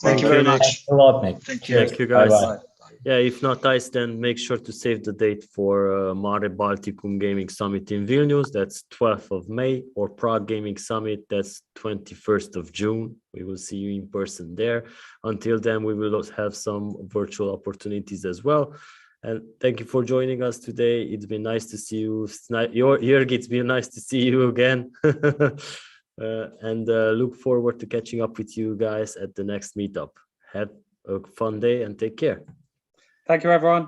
Thank you very much. Thanks a lot, Nick. Thank you. Thank you, guys. Bye-bye. Yeah, if not ICE, then make sure to save the date for Mare Balticum Gaming Summit in Vilnius. That's 12th of May, or Prague Gaming Summit. That's 21st of June. We will see you in person there. Until then, we will have some virtual opportunities as well. And thank you for joining us today. It's been nice to see you. Jörg, it's been nice to see you again. And look forward to catching up with you guys at the next meetup. Have a fun day and take care. Thank you, everyone.